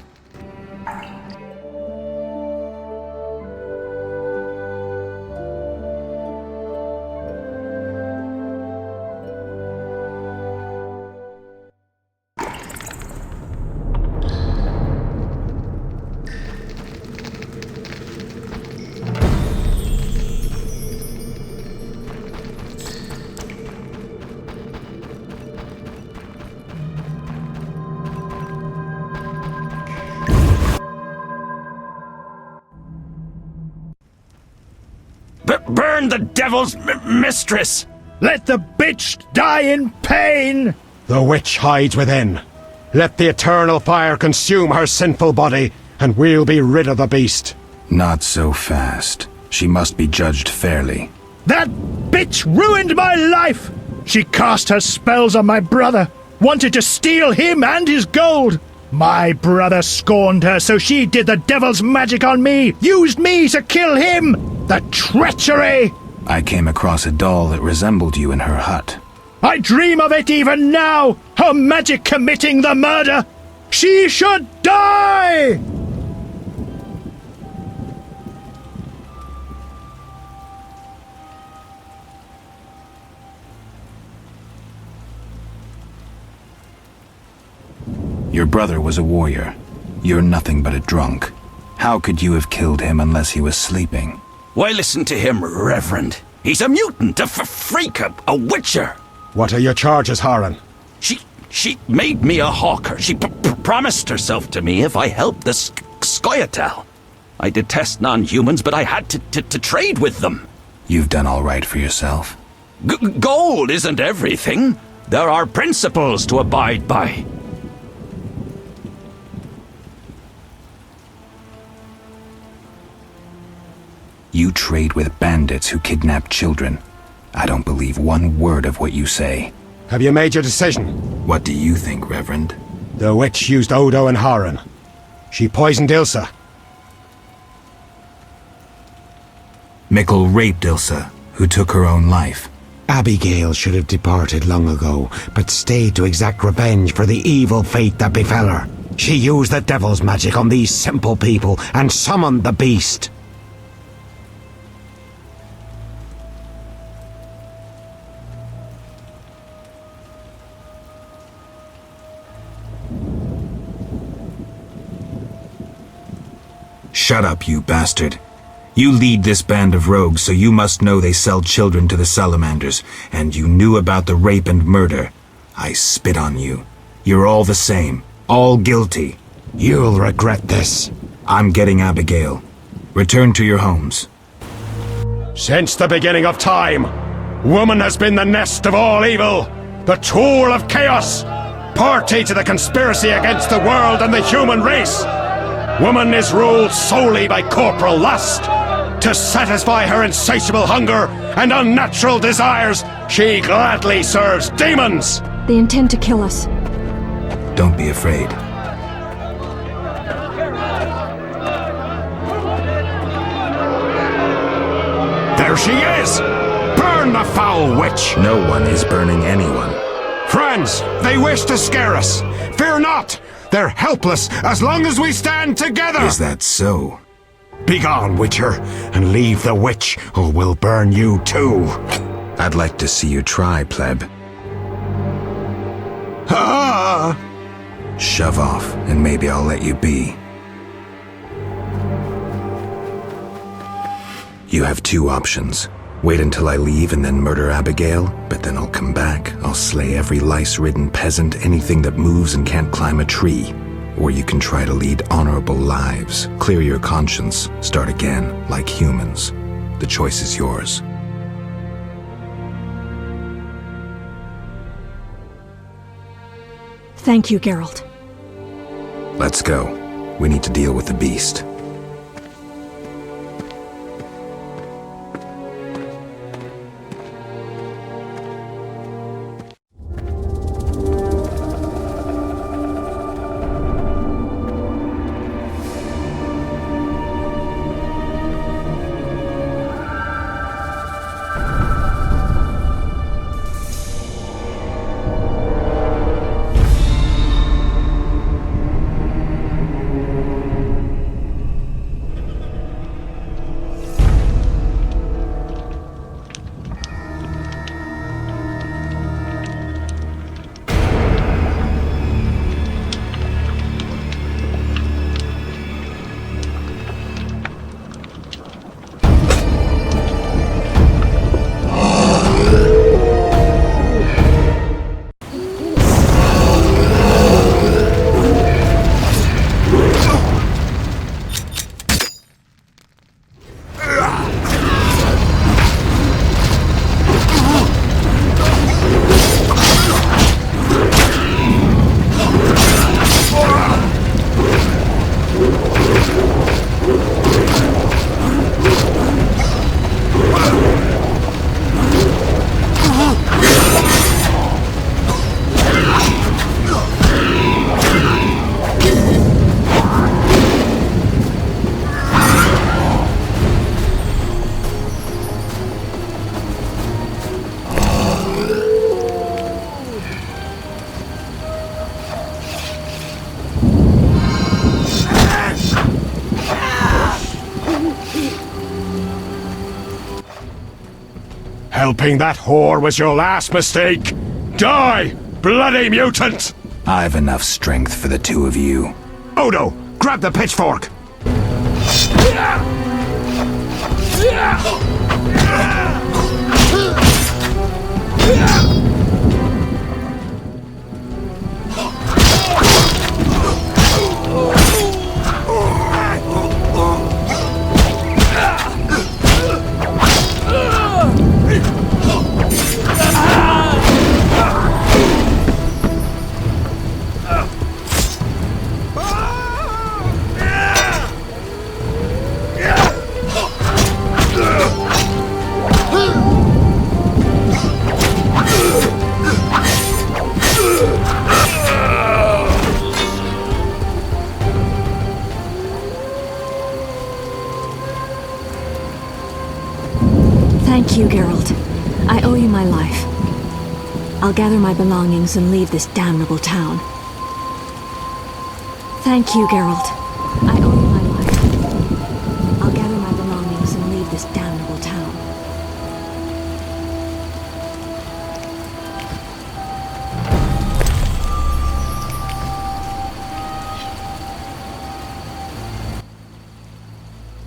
Burn the devil's mistress! Let the bitch die in pain! The witch hides within. Let the eternal fire consume her sinful body, and we'll be rid of the beast. Not so fast. She must be judged fairly. That bitch ruined my life! She cast her spells on my brother, wanted to steal him and his gold. My brother scorned her, so she did the devil's magic on me, used me to kill him! The treachery! I came across a doll that resembled you in her hut. I dream of it even now! Her magic committing the murder! She should die! Your brother was a warrior. You're nothing but a drunk. How could you have killed him unless he was sleeping? Why listen to him, Reverend? He's a mutant, a freak, a witcher. What are your charges, Haran? She made me a hawker. She promised herself to me if I helped the Skoyatel. I detest non-humans, but I had to trade with them. You've done all right for yourself. Gold isn't everything. There are principles to abide by. You trade with bandits who kidnap children. I don't believe one word of what you say. Have you made your decision? What do you think, Reverend? The witch used Odo and Haran. She poisoned Ilsa. Mikkel raped Ilsa, who took her own life. Abigail should have departed long ago, but stayed to exact revenge for the evil fate that befell her. She used the devil's magic on these simple people and summoned the beast. Shut up, you bastard. You lead this band of rogues, so you must know they sell children to the salamanders, and you knew about the rape and murder. I spit on you. You're all the same. All guilty. You'll regret this. I'm getting Abigail. Return to your homes. Since the beginning of time, woman has been the nest of all evil. the tool of chaos, party to the conspiracy against the world and the human race. Woman is ruled solely by corporal lust. To satisfy her insatiable hunger and unnatural desires, she gladly serves demons. They intend to kill us. Don't be afraid. There she is! Burn the foul witch! No one is burning anyone. Friends, they wish to scare us. Fear not! They're helpless as long as we stand together! Is that so? Begone, Witcher, and leave the witch, or we'll burn you too. I'd like to see you try, pleb. Ah! Shove off, and maybe I'll let you be. You have two options. Wait until I leave and then murder Abigail, but then I'll come back. I'll slay every lice-ridden peasant, anything that moves and can't climb a tree. Or you can try to lead honorable lives, clear your conscience, start again, like humans. The choice is yours. Thank you, Geralt. Let's go. We need to deal with the beast. Helping that whore was your last mistake. Die, bloody mutant! I've enough strength for the two of you. Odo, grab the pitchfork! Thank you, Geralt. I owe you my life. I'll gather my belongings and leave this damnable town. Thank you, Geralt. I owe you my life. I'll gather my belongings and leave this damnable town.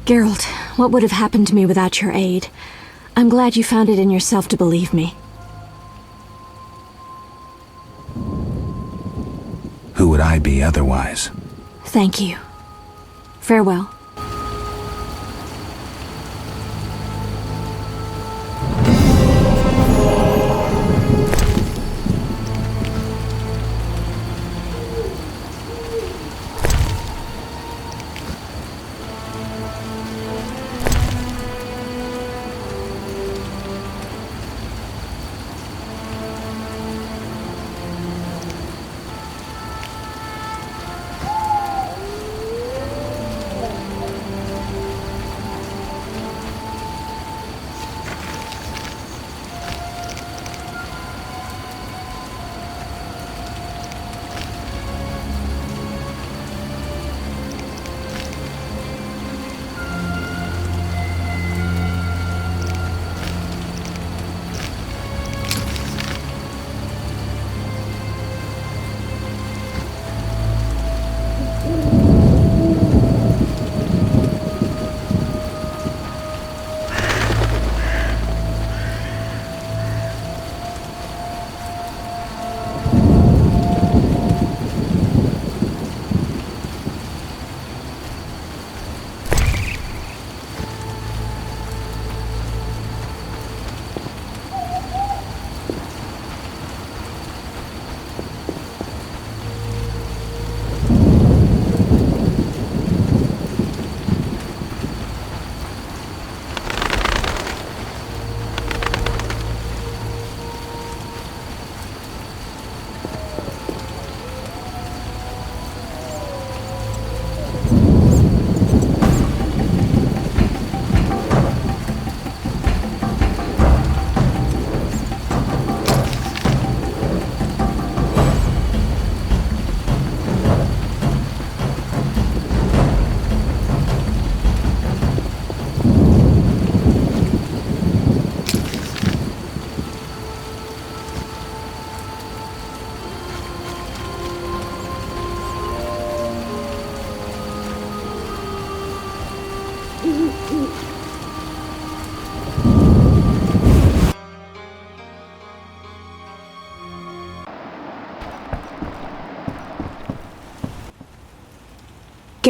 Geralt, what would have happened to me without your aid? I'm glad you found it in yourself to believe me. Who would I be otherwise? Thank you. Farewell.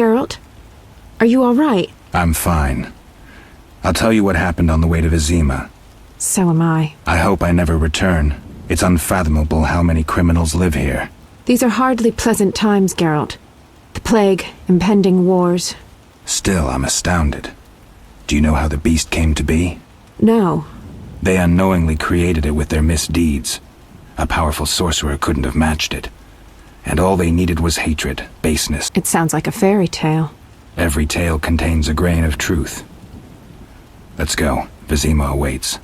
Geralt, are you all right? I'm fine. I'll tell you what happened on the way to Vizima. So am I. I hope I never return. It's unfathomable how many criminals live here. These are hardly pleasant times, Geralt. The plague, impending wars. Still, I'm astounded. Do you know how the beast came to be? No. They unknowingly created it with their misdeeds. A powerful sorcerer couldn't have matched it. And all they needed was hatred, baseness. It sounds like a fairy tale. Every tale contains a grain of truth. Let's go. Vizima awaits.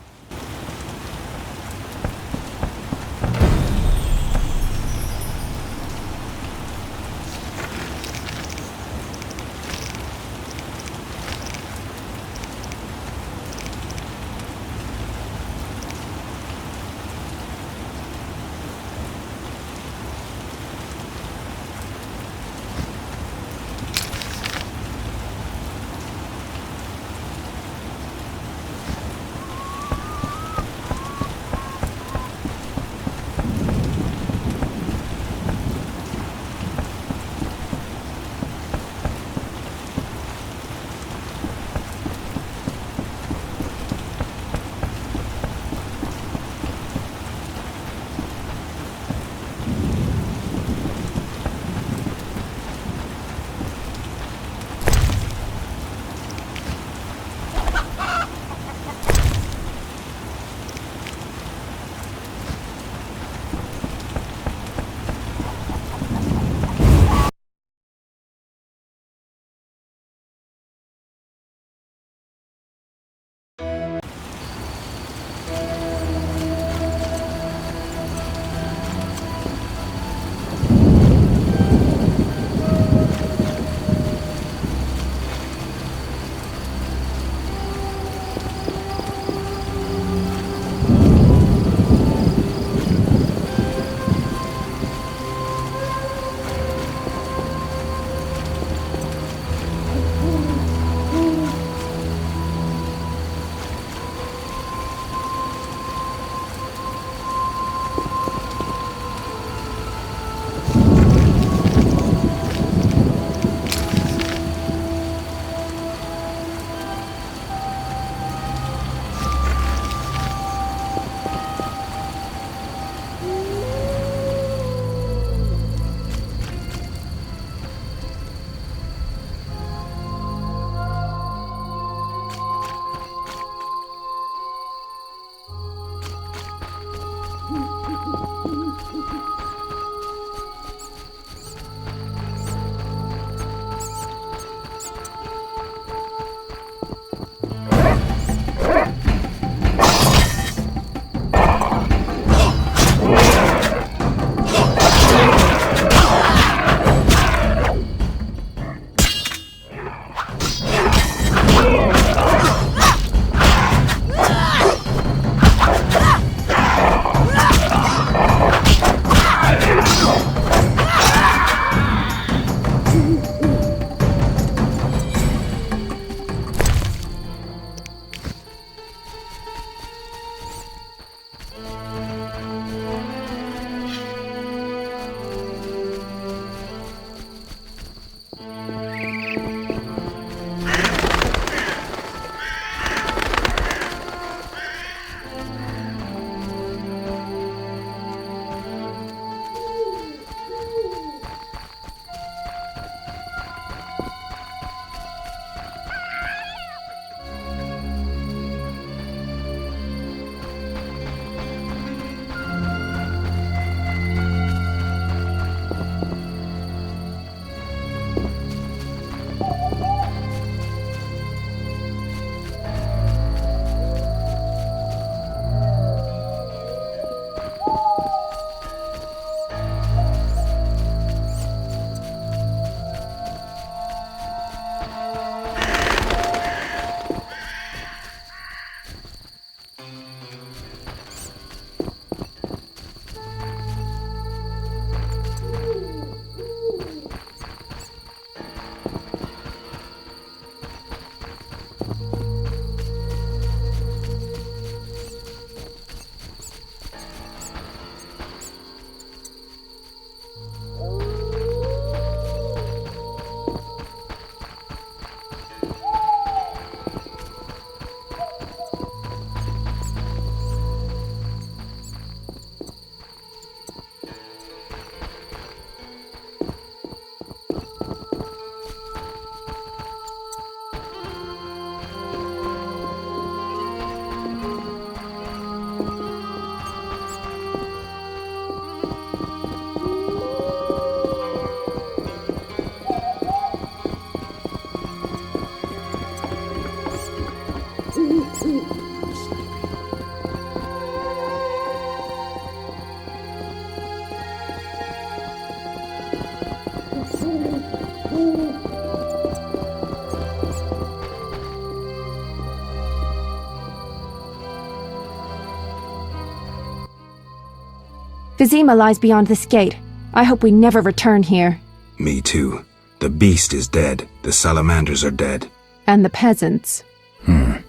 Vizima lies beyond this gate. I hope we never return here. Me too. The beast is dead. The salamanders are dead. And the peasants. I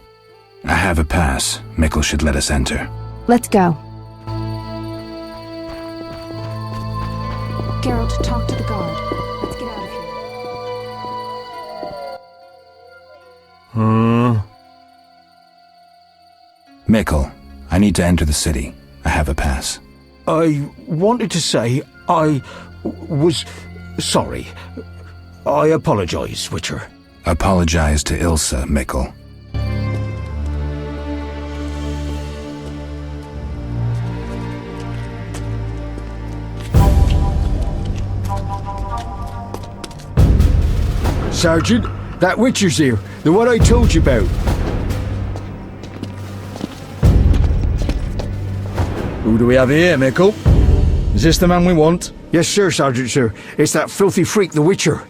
have a pass. Mikkel should let us enter. Let's go. Geralt, talk to the guard. Let's get out of here. Mikkel, I need to enter the city. I have a pass. I wanted to say I was sorry. I apologize, Witcher. Apologize to Ilsa, Mikkel. Sergeant, that Witcher's here. The one I told you about. Who do we have here, Mikkel? Is this the man we want? Yes, sir, Sergeant, sir. It's that filthy freak, the Witcher.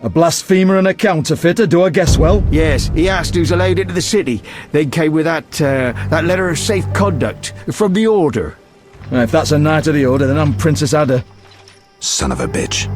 A blasphemer and a counterfeiter, do I guess well? Yes, he asked who's allowed into the city. They came with that letter of safe conduct from the Order. If that's a Knight of the Order, then I'm Princess Ada. Son of a bitch.